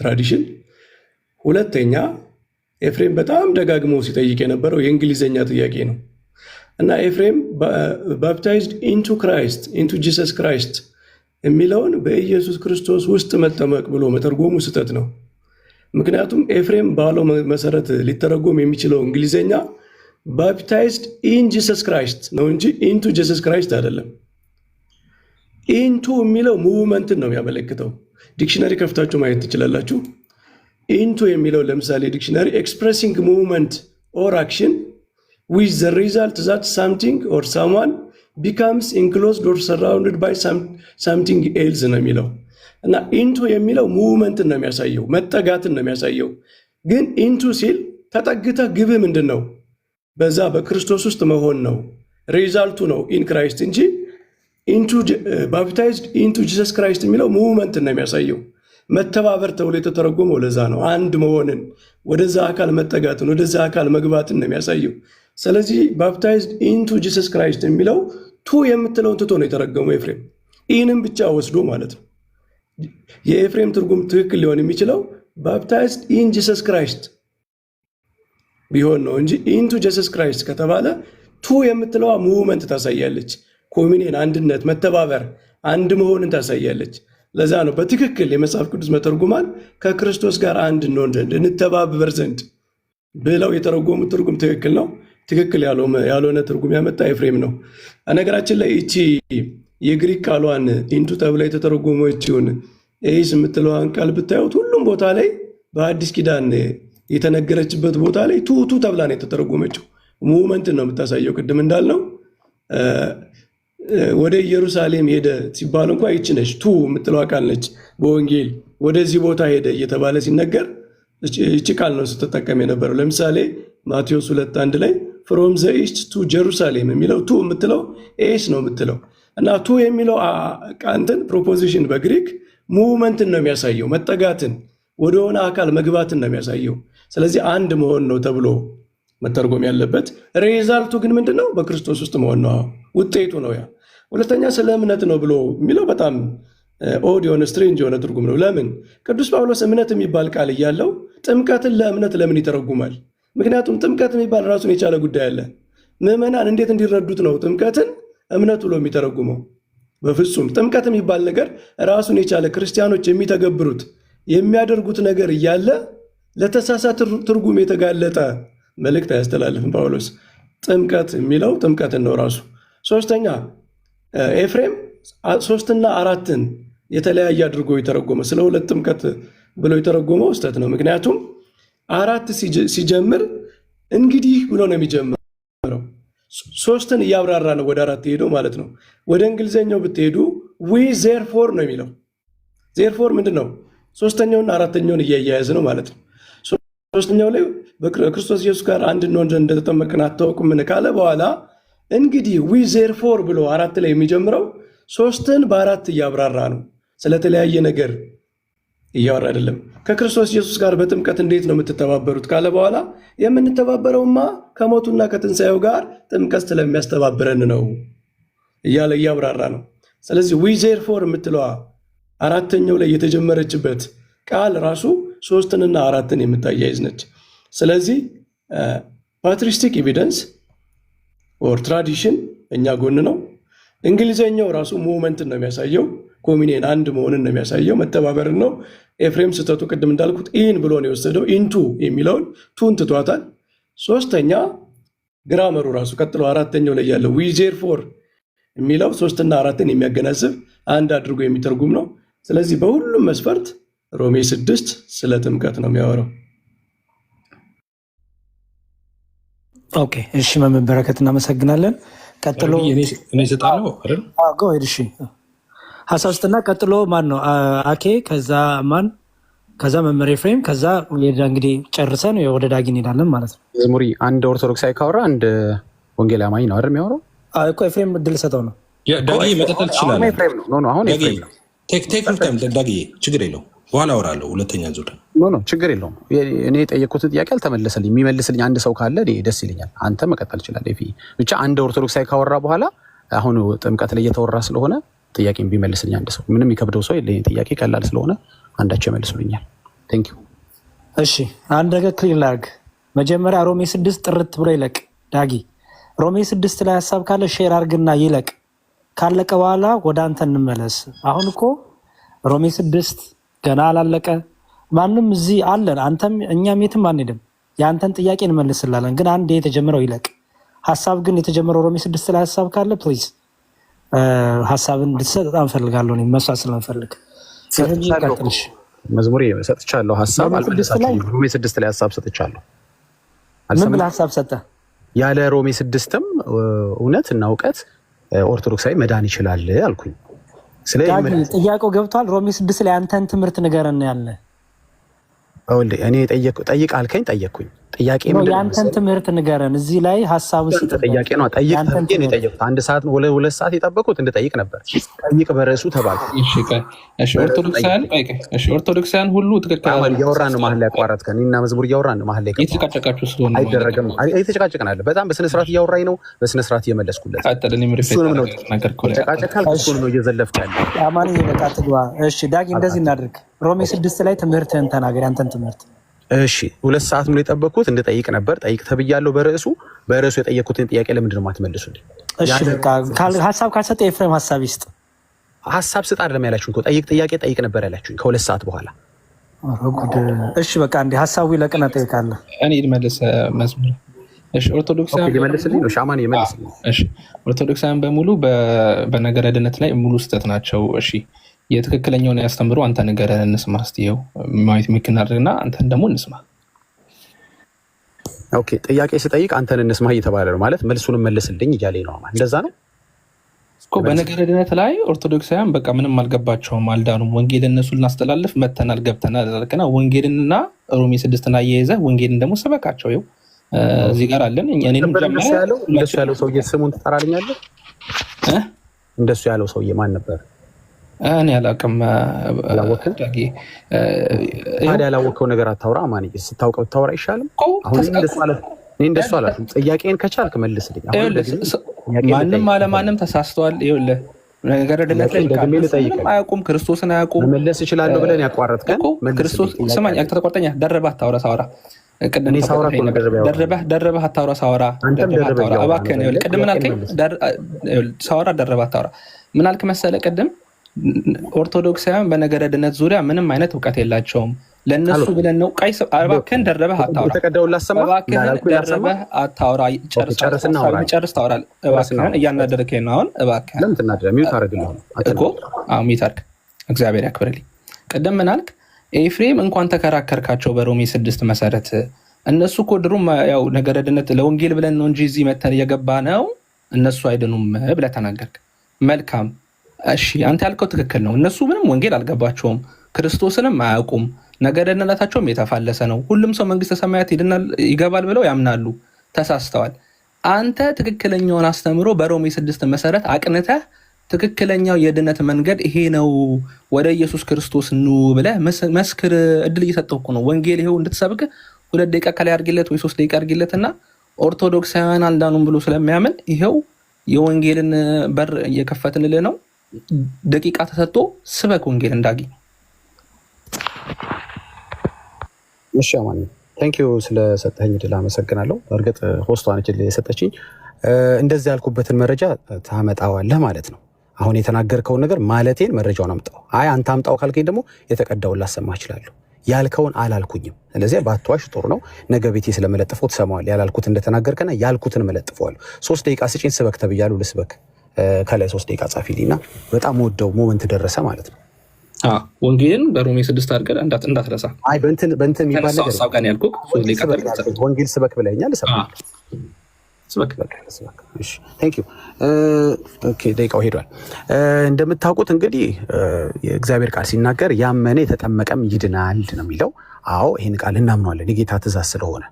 ትራዲሽን። ሁለተኛ ኤፍሬም በጣም ደጋግሞ ሲጠይቅ የነበረው የእንግሊዝኛ ጥያቄ ነው እና ኤፍሬም ባፕታይዝድ ኢንቱ ክራይስት ኢንቱ ጂሰስ ክራይስት የሚለውን በኢየሱስ ክርስቶስ ውስጥ መጠመቅ ብሎ መተርጎሙ ስህተት ነው። ምክንያቱም ኤፍሬም ባለው መሰረት ሊተረጎም የሚችለው እንግሊዝኛ ባፕታይዝድ ኢን ጂሰስ ክራይስት ነው እንጂ ኢንቱ ጂሰስ ክራይስት አይደለም። ኢንቱ የሚለው ሙቭመንትን ነው የሚያመለክተው። ዲክሽነሪ ከፍታችሁ ማየት ትችላላችሁ። ኢንቱ የሚለው ለምሳሌ ዲክሽነሪ ኤክስፕሬሲንግ ሙቭመንት ኦር አክሽን ዊዝ ዘ ሪዛልት ዛት ሳምቲንግ ኦር ሳምዋን ቢካምስ ኢንክሎዝድ ኦር ሰራውንድድ ባይ ሳምቲንግ ኤልስ ነው የሚለው እና ኢንቱ የሚለው ሙቭመንትን ነው የሚያሳየው፣ መጠጋትን ነው የሚያሳየው። ግን ኢንቱ ሲል ተጠግተህ ግብህ ምንድን ነው? በዛ በክርስቶስ ውስጥ መሆን ነው። ሪዛልቱ ነው ኢን ክራይስት እንጂ ባፕታይዝድ ኢንቱ ጂሰስ ክራይስት የሚለው ሙቭመንትን ነው የሚያሳየው። መተባበር ተብሎ የተተረጎመው ለዛ ነው። አንድ መሆንን፣ ወደዛ አካል መጠጋትን፣ ወደዛ አካል መግባትን ነው የሚያሳየው። ስለዚህ ባፕታይዝድ ኢንቱ ጂሰስ ክራይስት የሚለው ቱ የምትለውን ትቶ ነው የተረገመው ኤፍሬም፣ ኢንም ብቻ ወስዶ ማለት ነው። የኤፍሬም ትርጉም ትክክል ሊሆን የሚችለው ባፕታይዝድ ኢን ጂሰስ ክራይስት ቢሆን ነው እንጂ ኢንቱ ጂሰስ ክራይስት ከተባለ ቱ የምትለዋ ሙቭመንት ታሳያለች። ኮሚኒየን፣ አንድነት፣ መተባበር፣ አንድ መሆንን ታሳያለች። ለዛ ነው በትክክል የመጽሐፍ ቅዱስ መተርጉማን ከክርስቶስ ጋር አንድ እንሆን ዘንድ እንተባበር ዘንድ ብለው የተረጎሙት ትርጉም ትክክል ነው። ትክክል ያልሆነ ትርጉም ያመጣ ኤፍሬም ነው። ነገራችን ላይ እቺ የግሪክ ቃሏን ኢንቱ ተብላ የተተረጎመችውን ኤስ የምትለዋን ቃል ብታዩት ሁሉም ቦታ ላይ በአዲስ ኪዳን የተነገረችበት ቦታ ላይ ቱ ተብላ ነው የተተረጎመችው። ሙቭመንትን ነው የምታሳየው። ቅድም እንዳልነው ወደ ኢየሩሳሌም ሄደ ሲባል እንኳ ይች ነች ቱ የምትለዋ ቃል ነች። በወንጌል ወደዚህ ቦታ ሄደ እየተባለ ሲነገር ይቺ ቃል ነው ስትጠቀም የነበረው። ለምሳሌ ማቴዎስ 2:1 ላይ ፍሮም ዘ ኢስት ቱ ጀሩሳሌም የሚለው ቱ የምትለው ኤስ ነው የምትለው እና ቱ የሚለው ቃንትን ፕሮፖዚሽን በግሪክ ሙቭመንትን ነው የሚያሳየው፣ መጠጋትን፣ ወደሆነ አካል መግባትን ነው የሚያሳየው። ስለዚህ አንድ መሆን ነው ተብሎ መተርጎም ያለበት። ሬዛልቱ ግን ምንድን ነው? በክርስቶስ ውስጥ መሆን ነው፣ ውጤቱ ነው ያ። ሁለተኛ ስለ እምነት ነው ብሎ የሚለው በጣም ኦድ የሆነ ስትሬንጅ የሆነ ትርጉም ነው። ለምን ቅዱስ ጳውሎስ እምነት የሚባል ቃል እያለው ጥምቀትን ለእምነት ለምን ይተረጉማል? ምክንያቱም ጥምቀት የሚባል ራሱን የቻለ ጉዳይ አለ። ምዕመናን እንዴት እንዲረዱት ነው ጥምቀትን እምነት ብሎ የሚተረጉመው? በፍጹም ጥምቀት የሚባል ነገር ራሱን የቻለ ክርስቲያኖች የሚተገብሩት የሚያደርጉት ነገር እያለ ለተሳሳተ ትርጉም የተጋለጠ መልእክት አያስተላልፍም ጳውሎስ። ጥምቀት የሚለው ጥምቀትን ነው ራሱ። ሶስተኛ ኤፍሬም 3ና 4ን የተለያየ አድርጎ የተረጎመ ስለ ሁለት ጥምቀት ብሎ የተረጎመው ስህተት ነው። ምክንያቱም 4 ሲጀምር እንግዲህ ብሎ ነው የሚጀምረው። 3ን እያብራራ ነው ወደ 4 ሄደው ማለት ነው። ወደ እንግሊዝኛው ብትሄዱ ዊ ዜርፎር ነው የሚለው። ዜርፎር ምንድን ነው? 3ኛውና 4ኛውን እያያያዝ ነው ማለት ነው። 3ኛው ላይ በክርስቶስ ኢየሱስ ጋር አንድ እንሆን ዘንድ እንደተጠመቅን አታውቁምን ካለ በኋላ እንግዲህ ዊ ዜርፎር ብሎ 4 ላይ የሚጀምረው 3ን በ4 እያብራራ ነው። ስለተለያየ ነገር እያወራ አይደለም። ከክርስቶስ ኢየሱስ ጋር በጥምቀት እንዴት ነው የምትተባበሩት ካለ በኋላ የምንተባበረውማ ከሞቱና ከትንሣኤው ጋር ጥምቀት ስለሚያስተባብረን ነው እያለ እያብራራ ነው። ስለዚህ ዊ ዜርፎር የምትለዋ 4ኛው ላይ የተጀመረችበት ቃል ራሱ 3ንና 4ን የምታያይዝ ነች። ስለዚህ ፓትሪስቲክ ኤቪደንስ ኦር ትራዲሽን እኛ ጎን ነው። እንግሊዘኛው ራሱ ሙቭመንትን ነው የሚያሳየው፣ ኮሚኒየን አንድ መሆንን ነው የሚያሳየው፣ መተባበርን ነው። ኤፍሬም ስህተቱ ቅድም እንዳልኩት ኢን ብሎ ነው የወሰደው። ኢንቱ የሚለውን ቱን ትቷታል። 3ኛ ግራመሩ ራሱ ቀጥሎ 4ኛው ላይ ያለው ዊ ዜርፎር የሚለው 3ና 4ን የሚያገናዝብ አንድ አድርጎ የሚተርጉም ነው። ስለዚህ በሁሉም መስፈርት ሮሜ 6 ስለ ጥምቀት ነው የሚያወራው። ኦኬ እሺ፣ መምህር በረከት እናመሰግናለን። ቀጥሎ እኔ እሰጣለሁ አይደል? አዎ እሺ፣ ሀሳብ ስጥና ቀጥሎ ማን ነው? አኬ፣ ከዛ ማን፣ ከዛ መምህር ኤፍሬም፣ ከዛ እንግዲህ ጨርሰን ወደ ዳጊ እንሄዳለን ማለት ነው። መዝሙሪ አንድ ኦርቶዶክሳዊ ካወራ አንድ ወንጌል አማኝ ነው አይደል የሚያወራው? እኮ ኤፍሬም እድል ሰጠው ነው። ዳጊ መቀጠል ትችላለህ። ኤፍሬም ነው አሁን ኤፍሬም ነው። ቴክ ታይም ዳጊ፣ ችግር የለውም። በኋላ አወራለሁ። ሁለተኛ ዙር ችግር የለውም። እኔ የጠየቅኩትን ጥያቄ አልተመለሰልኝ። የሚመልስልኝ አንድ ሰው ካለ ደስ ይለኛል። አንተ መቀጠል ይችላል። ብቻ አንድ ኦርቶዶክሳዊ ካወራ በኋላ አሁን ጥምቀት ላይ እየተወራ ስለሆነ ጥያቄ ቢመልስልኝ አንድ ሰው፣ ምንም የሚከብደው ሰው የለኝ። ጥያቄ ቀላል ስለሆነ አንዳቸው ይመልሱልኛል። ቴንክ ዩ። እሺ፣ አንድ ነገር ክሊር ላድርግ። መጀመሪያ ሮሜ 6 ጥርት ብሎ ይለቅ። ዳጊ ሮሜ 6 ላይ ሀሳብ ካለ ሼር አርግና ይለቅ። ካለቀ በኋላ ወደ አንተ እንመለስ። አሁን እኮ ሮሜ 6 ገና አላለቀ። ማንም እዚህ አለን፣ አንተም እኛም የትም አንሄድም። የአንተን ጥያቄ እንመልስላለን። ግን አንድ የተጀመረው ይለቅ። ሀሳብ ግን የተጀመረው ሮሜ 6 ላይ ሀሳብ ካለ ፕሊዝ ሀሳብን እንድትሰጥ በጣም ፈልጋለሁ። መስዋዕት ስለምፈልግ መዝሙር ሰጥቻለሁ። ሀሳብ ሮሜ 6 ላይ ሀሳብ ሰጥቻለሁ። ምን ብለህ ሀሳብ ሰጠህ? ያለ ሮሜ 6ም እውነት እና እውቀት ኦርቶዶክሳዊ መዳን ይችላል አልኩኝ። ጥያቄው ገብቷል። ሮሜ 6 ላይ አንተን ትምህርት ንገረን ያለ እኔ ጠይቅ አልከኝ፣ ጠየቅኩኝ። ጥያቄ የአንተን ትምህርት ንገረን። እዚህ ላይ ሀሳቡን ጥያቄ ነው። ጠይቅ። አንድ ሰዓት ሁለት ሰዓት የጠበቁት እንድጠይቅ ነበር። ጠይቅ በርዕሱ ተባልኩ። ኦርቶዶክሳውያን ሁሉ ትክክል እያወራን ነው። መሀል ላይ ያቋረጥከን። እኔና መዝሙር እያወራን ነው። መሀል ላይ የተጨቃጨቃችሁ ስለሆነ አይደረግም። እየተጨቃጨቅን አለ። በጣም በስነስርዓት እያወራኝ ነው። በስነስርዓት እየመለስኩለት እሱንም ነው እየዘለፍክ ያለ። አማን በቃ ትግባ። እሺ ዳጊ እንደዚህ እናድርግ። ሮሜ 6 ላይ ትምህርትህን ተናገር፣ ያንተን ትምህርት። እሺ 2 ሰዓት ሙሉ የጠበቅኩት እንድጠይቅ ነበር። ጠይቅ ተብያለሁ። በርዕሱ የጠየቅኩትን ጥያቄ ለምንድን ነው የማትመልሱልኝ? እሺ በቃ ሀሳብ ካልሰጠ ኤፍሬም ሀሳብ ይስጥ። ሀሳብ ስጥ አይደለም ያላችሁኝ። ጠይቅ ጥያቄ ጠይቅ ነበር ያላችሁኝ ከ2 ሰዓት በኋላ። እሺ በቃ እንደ ሀሳቡ ይለቅና ጠይቃለሁ። እኔ ልመልስ መዝሙር። እሺ ኦርቶዶክሳውያን ይመልስልኝ ነው ሻማን ይመልስልኝ። እሺ ኦርቶዶክሳውያን በሙሉ በነገረ ድነት ላይ ሙሉ ስህተት ናቸው። እሺ የትክክለኛውን ያስተምሩ። አንተ ንገረን እንስማ። እስቲ ይኸው ማየት የሚክናድርና አንተን ደግሞ እንስማ። ኦኬ ጥያቄ ስጠይቅ አንተን እንስማ እየተባለ ነው ማለት መልሱንም መልስልኝ እያለኝ ነው። እንደዛ ነው እኮ በነገረ ድነት ላይ ኦርቶዶክሳውያን በቃ ምንም አልገባቸውም፣ አልዳኑም። ወንጌል እነሱ ልናስተላልፍ መተናል፣ ገብተናል አልከና ወንጌልንና ሮሜ 6ን አያይዘህ ወንጌልን ደግሞ ስበካቸው። ይኸው እዚህ ጋር አለን። እንደሱ ያለው ሰውዬ ስሙን ትጠራልኛለህ? እንደሱ ያለው ሰውዬ ማን ነበር? እኔ አላውቅም። ታዲያ ያላወቅኸው ነገር አታውራ። ማን ስታውቀው ታውራ አይሻልም? አሁን እንደሱ አላልኩም። ጥያቄን ከቻልክ መልስልኝ። ማንም አለማንም ተሳስተዋል። ይኸውልህ ነገረ ድነት ላይ አያውቁም፣ ክርስቶስን አያውቁም። መመለስ እችላለሁ ብለን ያቋረጥከን ክርስቶስ ስማኝ፣ አክተተቆርጠኛ ደረበህ አታውራ። ሳውራ ደረበህ አታውራ። ሳውራ እባክህን። ቅድም ምን አልከኝ? ሳውራ ደረበህ አታውራ። ምን አልክ መሰለህ ቅድም? ኦርቶዶክሳውያን በነገረ ድነት ዙሪያ ምንም አይነት እውቀት የላቸውም። ለእነሱ ብለን ነው። እባክህን ደረበህ አታውራ። ደረበህ አታውራ። ጨርስ ታውራለህ። እባክህን እያናደርከኝ ነው። አሁን እባክህን ሚውት አድርግ። እግዚአብሔር ያክብርልኝ። ቅድም ምን አልክ? ኤፍሬም እንኳን ተከራከርካቸው በሮሜ 6 መሰረት። እነሱ እኮ ድሮም ያው ነገረ ድነት ለወንጌል ብለን ነው እንጂ እዚህ መተን እየገባ ነው፣ እነሱ አይድኑም ብለህ ተናገርክ። መልካም እሺ፣ አንተ ያልከው ትክክል ነው። እነሱ ምንም ወንጌል አልገባቸውም፣ ክርስቶስንም አያውቁም፣ ነገረ ድነታቸውም የተፋለሰ ነው። ሁሉም ሰው መንግስተ ሰማያት ይገባል ብለው ያምናሉ። ተሳስተዋል። አንተ ትክክለኛውን አስተምሮ በሮሜ 6 መሰረት አቅንተህ ትክክለኛው የድነት መንገድ ይሄ ነው፣ ወደ ኢየሱስ ክርስቶስ ኑ ብለህ መስክር። እድል እየሰጠው እኮ ነው። ወንጌል ይሄው እንድትሰብክ 2 ደቂቃ ከላይ አድርጊለት ወይ 3 ደቂቃ አድርጊለት እና ኦርቶዶክሳውያን አልዳኑም ብሎ ስለሚያምን ይሄው የወንጌልን በር እየከፈትንልህ ነው። ደቂቃ ተሰጥቶ ስበክ ወንጌል እንዳገኝ። እሺ አማን ቴንኪዩ ስለሰጠኝ ድል አመሰግናለሁ። እርግጥ ሆስቷ ነች የሰጠችኝ። እንደዚህ ያልኩበትን መረጃ ታመጣዋለህ ማለት ነው። አሁን የተናገርከውን ነገር ማለቴን መረጃውን አምጣው። አይ አንተ አምጣው ካልከኝ ደግሞ የተቀዳውን ላሰማህ እችላለሁ። ያልከውን አላልኩኝም። ስለዚህ ባትዋሽ ጥሩ ነው። ነገ ቤቴ ስለመለጥፈው ትሰማዋል። ያላልኩት እንደተናገርከና ያልኩትን መለጥፈዋለሁ። 3 ደቂቃ ስጪኝ ስበክ ተብያለሁ። ልስበክ። ከላይ 3 ደቂቃ ጻፊልኝና በጣም ወደው ሞመንት ደረሰ ማለት ነው። ወንጌልን በሮሜ 6 አድርገን እንዳትረሳ። አይ በእንትን የሚባል ነገር ወንጌል ስበክ ብለኸኛል። ደቂቃው ሄዷል። እንደምታውቁት እንግዲህ የእግዚአብሔር ቃል ሲናገር ያመነ የተጠመቀም ይድናል ነው የሚለው። አዎ ይህን ቃል እናምነዋለን፣ የጌታ ትእዛዝ ስለሆነ።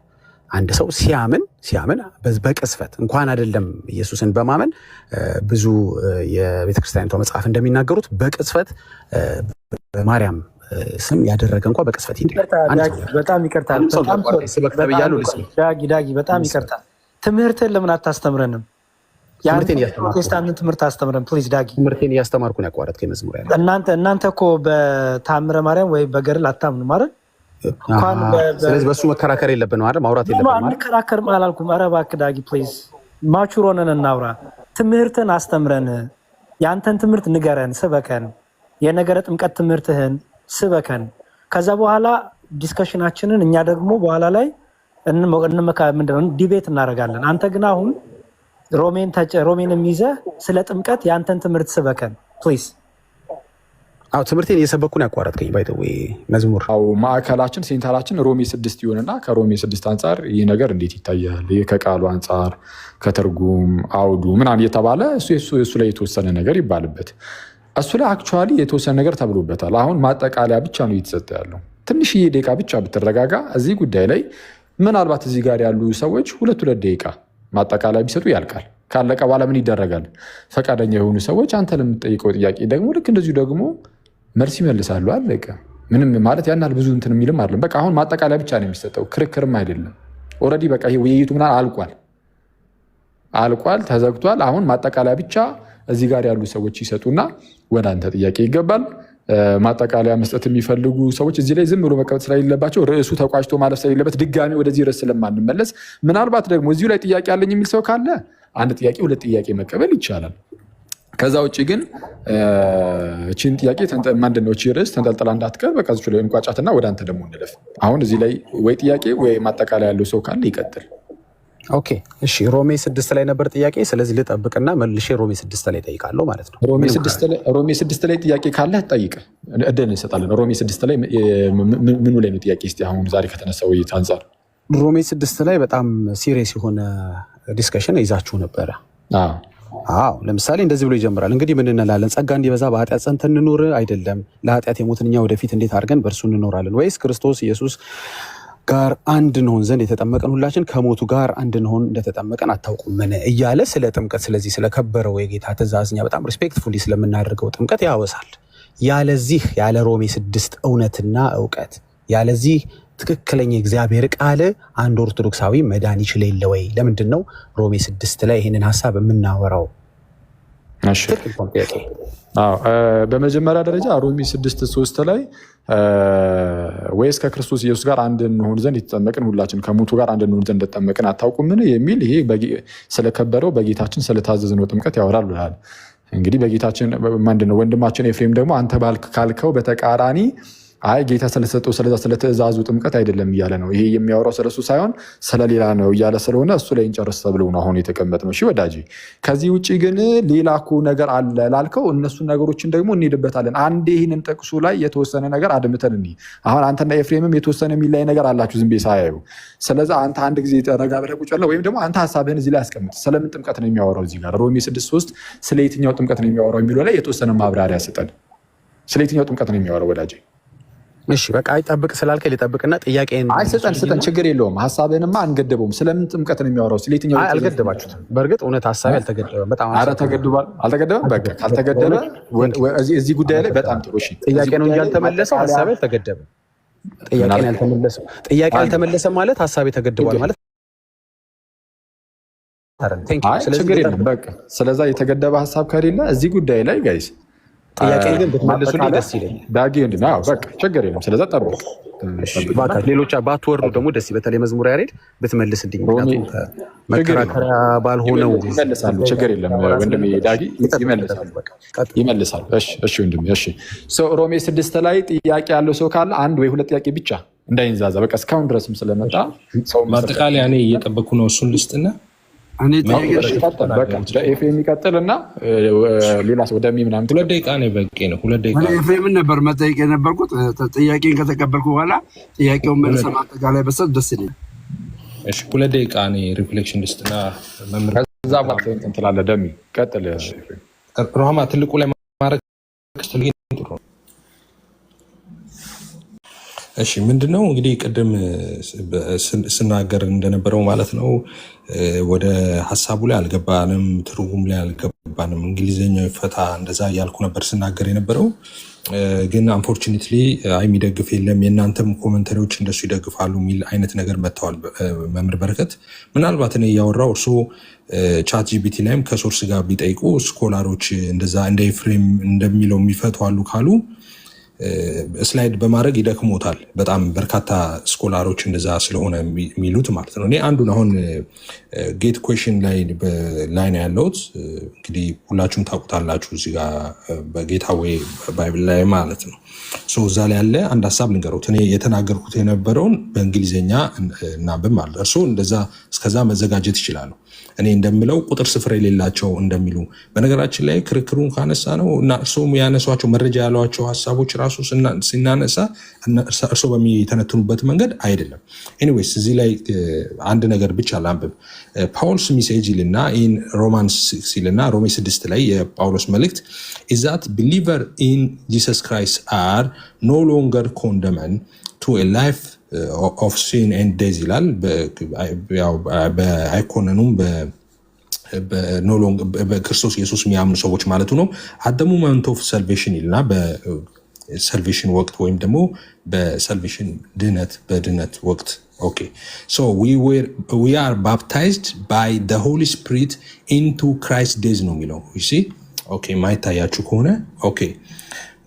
አንድ ሰው ሲያምን በቅስፈት እንኳን አይደለም ኢየሱስን በማመን ብዙ የቤተክርስቲያኒቷ መጽሐፍ እንደሚናገሩት በቅስፈት በማርያም ስም ያደረገ እንኳን በቅስፈት በጣም ይቅርታል። ዳጊ በጣም ይቅርታል። ትምህርትን ለምን አታስተምረንም? ፕሮቴስታንትን ትምህርት አስተምረን ፕሊዝ ዳጊ። ትምህርቴን እያስተማርኩን ያቋረጥከኝ መዝሙር ያለ እናንተ እኮ በታምረ ማርያም ወይ በገድል አታምኑ ማለት ስለዚህ በሱ መከራከር የለብንም አይደል? ማውራት የለብንም አይደል? አንከራከርም አላልኩም። ኧረ እባክህ ዳጊ ፕሊዝ ማቹር ሆነን እናውራ። ትምህርትን አስተምረን፣ የአንተን ትምህርት ንገረን፣ ስበከን፣ የነገረ ጥምቀት ትምህርትህን ስበከን። ከዛ በኋላ ዲስከሽናችንን እኛ ደግሞ በኋላ ላይ ዲቤት እናደርጋለን። አንተ ግን አሁን ሮሜንም ይዘህ ስለ ጥምቀት የአንተን ትምህርት ስበከን ፕሊዝ። አዎ ትምህርቴን እየሰበኩን ያቋረጥከኝ ባይተው መዝሙር። አዎ ማዕከላችን ሴንተራችን ሮሜ 6 ይሆንና ከሮሜ 6 አንጻር ይህ ነገር እንዴት ይታያል? ይህ ከቃሉ አንጻር ከትርጉም አውዱ ምናምን እየተባለ እሱ ላይ የተወሰነ ነገር ይባልበት። እሱ ላይ አክቹዋሊ የተወሰነ ነገር ተብሎበታል። አሁን ማጠቃለያ ብቻ ነው እየተሰጠ ያለው። ትንሽዬ ደቂቃ ብቻ ብትረጋጋ እዚህ ጉዳይ ላይ ምናልባት እዚህ ጋር ያሉ ሰዎች ሁለት ደቂቃ ማጠቃለያ ቢሰጡ ያልቃል። ካለቀ በኋላ ምን ይደረጋል? ፈቃደኛ የሆኑ ሰዎች አንተ ለምትጠይቀው ጥያቄ ደግሞ ልክ እንደዚሁ ደግሞ መልስ ይመልሳሉ። አለቀ። ምንም ማለት ያን ያህል ብዙ እንትን የሚልም አይደለም። በቃ አሁን ማጠቃለያ ብቻ ነው የሚሰጠው፣ ክርክርም አይደለም። ኦልሬዲ በቃ ይሄ ውይይቱ ምናምን አልቋል፣ ተዘግቷል። አሁን ማጠቃለያ ብቻ እዚህ ጋር ያሉ ሰዎች ይሰጡና ወደ አንተ ጥያቄ ይገባል። ማጠቃለያ መስጠት የሚፈልጉ ሰዎች እዚህ ላይ ዝም ብሎ መቀመጥ ስለሌለባቸው ርዕሱ ተቋጭቶ ማለፍ ስለሌለበት ድጋሚ ወደዚህ ርዕስ ስለማንመለስ ምናልባት ደግሞ እዚሁ ላይ ጥያቄ አለኝ የሚል ሰው ካለ አንድ ጥያቄ ሁለት ጥያቄ መቀበል ይቻላል። ከዛ ውጭ ግን እቺን ጥያቄ ምንድነው እቺ ርዕስ ተንጠልጥላ እንዳትቀር በቃ እዚሁ ላይ እንቋጫትና ወደ አንተ ደግሞ እንለፍ። አሁን እዚህ ላይ ወይ ጥያቄ ወይ ማጠቃለያ ያለው ሰው ካለ ይቀጥል። ኦኬ እሺ፣ ሮሜ 6 ላይ ነበር ጥያቄ። ስለዚህ ልጠብቅና መልሼ ሮሜ 6 ላይ ጠይቃለሁ ማለት ነው። ሮሜ 6 ላይ ጥያቄ ካለ ጠይቅ፣ እድል እንሰጣለን። ሮሜ 6 ላይ ምኑ ላይ ነው ጥያቄ? እስኪ አሁን ዛሬ ከተነሳው ውይይት አንጻር ሮሜ 6 ላይ በጣም ሲሪየስ የሆነ ዲስከሽን ይዛችሁ ነበረ። አዎ ለምሳሌ እንደዚህ ብሎ ይጀምራል። እንግዲህ ምን እንላለን? ጸጋ እንዲበዛ በኃጢአት ጸንተን እንኖር አይደለም? ለኃጢአት የሞትን እኛ ወደፊት እንዴት አድርገን በእርሱ እንኖራለን? ወይስ ክርስቶስ ኢየሱስ ጋር አንድ እንሆን ዘንድ የተጠመቀን ሁላችን ከሞቱ ጋር አንድ እንሆን እንደተጠመቀን አታውቁምን? እያለ ስለ ጥምቀት፣ ስለዚህ ስለከበረው የጌታ ትእዛዝ እኛ በጣም ሪስፔክትፉሊ ስለምናደርገው ጥምቀት ያወሳል። ያለዚህ ያለ ሮሜ 6 እውነትና እውቀት ያለዚህ ትክክለኛ እግዚአብሔር ቃል አንድ ኦርቶዶክሳዊ መዳን ይችል የለ ወይ? ለምንድን ነው ሮሜ 6 ላይ ይህንን ሀሳብ የምናወራው? በመጀመሪያ ደረጃ ሮሜ 6:3 ላይ ወይስ ከክርስቶስ ኢየሱስ ጋር አንድ እንሆን ዘንድ የተጠመቅን ሁላችን ከሞቱ ጋር አንድ እንሆን ዘንድ እንደተጠመቅን አታውቁምን? የሚል ይሄ ስለከበረው በጌታችን ስለታዘዝነው ጥምቀት ያወራል ብለሃል። እንግዲህ በጌታችን ምንድነው ወንድማችን ኤፍሬም ደግሞ አንተ ካልከው በተቃራኒ አይ ጌታ ስለሰጠው ስለ ትእዛዙ ጥምቀት አይደለም እያለ ነው። ይሄ የሚያወራው ስለሱ ሳይሆን ስለሌላ ነው እያለ ስለሆነ እሱ ላይ እንጨርስ ተብለው ነው አሁን የተቀመጥ ነው። እሺ ወዳጄ፣ ከዚህ ውጭ ግን ሌላ እኮ ነገር አለ ላልከው እነሱን ነገሮችን ደግሞ እንሄድበታለን። አንዴ ይህንን ጥቅሱ ላይ የተወሰነ ነገር አድምተን እንሂድ። አሁን አንተና ኤፍሬምም የተወሰነ የሚላይ ነገር አላችሁ ዝም ብዬ ሳያዩ። ስለዚህ አንተ አንድ ጊዜ ረጋ ብለህ ቁጭ ብለህ ወይም ደግሞ አንተ ሀሳብህን እዚህ ላይ አስቀምጥ። ስለምን ጥምቀት ነው የሚያወራው? እዚህ ጋር ሮሜ 6:3 ስለ የትኛው ጥምቀት ነው የሚያወራው የሚለው ላይ የተወሰነ ማብራሪያ ስጠን። ስለ የትኛው ጥምቀት ነው የሚያወራው ወዳጄ? እሺ በቃ አይጠብቅ ስላልከኝ ልጠብቅና ጥያቄን ስጠን፣ ችግር የለውም። ሀሳብህንማ አንገደበውም። ስለምን ጥምቀት ነው የሚያወራው? ስለየትኛው አልገደባችሁትም። በእርግጥ እውነት ሀሳቤ አልተገደበም። በጣም ተገድቧል። አልተገደበም። በቃ ካልተገደበ እዚህ ጉዳይ ላይ በጣም ጥሩ። እሺ ጥያቄ ነው እንጂ ያልተመለሰው ሀሳቤ አልተገደበም። ጥያቄ አልተመለሰም ማለት ሀሳቤ ተገድቧል ማለት ችግር የለም። በቃ ስለዛ የተገደበ ሀሳብ ከሌለ እዚህ ጉዳይ ላይ ጋይስ ጥያቄ ግን ብትመልሱልኝ ደስ ይለኛል። ዳጊ በቃ ችግር የለም። ስለዛ ጠብቅ። ሌሎች ባትወርዱ ደግሞ ደስ በተለይ መዝሙር ያሬድ ብትመልስልኝ፣ ምክንያቱም መከራከሪያ ባልሆነው ይመልሳሉ። ችግር የለም ወንድሜ ዳጊ ይመልሳሉ። እሺ ወንድሜ። እሺ ሮሜ 6 ላይ ጥያቄ ያለው ሰው ካለ አንድ ወይ ሁለት ጥያቄ ብቻ እንዳይንዛዛ። በቃ እስካሁን ድረስም ስለመጣ ማጠቃለያ እኔ እየጠበኩ ነው። እሱን ልስጥና ኤፍሬም ይቀጥል እና ሌላ ሰው ደሚ ምናምን 2 ደቂቃ ነው በቂ ነው። 2 ደቂቃ ኤፍሬምን ነበር መጠየቅ የነበርኩት። ጥያቄን ከተቀበልኩ በኋላ ጥያቄውን መልሰ ማጠቃላይ በሰጥ ደስ ይለኛል። እሺ 2 ደቂቃ ነው ሪፍሌክሽን ልስጥና መምህር ከዛ በኋላ እንትን ትላለህ። ደሚ ቀጥል። ሮሃማ ትልቁ ላይ ማድረግ ጥሩ ነው። እሺ ምንድነው እንግዲህ ቅድም ስናገር እንደነበረው ማለት ነው ወደ ሀሳቡ ላይ አልገባንም፣ ትርጉም ላይ አልገባንም። እንግሊዝኛው ይፈታ እንደዛ እያልኩ ነበር ስናገር የነበረው። ግን አንፎርቹኔትሊ የሚደግፍ የለም የእናንተም ኮመንተሪዎች እንደሱ ይደግፋሉ የሚል አይነት ነገር መጥተዋል። መምህር በረከት ምናልባት እኔ እያወራው እርሱ ቻት ጂፒቲ ላይም ከሶርስ ጋር ቢጠይቁ ስኮላሮች እንደዛ እንደ ኤፍሬም እንደሚለው የሚፈቱ አሉ ካሉ ስላይድ በማድረግ ይደክሞታል። በጣም በርካታ ስኮላሮች እንደዛ ስለሆነ የሚሉት ማለት ነው። እኔ አንዱን አሁን ጌት ኩዌሽን ላይ ነው ያለሁት። እንግዲህ ሁላችሁም ታውቁታላችሁ እዚህ ጋር በጌታዌይ ባይብል ላይ ማለት ነው። እዛ ላይ ያለ አንድ ሀሳብ ልንገሩት። እኔ የተናገርኩት የነበረውን በእንግሊዝኛ እናብብ ማለት እርሱ እንደዛ እስከዛ መዘጋጀት ይችላሉ። እኔ እንደምለው ቁጥር ስፍር የሌላቸው እንደሚሉ በነገራችን ላይ ክርክሩን ካነሳ ነው እና እርስዎም ያነሷቸው መረጃ ያሏቸው ሀሳቦች ራሱ ሲናነሳ እርስዎ በሚተነትኑበት መንገድ አይደለም። ኤኒዌይስ እዚህ ላይ አንድ ነገር ብቻ ላንብብ። ፓውሎስ ሚሴጅ ይልና ኢን ሮማንስ ሲልና ሮሜ 6 ላይ የጳውሎስ መልእክት is that believer in Jesus Christ are no longer condemned to a life of sin and death ይላል። አይኮነኑም በክርስቶስ ኢየሱስ የሚያምኑ ሰዎች ማለቱ ነው። at the moment of salvation ይልና በሰልቬሽን ወቅት ወይም ደግሞ በሰልቬሽን በድነት ወቅት Okay, so we are baptized by the Holy Spirit into Christ's death ነው የሚለው you see okay ማይታያችሁ ከሆነ okay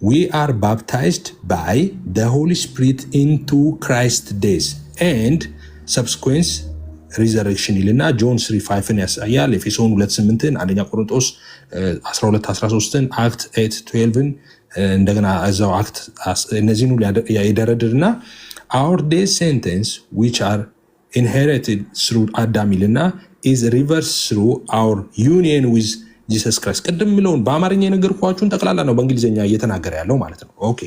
we are baptized by the Holy Spirit into Christ's death and subsequent resurrection ይልና ጆን 3:5 ያሳያል። ኤፌሶን 2:8 አንደኛ ቆሮንቶስ 12:13 አክት 8:12 እንደገና እዛው አክት እነዚህን ሁሉ ይደረድርና our death sentence which are inherited through Adam ይልና is reversed through our union with Jesus Christ። ቅድም የሚለውን በአማርኛ የነገርኳችሁን ጠቅላላ ነው በእንግሊዝኛ እየተናገረ ያለው ማለት ነው። ኦኬ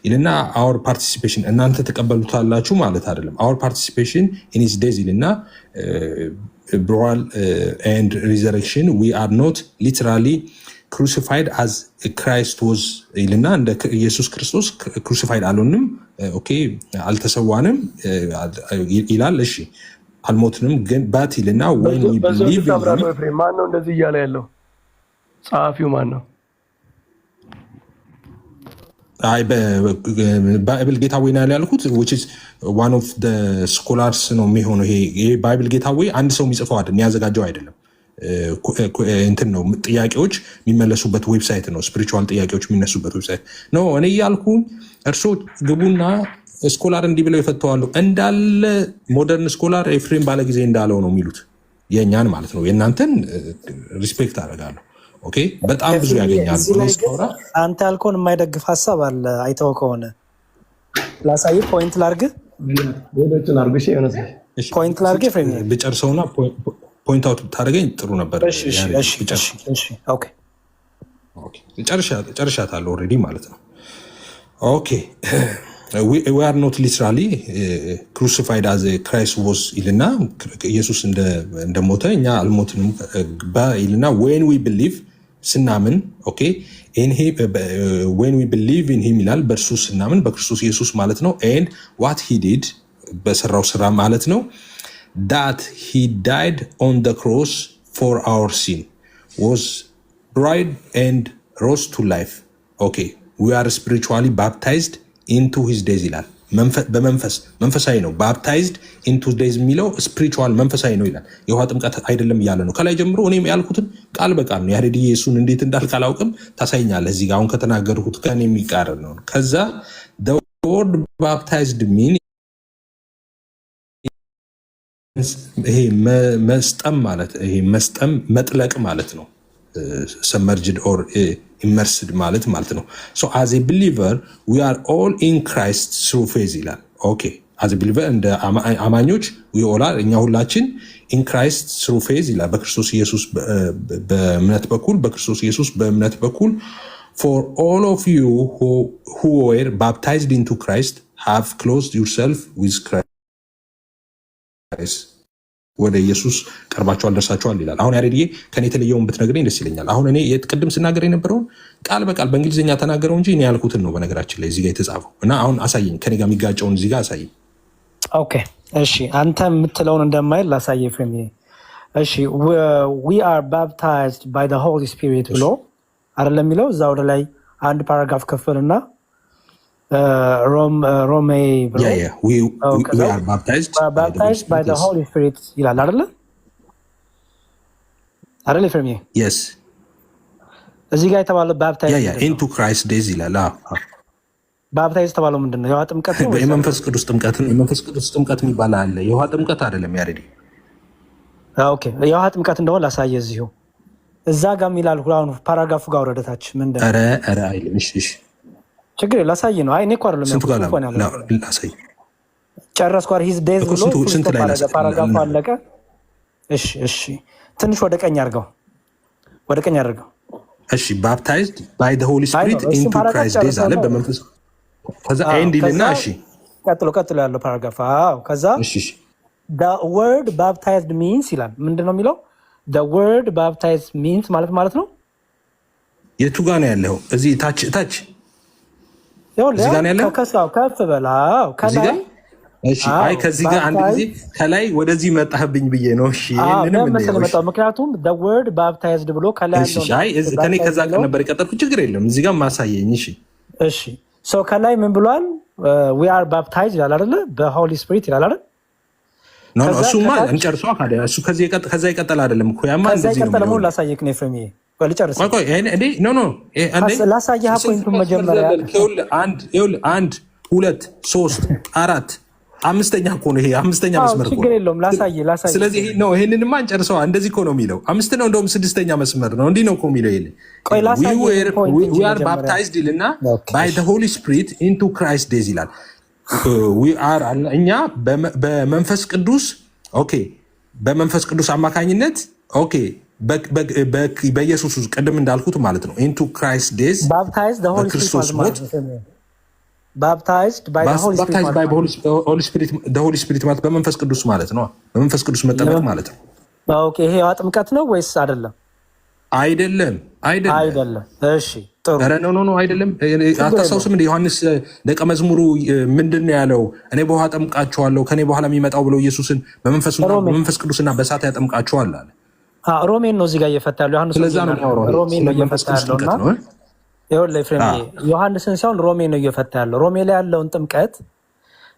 ይልና our participation እናንተ ተቀበሉታላችሁ ማለት አይደለም። our participation in his death ይልና burial and resurrection we are not literally crucified as Christ was ይልና እንደ ኢየሱስ ክርስቶስ crucified አልሆንም። ኦኬ አልተሰዋንም ይላል። እሺ አልሞትንም ግን ባት ይልና when we believe ማን ነው እንደዚህ እያለ ያለው? ጸሐፊው ማን ነው? አይ ባይብል ጌታዌይ ነው ያልኩት which is one of the scholars ነው የሚሆነው። ይሄ ባይብል ጌታዌይ አንድ ሰው የሚጽፈው አይደለም፣ የሚያዘጋጀው አይደለም። እንትን ነው ጥያቄዎች የሚመለሱበት ዌብሳይት ነው። ስፒሪቹዋል ጥያቄዎች የሚነሱበት ዌብሳይት ነው። እኔ ያልኩኝ እርሶ ግቡና ስኮላር እንዲህ ብለው ይፈተዋሉ እንዳለ ሞደርን ስኮላር ኤፍሬም ባለ ጊዜ እንዳለው ነው የሚሉት። የእኛን ማለት ነው። የእናንተን ሪስፔክት አደርጋለሁ። ኦኬ በጣም ብዙ ያገኛሉ። አንተ ያልከውን የማይደግፍ ሀሳብ አለ። አይተው ከሆነ ላሳይ። ፖይንት ላርግ ፖይንት ላርግ ኤፍሬም ብጨርሰውና ፖይንት አውት ብታደርገኝ ጥሩ ነበር። ጨርሻታለሁ ኦልሬዲ ማለት ነው። ኦኬ we are not literally crucified as Christ was ይልና ኢየሱስ እንደሞተ እኛ አልሞትንም ይልና when we believe ስናምን ኦኬ when we believe in him ይላል። በእርሱ ስናምን በክርስቶስ ኢየሱስ ማለት ነው። and what he did በሰራው ስራ ማለት ነው that he died on the cross for our sin was buried and rose to life. Okay, we are spiritually baptized into his death ይላል። መንፈሳዊ ነው። baptized into death የሚለው spiritual መንፈሳዊ ነው ይላል። የውሃ ጥምቀት አይደለም እያለ ነው ከላይ ጀምሮ። እኔም ያልኩትን ቃል በቃል ነው። ያሬድ ኢየሱስን እንዴት እንዳልክ አላውቅም፣ ታሳይኛለህ። እዚህ ጋር አሁን ከተናገርኩት ከኔ የሚቃረን ነው። ከዛ the word baptized mean ይሄ መስጠም ማለት ይሄ መስጠም መጥለቅ ማለት ነው። submerged or immersed ማለት ነው። so as a believer we are all in Christ through faith ይላል። ኦኬ as a believer እንደ አማኞች we all are እኛ ሁላችን in Christ through faith ይላል። በክርስቶስ ኢየሱስ በእምነት በኩል በክርስቶስ ኢየሱስ በእምነት በኩል for all of you who were baptized into Christ have clothed yourself with Christ ወደ ኢየሱስ ቀርባችኋል ደርሳችኋል ይላል። አሁን ያሬድዬ ከኔ የተለየውን ብትነግረኝ ደስ ይለኛል። አሁን እኔ ቅድም ስናገር የነበረውን ቃል በቃል በእንግሊዝኛ ተናገረው እንጂ እኔ ያልኩትን ነው በነገራችን ላይ እዚህ ጋር የተጻፈው እና አሁን አሳየኝ፣ ከኔ ጋር የሚጋጨውን እዚህ ጋር አሳየኝ። ኦኬ እሺ፣ አንተ የምትለውን እንደማይል ላሳየ ፍሬም። እሺ we are baptized by the Holy Spirit ብሎ አይደለም የሚለው እዛ ወደ ላይ አንድ ፓራግራፍ ከፍልና ሮሜ ብሎ we are baptized by the Holy Spirit ይላል አይደለ? አይደለ ፍሬም? yes እዚህ ጋር የተባለው baptized into Christ days ይላል። ባፕታይዝ የተባለው ምንድን ነው? የውሃ ጥምቀት ነው? የመንፈስ ቅዱስ ጥምቀት የሚባል አለ። የውሃ ጥምቀት አይደለም ያሬድ። ኦኬ የውሃ ጥምቀት እንደሆነ ላሳየ እዚሁ እዛ ጋር የሚላል አሁን ፓራግራፉ ጋር ወረደታች ምንድን ነው? ኧረ አይልም። እሺ ችግር ላሳይ ነው። አይ እኔ እኮ አይደለም ላሳይ ጨረስኩ። ሂዝ ዴዝ ብሎ ፓራግራፉ አለቀ። እሺ ትንሽ ወደ ቀኝ አድርገው፣ ወደ ቀኝ አድርገው። እሺ ባፕታይዝድ ባይ ዘ ሆሊ ስፒሪት ኢንቱ ክራይስት ዴዝ አለ በመንፈስ ከዛ ኤንድ ይልና እሺ ቀጥሎ ያለው ፓራግራፍ ከዛ the word baptized means ይላል። ምንድን ነው የሚለው? the word baptized means ማለት ነው የቱ ጋር ነው ያለው? እዚህ ታች እዚህ ጋር ነው ያለው። ከፍ በላው ከላይ እሺ አይ ከዚህ ጋር አንድ ጊዜ ከላይ ወደዚህ መጣህብኝ ብዬ ነው። እሺ ይሄንንም ነው ምክንያቱም the word baptized ብሎ ከላይ ያለው እሺ አይ ከኔ ከዛ ቀን ነበር የቀጠልኩት። ችግር የለም እዚህ ጋር ማሳየኝ። እሺ ሶ ከላይ ምን ብሏል? we are baptized ይላል አይደለ? በሆሊ ስፒሪት ይላል አይደል? ኖ እሱማ እንጨርሷ ካለ እሱ ከዛ ይቀጥል አይደለም እኮ ያማ እንደዚህ ነው። ለምን ላሳየክ ነው ፍሬም? ልጨርስ እንዴ ኖ ላሳየህ ፖይንቱን መጀመሪያ አንድ ሁለት ሶስት አራት አምስተኛ እኮ ነው ይሄ አምስተኛ መስመር እኮ። ችግር የለውም ላሳይ። ስለዚህ ይሄ ነው ይሄንንማ እንጨርሰዋ። እንደዚህ እኮ ነው የሚለው። አምስት ነው እንደውም ስድስተኛ መስመር ነው። እንዲህ ነው እኮ የሚለው ይሄ we are baptized ይልና by the holy spirit into Christ days ይላል። we are እኛ በመንፈስ ቅዱስ ኦኬ በመንፈስ ቅዱስ አማካኝነት ኦኬ በኢየሱስ ቅድም እንዳልኩት ማለት ነው into Christ days baptized the holy spirit baptized by the holy spirit the holy spirit ማለት በመንፈስ ቅዱስ ማለት ነው። በመንፈስ ቅዱስ መጠመቅ ማለት ነው። ኦኬ ይሄ የውሃ ጥምቀት ነው ወይስ አይደለም? አይደለም። እሺ ጥሩ። ኧረ ኖ አይደለም። አታስታውስም እንደ ዮሐንስ ደቀ መዝሙሩ ምንድን ነው ያለው? እኔ በውሃ ጠምቃችኋለሁ ከኔ በኋላ የሚመጣው ብሎ ኢየሱስን በመንፈስ ቅዱስና በእሳት ያጠምቃችኋል አለ። ሮሜን ነው እዚህ ጋር እየፈታ ያለው ዮሐንስ። ስለዛ ነው ሮሜን ነው እየፈታ ያለውና ይኸውልህ ፍሬም ዮሐንስን ሳይሆን ሮሜ ነው እየፈታ ያለው። ሮሜ ላይ ያለውን ጥምቀት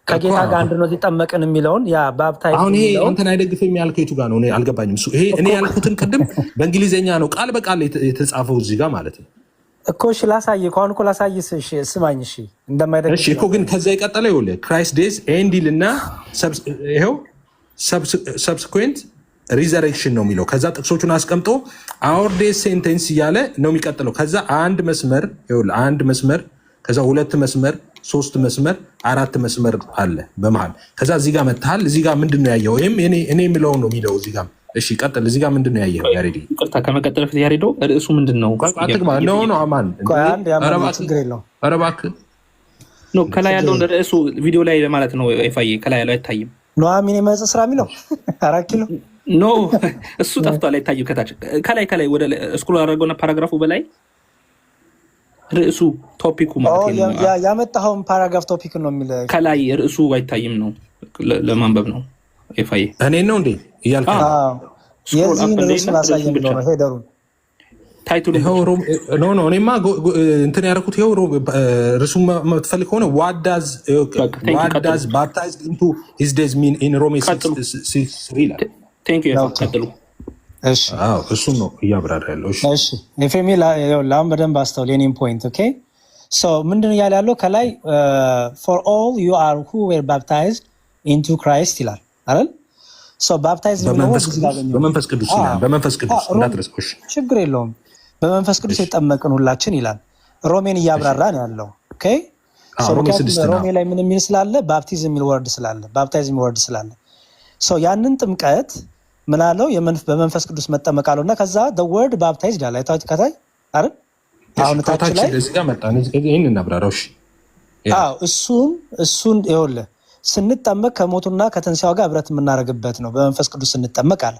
ከጌታ ጋር አንድ ነው ሲጠመቅን የሚለውን ያ ባፕታይዝ አሁን ይሄ አንተን አይደግፍም ያልከው የቱ ጋር ነው? እኔ አልገባኝም። እሱ ይሄ እኔ ያልኩትን ቅድም በእንግሊዘኛ ነው ቃል በቃል የተጻፈው እዚህ ጋር ማለት ነው እኮ። እሺ ላሳይህ እኮ አሁን እኮ ላሳይህ። እሺ ስማኝ። እሺ እንደማይደግፍ እሺ እኮ ግን ከዛ የቀጠለ ይኸውልህ ክራይስት ዴዝ ኤንዲልና ይኸው ሰብስኩዌንት ሪዘሬክሽን ነው የሚለው። ከዛ ጥቅሶቹን አስቀምጦ አወር ዴዝ ሴንቴንስ እያለ ነው የሚቀጥለው። ከዛ አንድ መስመር ከዛ ሁለት መስመር ሶስት መስመር አራት መስመር አለ በመሃል። ከዛ እዚህ ጋር መጥተሃል። እዚህ ጋር ምንድን ነው ያየው? ወይም እኔ የምለውን ነው የሚለው እዚህ ጋር። እሺ ቀጥል። እዚህ ጋር ምንድን ነው ያየው? ያሬዲ ይቅርታ ከመቀጠል በፊት ያሬዶ ርዕሱ ምንድን ነው? አማን ኧረ እባክህ ከላይ ያለውን ርዕሱ ቪዲዮ ላይ ማለት ነው። ኤፋዬ ከላይ ያለው አይታይም። ኑሐሚን የመጽ ስራ የሚለው 4 ኪሎ ኖ እሱ ጠፍቷል። አይታይም። ከታች ከላይ ወደ ስክሮል አደረገውና ፓራግራፉ በላይ ርዕሱ ቶፒኩ ማለት ነው ያመጣኸውን ፓራግራፍ ቶፒክ ነው የሚለው ከላይ ርዕሱ አይታይም ነው ለማንበብ ነው። ኤፋዬ እኔ ነው እንዴ እያልክ የዚህ ርዕሱ ላሳየን ብሎ ነው ሄደሩን ታይቱ ኖ እኔማ እንትን ያደረኩት ይኸው ርዕሱ የምትፈልግ ከሆነ what does baptized into his days mean in Rome 6 ይላል። ቀጥሉ። እሱን ነው እያብራራ ያለው። ኤፍሬም ለአሁን በደንብ አስተውል የኔን ፖይንት። ኦኬ ምንድን ነው እያለ ያለው? ከላይ for all you are who were baptized into Christ ይላል አይደል? ባፕታይዝ በመንፈስ ቅዱስ ይላል። በመንፈስ ቅዱስ እንዳትረሳው። ችግር የለውም። በመንፈስ ቅዱስ የጠመቅን ሁላችን ይላል። ሮሜን እያብራራ ነው ያለው። ኦኬ ሮሜ ላይ ምን የሚል ስላለ? ባፕቲዝም የሚል ወርድ ስላለ፣ ባፕታይዝ የሚል ወርድ ስላለ ያንን ጥምቀት ምን አለው? በመንፈስ ቅዱስ መጠመቅ አለው እና ከዛ the word baptized ይላል። አይታችሁ ከታይ አይደል? አሁን ታች ላይ እዚህ ጋር መጣ። ይሄን እናብራራው። እሱን ይኸውልህ ስንጠመቅ ከሞቱና ከትንሣኤው ጋር ህብረት የምናደርግበት ነው። በመንፈስ ቅዱስ ስንጠመቅ አለ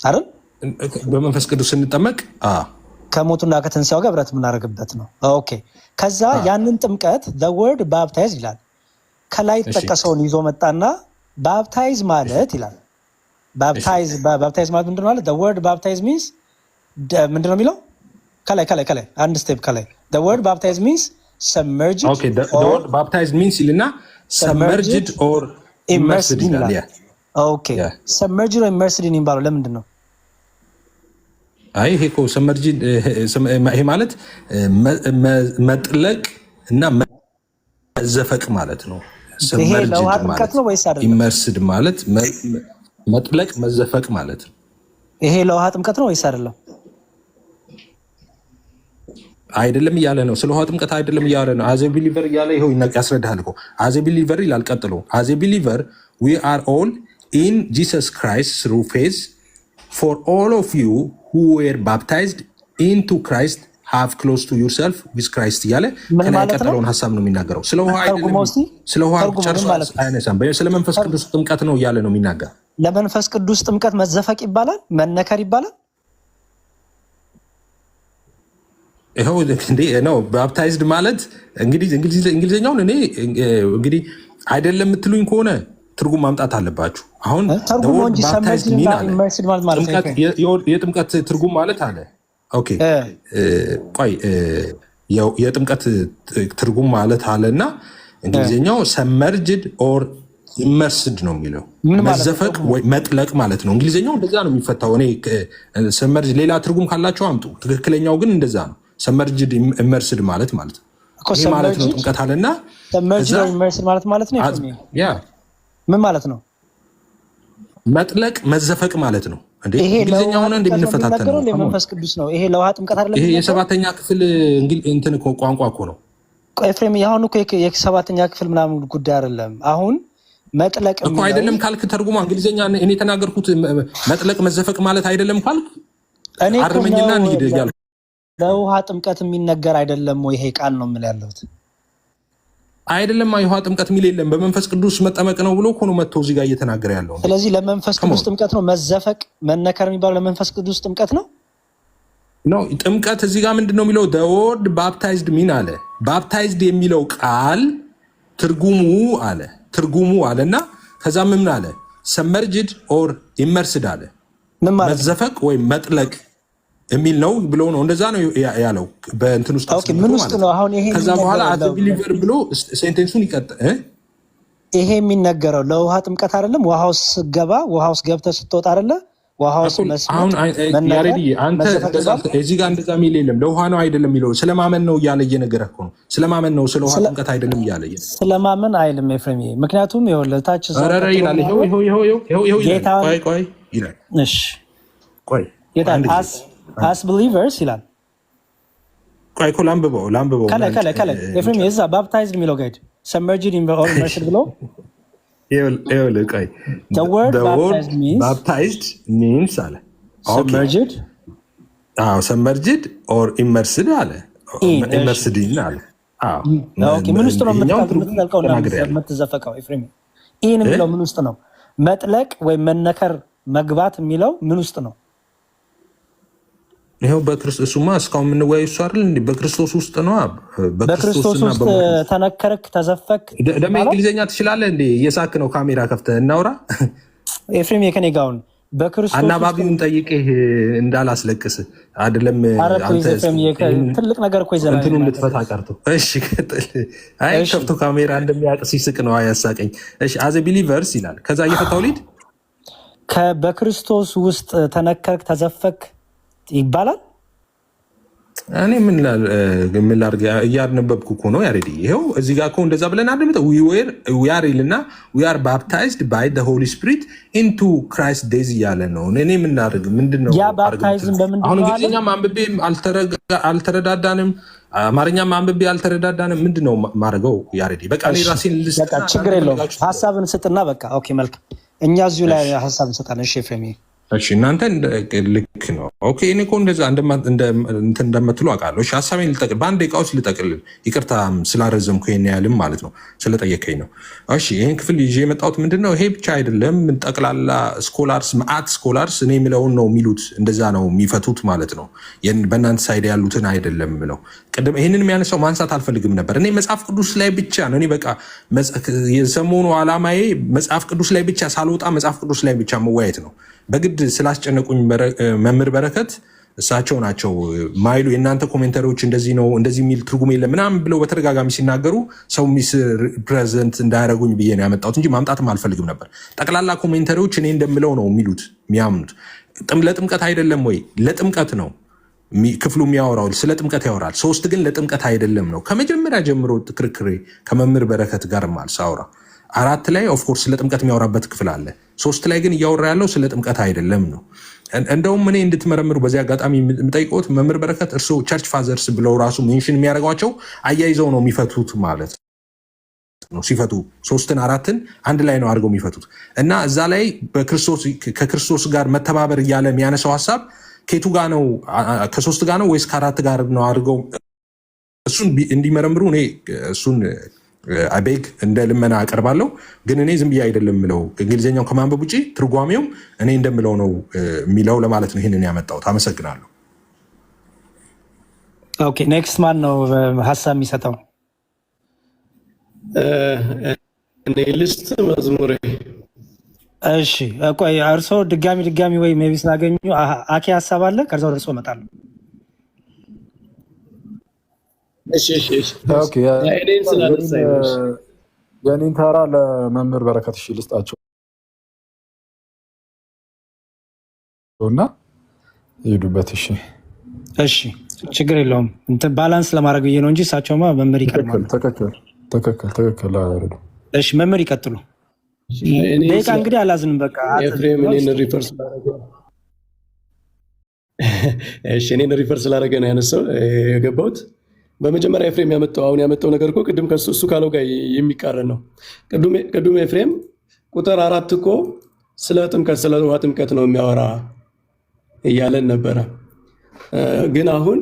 አይደል? በመንፈስ ቅዱስ ስንጠመቅ ከሞቱና ከትንሣኤው ጋር ህብረት የምናደርግበት ነው። ኦኬ ከዛ ያንን ጥምቀት the word baptized ይላል። ከላይ የተጠቀሰውን ይዞ መጣና ባፕታይዝ ማለት ይላል። ባፕታይዝ ማለት ምንድን ነው ማለት? the word baptize means ምንድን ነው የሚለው? ከላይ አንድ ስቴፕ ከላይ the word baptize means submerged. okay the word baptized means ይልና submerged or immersed ይላል። okay submerged or immersed የሚባለው ለምንድን ነው? አይ ይሄ እኮ submerged ይሄ ማለት መጥለቅ እና መዘፈቅ ማለት ነው። ይሄ ለውሃ ጥምቀት ነው ወይስ አይደለም? ኢመርስድ ማለት መጥለቅ መዘፈቅ ማለት ነው። ይሄ ለውሃ ጥምቀት ነው ወይስ አይደለም? አይደለም እያለ ነው። ስለ ውሃ ጥምቀት አይደለም እያለ ነው። አዘ ቢሊቨር እያለ ይኸው ያስረዳሃል እኮ። አዘ ቢሊቨር ይላል ቀጥሎ። አዘ ቢሊቨር ዊ አር ኦል ኢን ጂሰስ ክራይስት ስሩ ፌዝ ፎር ኦል ኦፍ ዩ ሁ ዌር ባፕታይዝድ ኢንቱ ክራይስት ሃቭ ክሎዝ ቱ ዩርሰልፍ ዊዝ ክራይስት እያለ ከላይ ቀጠለውን ሀሳብ ነው የሚናገረው። ስለ ውሃ አይደለም፣ ስለ ውሃ ጨርሶ አያነሳም። ስለ መንፈስ ቅዱስ ጥምቀት ነው እያለ ነው የሚናገር። ለመንፈስ ቅዱስ ጥምቀት መዘፈቅ ይባላል፣ መነከር ይባላል። ይኸው እንዴ ነው ባፕታይዝድ ማለት እንግዲህ እንግሊዝኛውን እኔ እንግዲህ አይደለም የምትሉኝ ከሆነ ትርጉም ማምጣት አለባችሁ። አሁን ባፕታይዝድ ሚን አለ የጥምቀት ትርጉም ማለት አለ። ኦኬ ቆይ የጥምቀት ትርጉም ማለት አለና እንግሊዝኛው ሰመርጅድ ኦር ኢመርስድ ነው የሚለው መዘፈቅ ወይ መጥለቅ ማለት ነው። እንግሊዝኛው እንደዛ ነው የሚፈታው። እኔ ሰመርጅ ሌላ ትርጉም ካላቸው አምጡ። ትክክለኛው ግን እንደዛ ነው። ሰመርጅድ ኢመርስድ ማለት ነው ይሄ ማለት ነው። ጥምቀት አለና ሰመርጅድ ኢመርስድ ማለት ነው። ያ ምን ማለት ነው? መጥለቅ መዘፈቅ ማለት ነው። እንዴ እንግሊዝኛው ሆነ እንደምንፈታተነው ለመንፈስ ቅዱስ ነው። ይሄ ለውሃ ጥምቀት አይደለም። ይሄ የሰባተኛ ክፍል እንትን ቋንቋ እኮ ነው። ኤፍሬም ያሁን እኮ የሰባተኛ ክፍል ምናምን ጉዳይ አይደለም። አሁን መጥለቅ እኮ አይደለም ካልክ ተርጉማ እንግሊዝኛ እኔ የተናገርኩት መጥለቅ መዘፈቅ ማለት አይደለም ካልክ አርመኝና እንሂድ ያልኩት ለውሃ ጥምቀት የሚነገር አይደለም ወይ? ይሄ ቃል ነው የምልህ ያለሁት አይደለም። የውሃ ጥምቀት የሚል የለም። በመንፈስ ቅዱስ መጠመቅ ነው ብሎ እኮ ነው መጥቶ እዚህ ጋር እየተናገረ ያለው። ስለዚህ ለመንፈስ ቅዱስ ጥምቀት ነው መዘፈቅ መነከር የሚባለው ለመንፈስ ቅዱስ ጥምቀት ነው ነው ጥምቀት። እዚህ ጋር ምንድን ነው የሚለው? the word baptized mean አለ ባፕታይዝድ የሚለው ቃል ትርጉሙ አለና ከዛ ምን አለ? ሰመርጅድ ኦር ኢመርስድ አለ መዘፈቅ ወይም መጥለቅ የሚል ነው ብሎ ነው። እንደዛ ነው ያለው በእንትን ውስጥ ነው። አሁን ይሄ ከዛ በኋላ አዘ ቢሊቨር ብሎ ሴንቴንሱን ይቀጥል። ይሄ የሚነገረው ለውሃ ጥምቀት አይደለም። ውሃ ውስጥ ስትገባ ውሃ ውስጥ ገብተህ ስትወጣ አይደለ? ውሃ ውስጥ አሁን ያሬዲ አንተ እዚህ ጋር እንደዛ የሚል የለም። ለውሃ ነው አይደለም የሚለው ስለማመን ነው እያለ እየነገረህ እኮ ነው። ስለማመን ነው፣ ስለ ውሃ ጥምቀት አይደለም እያለ ስለማመን አይልም ኤፍሬም። ምክንያቱም ይኸውልህ ታች ይላል። ቆይ ይላል። እሺ ቆይ ይላል as believers ይላል። ቆይ እኮ ላምብበው ከላይ ኤፍሬም የዛ ባፕታይዝድ የሚለው ጋር submerged in or immersed ብሎ ቆይ the word baptized means አለ submerged or immersed አለ immersed አለ። ምን ውስጥ ነው የምትዘፈቀው ኤፍሬም? ይህን የሚለው ምን ውስጥ ነው? መጥለቅ ወይም መነከር መግባት የሚለው ምን ውስጥ ነው? ይሄው በክርስቶስ እሱማ እስካሁን የምንወያዩ እሱ አይደል እንዴ? በክርስቶስ ውስጥ ነው። በክርስቶስ ውስጥ ተነከርክ፣ ተዘፈክ። ደግሞ እንግሊዝኛ ትችላለህ እንዴ? እየሳክ ነው። ካሜራ ከፍተህ እናውራ። ኤፍሬም የከኔጋውን በክርስቶስ አናባቢውን ጠይቄህ እንዳላስለቅስ አይደለም። አንተ ትልቅ ነገር እኮ ይዘናል። እንትኑን ልትፈታ ቀርቶ። እሺ ቀጥል። አይ ከፍቶ ካሜራ እንደሚያውቅ ሲስቅ ነው ያሳቀኝ። እሺ አዘ ቢሊቨርስ ይላል። ከዛ እየፈታው ሊድ በክርስቶስ ውስጥ ተነከርክ፣ ተዘፈክ ይባላል። እኔ ምን ላድርግ? እያነበብኩ እኮ ነው ያሬዲ። ይኸው እዚህ ጋር እኮ እንደዛ ብለን አድምጠ ዊአር ይልና ዊአር ባፕታይዝድ ባይ ዘ ሆሊ ስፒሪት ኢንቱ ክራይስት ዴዝ እያለ ነው። እኔ ምን ላድርግ? ምንድነው አሁን እንግሊዝኛ አንብቤ አልተረዳዳንም፣ አማርኛ አንብቤ አልተረዳዳንም። ምንድነው ማድረገው ያሬዲ? በቃ ራሴን ችግር የለውም። ሀሳብን ስጥና በቃ ኦኬ መልክ እኛ እዚሁ ላይ ሀሳብ እንሰጣለን። እሺ ኤፍሬም እሺ እናንተ ልክ ነው። ኦኬ እኔ እኮ እንደዛ እንደምትሉ አውቃለሁ። እሺ ሀሳቤን ልጠቅል፣ በአንድ ደቂቃ ውስጥ ልጠቅልል። ይቅርታ ስላረዘምኩ ይሄን ያህልም ማለት ነው ስለጠየቀኝ ነው። እሺ ይህን ክፍል ይዤ የመጣሁት ምንድን ነው? ይሄ ብቻ አይደለም። ጠቅላላ ስኮላርስ መአት ስኮላርስ እኔ የምለውን ነው የሚሉት፣ እንደዛ ነው የሚፈቱት ማለት ነው። በእናንተ ሳይድ ያሉትን አይደለም የምለው። ቅድም ይህንን የሚያነሳው ማንሳት አልፈልግም ነበር። እኔ መጽሐፍ ቅዱስ ላይ ብቻ ነው። እኔ በቃ የሰሞኑ ዓላማዬ መጽሐፍ ቅዱስ ላይ ብቻ ሳልወጣ መጽሐፍ ቅዱስ ላይ ብቻ መወያየት ነው። በግድ ስላስጨነቁኝ መምህር በረከት እሳቸው ናቸው ማይሉ የእናንተ ኮሜንተሪዎች እንደዚህ ነው እንደዚህ የሚል ትርጉም የለም ምናምን ብለው በተደጋጋሚ ሲናገሩ ሰው ሚስ ፕሬዘንት እንዳያደረጉኝ ብዬ ነው ያመጣሁት እንጂ ማምጣትም አልፈልግም ነበር። ጠቅላላ ኮሜንተሪዎች እኔ እንደምለው ነው የሚሉት የሚያምኑት። ለጥምቀት አይደለም ወይ? ለጥምቀት ነው። ክፍሉ የሚያወራው ስለ ጥምቀት ያወራል። 3 ግን ለጥምቀት አይደለም ነው። ከመጀመሪያ ጀምሮ ክርክሬ ከመምህር በረከት ጋር ሳውራ 4 ላይ ኦፍኮርስ ስለ ጥምቀት የሚያወራበት ክፍል አለ። 3 ላይ ግን እያወራ ያለው ስለ ጥምቀት አይደለም ነው። እንደውም እኔ እንድትመረምሩ በዚህ አጋጣሚ የምጠይቆት መምህር በረከት እርስዎ ቸርች ፋዘርስ ብለው ራሱ ሜንሽን የሚያደርጓቸው አያይዘው ነው የሚፈቱት ማለት ነው። ሲፈቱ 3ን 4ን አንድ ላይ ነው አድርገው የሚፈቱት እና እዛ ላይ ከክርስቶስ ጋር መተባበር እያለ የሚያነሳው ሀሳብ ከቱ ጋር ነው? ከ3 ጋር ነው ወይስ ከ4 ጋር ነው አድርገው እሱን እንዲመረምሩ እኔ እሱን አቤግ እንደ ልመና አቀርባለሁ። ግን እኔ ዝም ብዬ አይደለም ምለው እንግሊዝኛው ከማንበብ ውጭ ትርጓሜውም እኔ እንደምለው ነው የሚለው ለማለት ነው ይህንን ያመጣሁት። አመሰግናለሁ። ኦኬ ኔክስት ማን ነው ሀሳብ የሚሰጠው? እኔ ልስጥ መዝሙሬ። እሺ ቆይ እርስዎ ድጋሚ ወይ ሜቢ ስላገኙ አኬ ሀሳብ አለ ከዛ ወደ እርስዎ እመጣለሁ። የኔን ተራ ለመምህር በረከት ልስጣቸው እና ይሄዱበት። እሺ ችግር የለውም። ባላንስ ለማድረግ ብዬ ነው እንጂ እሳቸውማ መምህር ይቀድማሉ። ትክክል። እሺ መምህር ይቀጥሉ። ደቂቃ እንግዲህ አላዝንም። በቃ እኔን ሪፈር ስላደረገ ነው ያነሳው የገባሁት። በመጀመሪያ ኤፍሬም ያመጣው ነገር እኮ ቅድም እሱ ካለው ጋር የሚቃረን ነው። ቅዱም ኤፍሬም ቁጥር 4 እኮ ስለ ጥምቀት ስለ ውሃ ጥምቀት ነው የሚያወራ እያለን ነበረ። ግን አሁን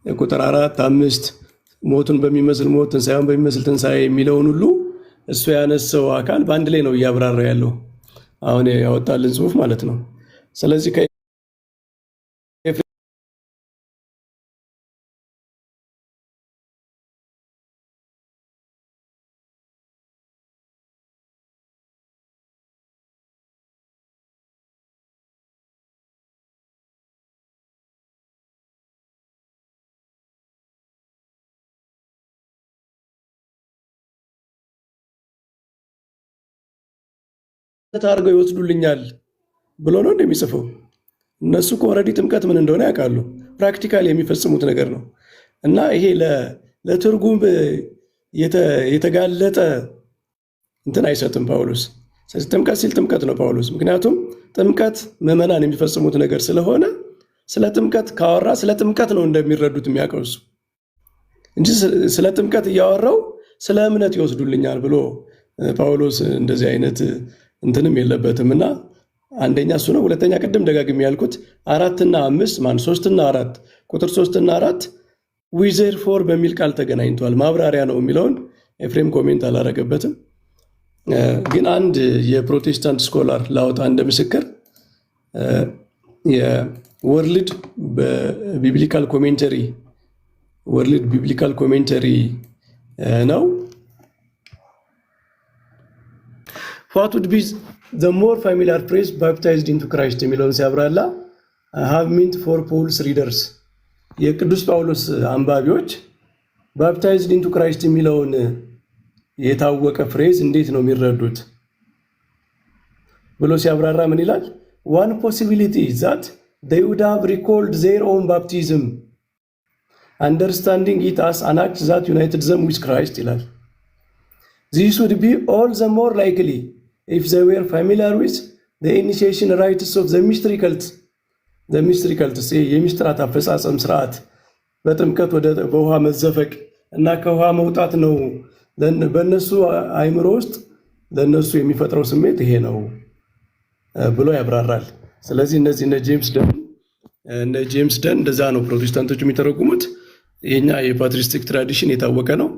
ቁጥር 4፣ 5 ሞቱን በሚመስል ሞት ትንሣኤውን በሚመስል ትንሣኤ የሚለውን ሁሉ እሱ ያነሳው አካል በአንድ ላይ ነው እያብራራ ያለው አሁን ያወጣልን ጽሁፍ ማለት ነው። ስለዚህ አድርገው ይወስዱልኛል ብሎ ነው እንደሚጽፈው። እነሱ እኮ ኦልሬዲ ጥምቀት ምን እንደሆነ ያውቃሉ። ፕራክቲካል የሚፈጽሙት ነገር ነው እና ይሄ ለትርጉም የተጋለጠ እንትን አይሰጥም ጳውሎስ። ስለዚህ ጥምቀት ሲል ጥምቀት ነው ጳውሎስ። ምክንያቱም ጥምቀት ምዕመናን የሚፈጽሙት ነገር ስለሆነ ስለ ጥምቀት ካወራ ስለ ጥምቀት ነው እንደሚረዱት የሚያውቀው እሱ እንጂ ስለ ጥምቀት እያወራው ስለ እምነት ይወስዱልኛል ብሎ ጳውሎስ እንደዚህ አይነት እንትንም የለበትም። እና አንደኛ እሱ ነው። ሁለተኛ ቅድም ደጋግሜ ያልኩት 4 እና 5 3 እና 4 ቁጥር 3 እና 4 ዊዘር ፎር በሚል ቃል ተገናኝቷል። ማብራሪያ ነው የሚለውን ኤፍሬም ኮሜንት አላረገበትም። ግን አንድ የፕሮቴስታንት ስኮላር ላወጣ እንደ ምስክር የወርልድ ቢብሊካል ኮሜንተሪ ነው። What would be the more familiar phrase baptized into Christ የሚለውን ሲያብራራ have meant for Paul's readers የቅዱስ ጳውሎስ አንባቢዎች baptized into Christ የሚለውን የታወቀ ፍሬዝ እንዴት ነው የሚረዱት ብሎ ሲያብራራ ምን ይላል? One possibility is that they would have recalled their own baptism, understanding it as an act that united them with Christ ይላል። This would be all the more likely if they were familiar with the initiation rites of the mystery cults. The mystery cults የሚስጥራት አፈጻጸም ስርዓት በጥምቀት ወደ በውሃ መዘፈቅ እና ከውሃ መውጣት ነው። በእነሱ አይምሮ ውስጥ ለእነሱ የሚፈጥረው ስሜት ይሄ ነው ብሎ ያብራራል። ስለዚህ እነዚህ እነ ጄምስ ደን እንደዛ ነው ፕሮቴስታንቶች የሚተረጉሙት። የኛ የፓትሪስቲክ ትራዲሽን የታወቀ ነው።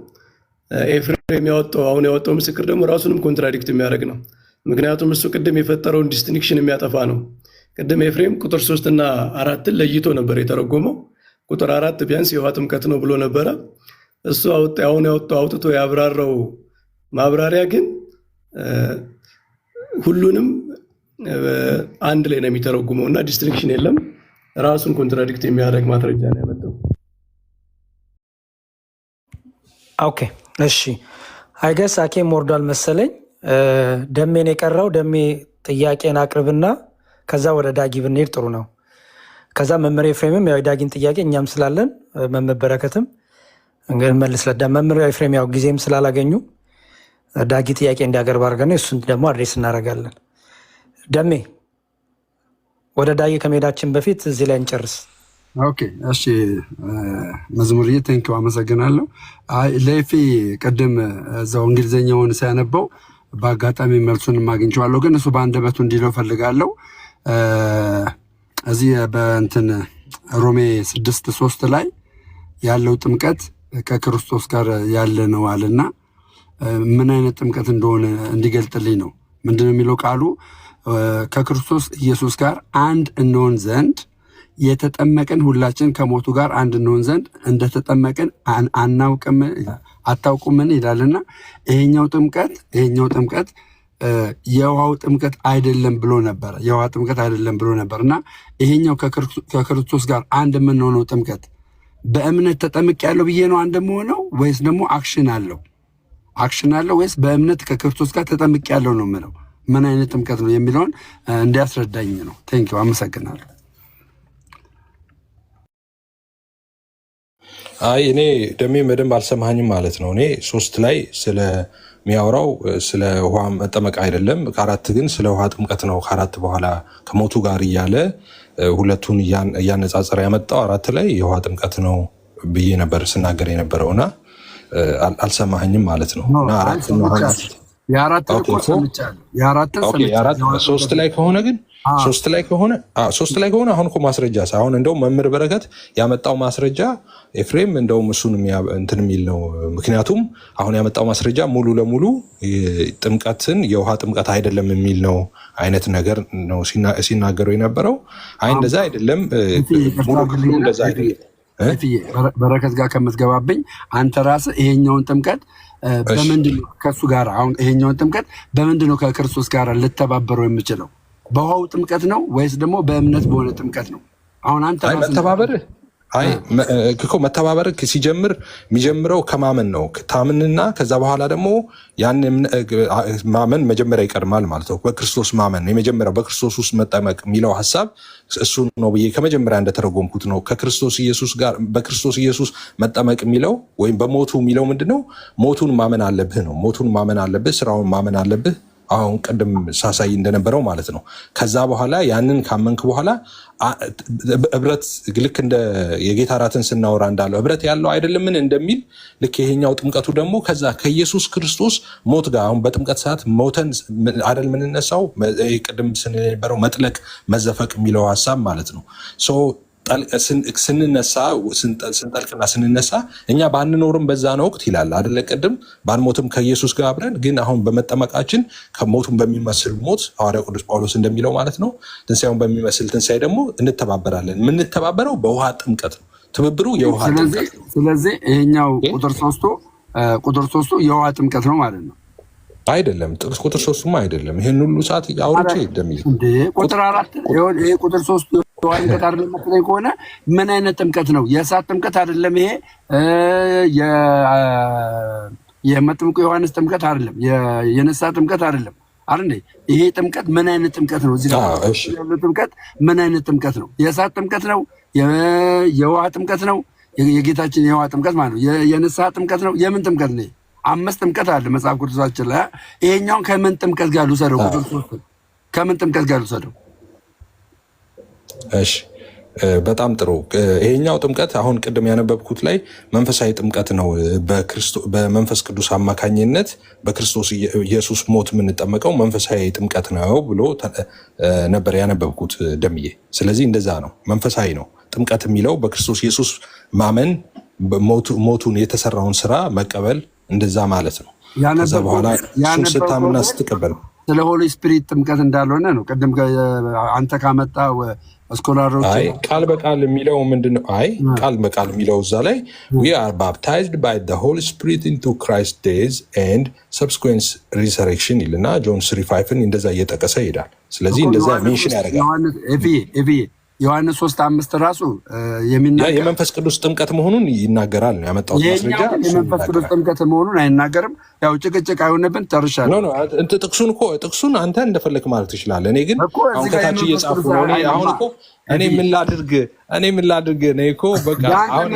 ኤፍሬም አሁን ያወጣው ምስክር ደግሞ ራሱንም ኮንትራዲክት የሚያደርግ ነው። ምክንያቱም እሱ ቅድም የፈጠረውን ዲስቲንክሽን የሚያጠፋ ነው። ቅድም ኤፍሬም ቁጥር 3 እና 4 ለይቶ ነበር የተረጎመው። ቁጥር 4 ቢያንስ የውሃ ጥምቀት ነው ብሎ ነበረ። እሱ አውጥቶ ያብራራው ማብራሪያ ግን ሁሉንም አንድ ላይ ነው የሚተረጉመው እና ዲስቲንክሽን የለም። ራሱን ኮንትራዲክት የሚያደርግ ማስረጃ ነው ያመጣው። ኦኬ እሺ፣ አይገስ አኬም ወርዷል መሰለኝ። ደሜን የቀረው ደሜ ጥያቄን አቅርብና ከዛ ወደ ዳጊ ብንሄድ ጥሩ ነው። ከዛ መምህር ኤፍሬምም ያው ዳጊን ጥያቄ እኛም ስላለን መምህር በረከትም እንግዲህ መልስ ለዳ መምህር ኤፍሬም ያው ጊዜም ስላላገኙ ዳጊ ጥያቄ እንዲያቀርብ አድርገን እሱን ደግሞ አድሬስ እናደርጋለን። ደሜ ወደ ዳጊ ከመሄዳችን በፊት እዚህ ላይ እንጨርስ። ኦኬ እሺ፣ መዝሙርዬ ቴንኪው አመሰግናለሁ። ለኤፌ ቅድም እዛው እንግሊዝኛውን ሲያነበው በአጋጣሚ መልሱን አግኝቼዋለሁ፣ ግን እሱ በአንደበቱ እንዲለው ፈልጋለሁ። እዚህ በእንትን ሮሜ 6:3 ላይ ያለው ጥምቀት ከክርስቶስ ጋር ያለ ነው አለና ምን አይነት ጥምቀት እንደሆነ እንዲገልጥልኝ ነው። ምንድነው የሚለው ቃሉ? ከክርስቶስ ኢየሱስ ጋር አንድ እንሆን ዘንድ የተጠመቅን ሁላችን ከሞቱ ጋር አንድ እንሆን ዘንድ እንደተጠመቅን አታውቁምን ይላልና ይሄኛው ጥምቀት የውሃው ጥምቀት አይደለም ብሎ ነበር። የውሃ ጥምቀት አይደለም ብሎ ነበር እና ይሄኛው ከክርስቶስ ጋር አንድ የምንሆነው ጥምቀት በእምነት ተጠምቅ ያለው ብዬ ነው አንድ የምሆነው ወይስ ደግሞ አክሽን አለው ወይስ በእምነት ከክርስቶስ ጋር ተጠምቅ ያለው ነው የምለው? ምን አይነት ጥምቀት ነው የሚለውን እንዲያስረዳኝ ነው። ቴንኪው አመሰግናለሁ። አይ እኔ ደሜ በደንብ አልሰማኝም ማለት ነው። እኔ 3 ላይ ስለሚያወራው ስለ ውሃ መጠመቅ አይደለም፣ ከ4 ግን ስለ ውሃ ጥምቀት ነው። ከ4 በኋላ ከሞቱ ጋር እያለ ሁለቱን እያነጻጸረ ያመጣው 4 ላይ የውሃ ጥምቀት ነው ብዬ ነበር ስናገር የነበረው እና አልሰማኝም ማለት ነው። እና 3 ላይ ከሆነ ግን 3 ላይ ከሆነ አሁን እኮ ማስረጃ ሳይሆን እንደውም መምህር በረከት ያመጣው ማስረጃ ኤፍሬም እንደውም እሱን እንትን የሚል ነው። ምክንያቱም አሁን ያመጣው ማስረጃ ሙሉ ለሙሉ ጥምቀትን የውሃ ጥምቀት አይደለም የሚል ነው አይነት ነገር ነው ሲናገሩ የነበረው። አይ እንደዛ አይደለም፣ ሙሉ ለሙሉ እንደዛ አይደለም። በረከት ጋር ከምትገባብኝ አንተ ራስህ ይሄኛውን ጥምቀት በምንድን ነው ከእሱ ጋር አሁን ይሄኛውን ጥምቀት በምንድን ነው ከክርስቶስ ጋር ልተባበረው የምችለው? በውሃው ጥምቀት ነው ወይስ ደግሞ በእምነት በሆነ ጥምቀት ነው? አሁን አንተ መተባበር ሲጀምር የሚጀምረው ከማመን ነው። ታምንና ከዛ በኋላ ደግሞ ያን ማመን መጀመሪያ ይቀድማል ማለት ነው። በክርስቶስ ማመን የመጀመሪያው በክርስቶስ ውስጥ መጠመቅ የሚለው ሀሳብ እሱ ነው ብዬ ከመጀመሪያ እንደተረጎምኩት ነው። ከክርስቶስ ኢየሱስ ጋር በክርስቶስ ኢየሱስ መጠመቅ የሚለው ወይም በሞቱ የሚለው ምንድነው? ሞቱን ማመን አለብህ ነው። ሞቱን ማመን አለብህ፣ ስራውን ማመን አለብህ። አሁን ቅድም ሳሳይ እንደነበረው ማለት ነው። ከዛ በኋላ ያንን ካመንክ በኋላ ህብረት ልክ እንደ የጌታ እራትን ስናወራ እንዳለው ህብረት ያለው አይደለምን እንደሚል ልክ ይሄኛው ጥምቀቱ ደግሞ ከዛ ከኢየሱስ ክርስቶስ ሞት ጋር አሁን በጥምቀት ሰዓት ሞተን አይደል የምንነሳው? ቅድም ስንነበረው መጥለቅ መዘፈቅ የሚለው ሀሳብ ማለት ነው። ስንነሳ ስንጠልቅና ስንነሳ እኛ ባንኖርም በዛን ወቅት ይላል አደለ? ቅድም ባንሞትም ከኢየሱስ ጋር አብረን ግን አሁን በመጠመቃችን ከሞቱን በሚመስል ሞት ሐዋርያው ቅዱስ ጳውሎስ እንደሚለው ማለት ነው ትንሣኤውን በሚመስል ትንሣኤ ደግሞ እንተባበራለን። የምንተባበረው በውሃ ጥምቀት ነው። ትብብሩ የውሃ ጥምቀት ነው። ስለዚህ ይሄኛው ቁጥር 3 የውሃ ጥምቀት ነው ማለት ነው አይደለም? ቁጥር 3ማ አይደለም። ይሄን ሁሉ ሰዓት አውርቼ እንደሚል ቁጥር 4 ይሄ ቁጥር 3 ጥምቀት አይደለም ከሆነ ምን አይነት ጥምቀት ነው? የእሳት ጥምቀት አይደለም። ይሄ የመጥምቁ ዮሐንስ ጥምቀት አይደለም። የንስሐ ጥምቀት አይደለም አይደል? ይሄ ጥምቀት ምን አይነት ጥምቀት ነው? እዚህ ጋር ጥምቀት ምን አይነት ጥምቀት ነው? የእሳት ጥምቀት ነው? የውሃ ጥምቀት ነው? የጌታችን የውሃ ጥምቀት ማለት ነው። የንስሐ ጥምቀት ነው? የምን ጥምቀት ነው? 5 ጥምቀት አለ መጽሐፍ ቅዱሳችን ላይ። ይሄኛውን ከምን ጥምቀት ጋር ልውሰደው? ቁጥር 3 ከምን ጥምቀት ጋር ልውሰደው? እሺ በጣም ጥሩ። ይሄኛው ጥምቀት አሁን ቅድም ያነበብኩት ላይ መንፈሳዊ ጥምቀት ነው። በመንፈስ ቅዱስ አማካኝነት በክርስቶስ ኢየሱስ ሞት የምንጠመቀው መንፈሳዊ ጥምቀት ነው ብሎ ነበር ያነበብኩት ደምዬ። ስለዚህ እንደዛ ነው፣ መንፈሳዊ ነው። ጥምቀት የሚለው በክርስቶስ ኢየሱስ ማመን፣ ሞቱን የተሰራውን ስራ መቀበል፣ እንደዛ ማለት ነው። ከዛ በኋላ እሱን ስታምና ስትቀበል ስለ ሆሊ ስፒሪት ጥምቀት እንዳልሆነ ነው። ቅድም አንተ ካመጣው ስኮላሮች ቃል በቃል የሚለው ምንድነው? ቃል በቃል የሚለው እዛ ላይ we are baptized by the Holy Spirit into Christ's days and subsequent resurrection ይልና ጆን 3:5 እንደዛ እየጠቀሰ ይሄዳል። ስለዚህ እንደዛ ሜንሽን ያደርጋል። ዮሐንስ 3:5 ራሱ የሚናገር የመንፈስ ቅዱስ ጥምቀት መሆኑን ይናገራል ነው ያመጣሁት ማስረጃ። የመንፈስ ቅዱስ ጥምቀት መሆኑን አይናገርም። ያው ጭቅጭቅ አይሆንብን። ተርሻለሁ። ጥቅሱን አንተ እንደፈለክ ማለት ትችላለህ። እኔ ግን አሁን ከታች እየጻፉ ነው። አሁን እኮ እኔ ምን ላድርግ እኔ እኮ በቃ አሁን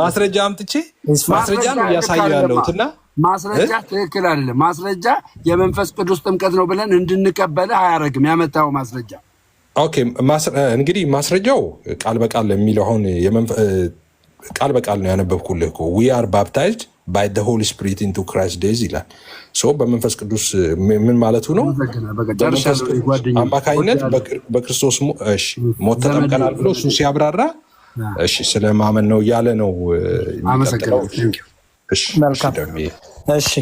ማስረጃ አምጥቼ ማስረጃ ነው እያሳየሁ ያለሁት እና ማስረጃ ትክክል አይደለም። ማስረጃ የመንፈስ ቅዱስ ጥምቀት ነው ብለን እንድንቀበልህ አያደርግም ያመጣው ማስረጃ። ኦኬ እንግዲህ ማስረጃው ቃል በቃል የሚለው አሁን ቃል በቃል ነው ያነበብኩልህ እኮ we are baptized by the Holy Spirit into Christ days ይላል። በመንፈስ ቅዱስ ምን ማለቱ ነው? አማካኝነት በክርስቶስ ሞት ተጠምቀናል ብሎ እሱ ሲያብራራ ስለ ማመን ነው እያለ ነው። መልካም። እሺ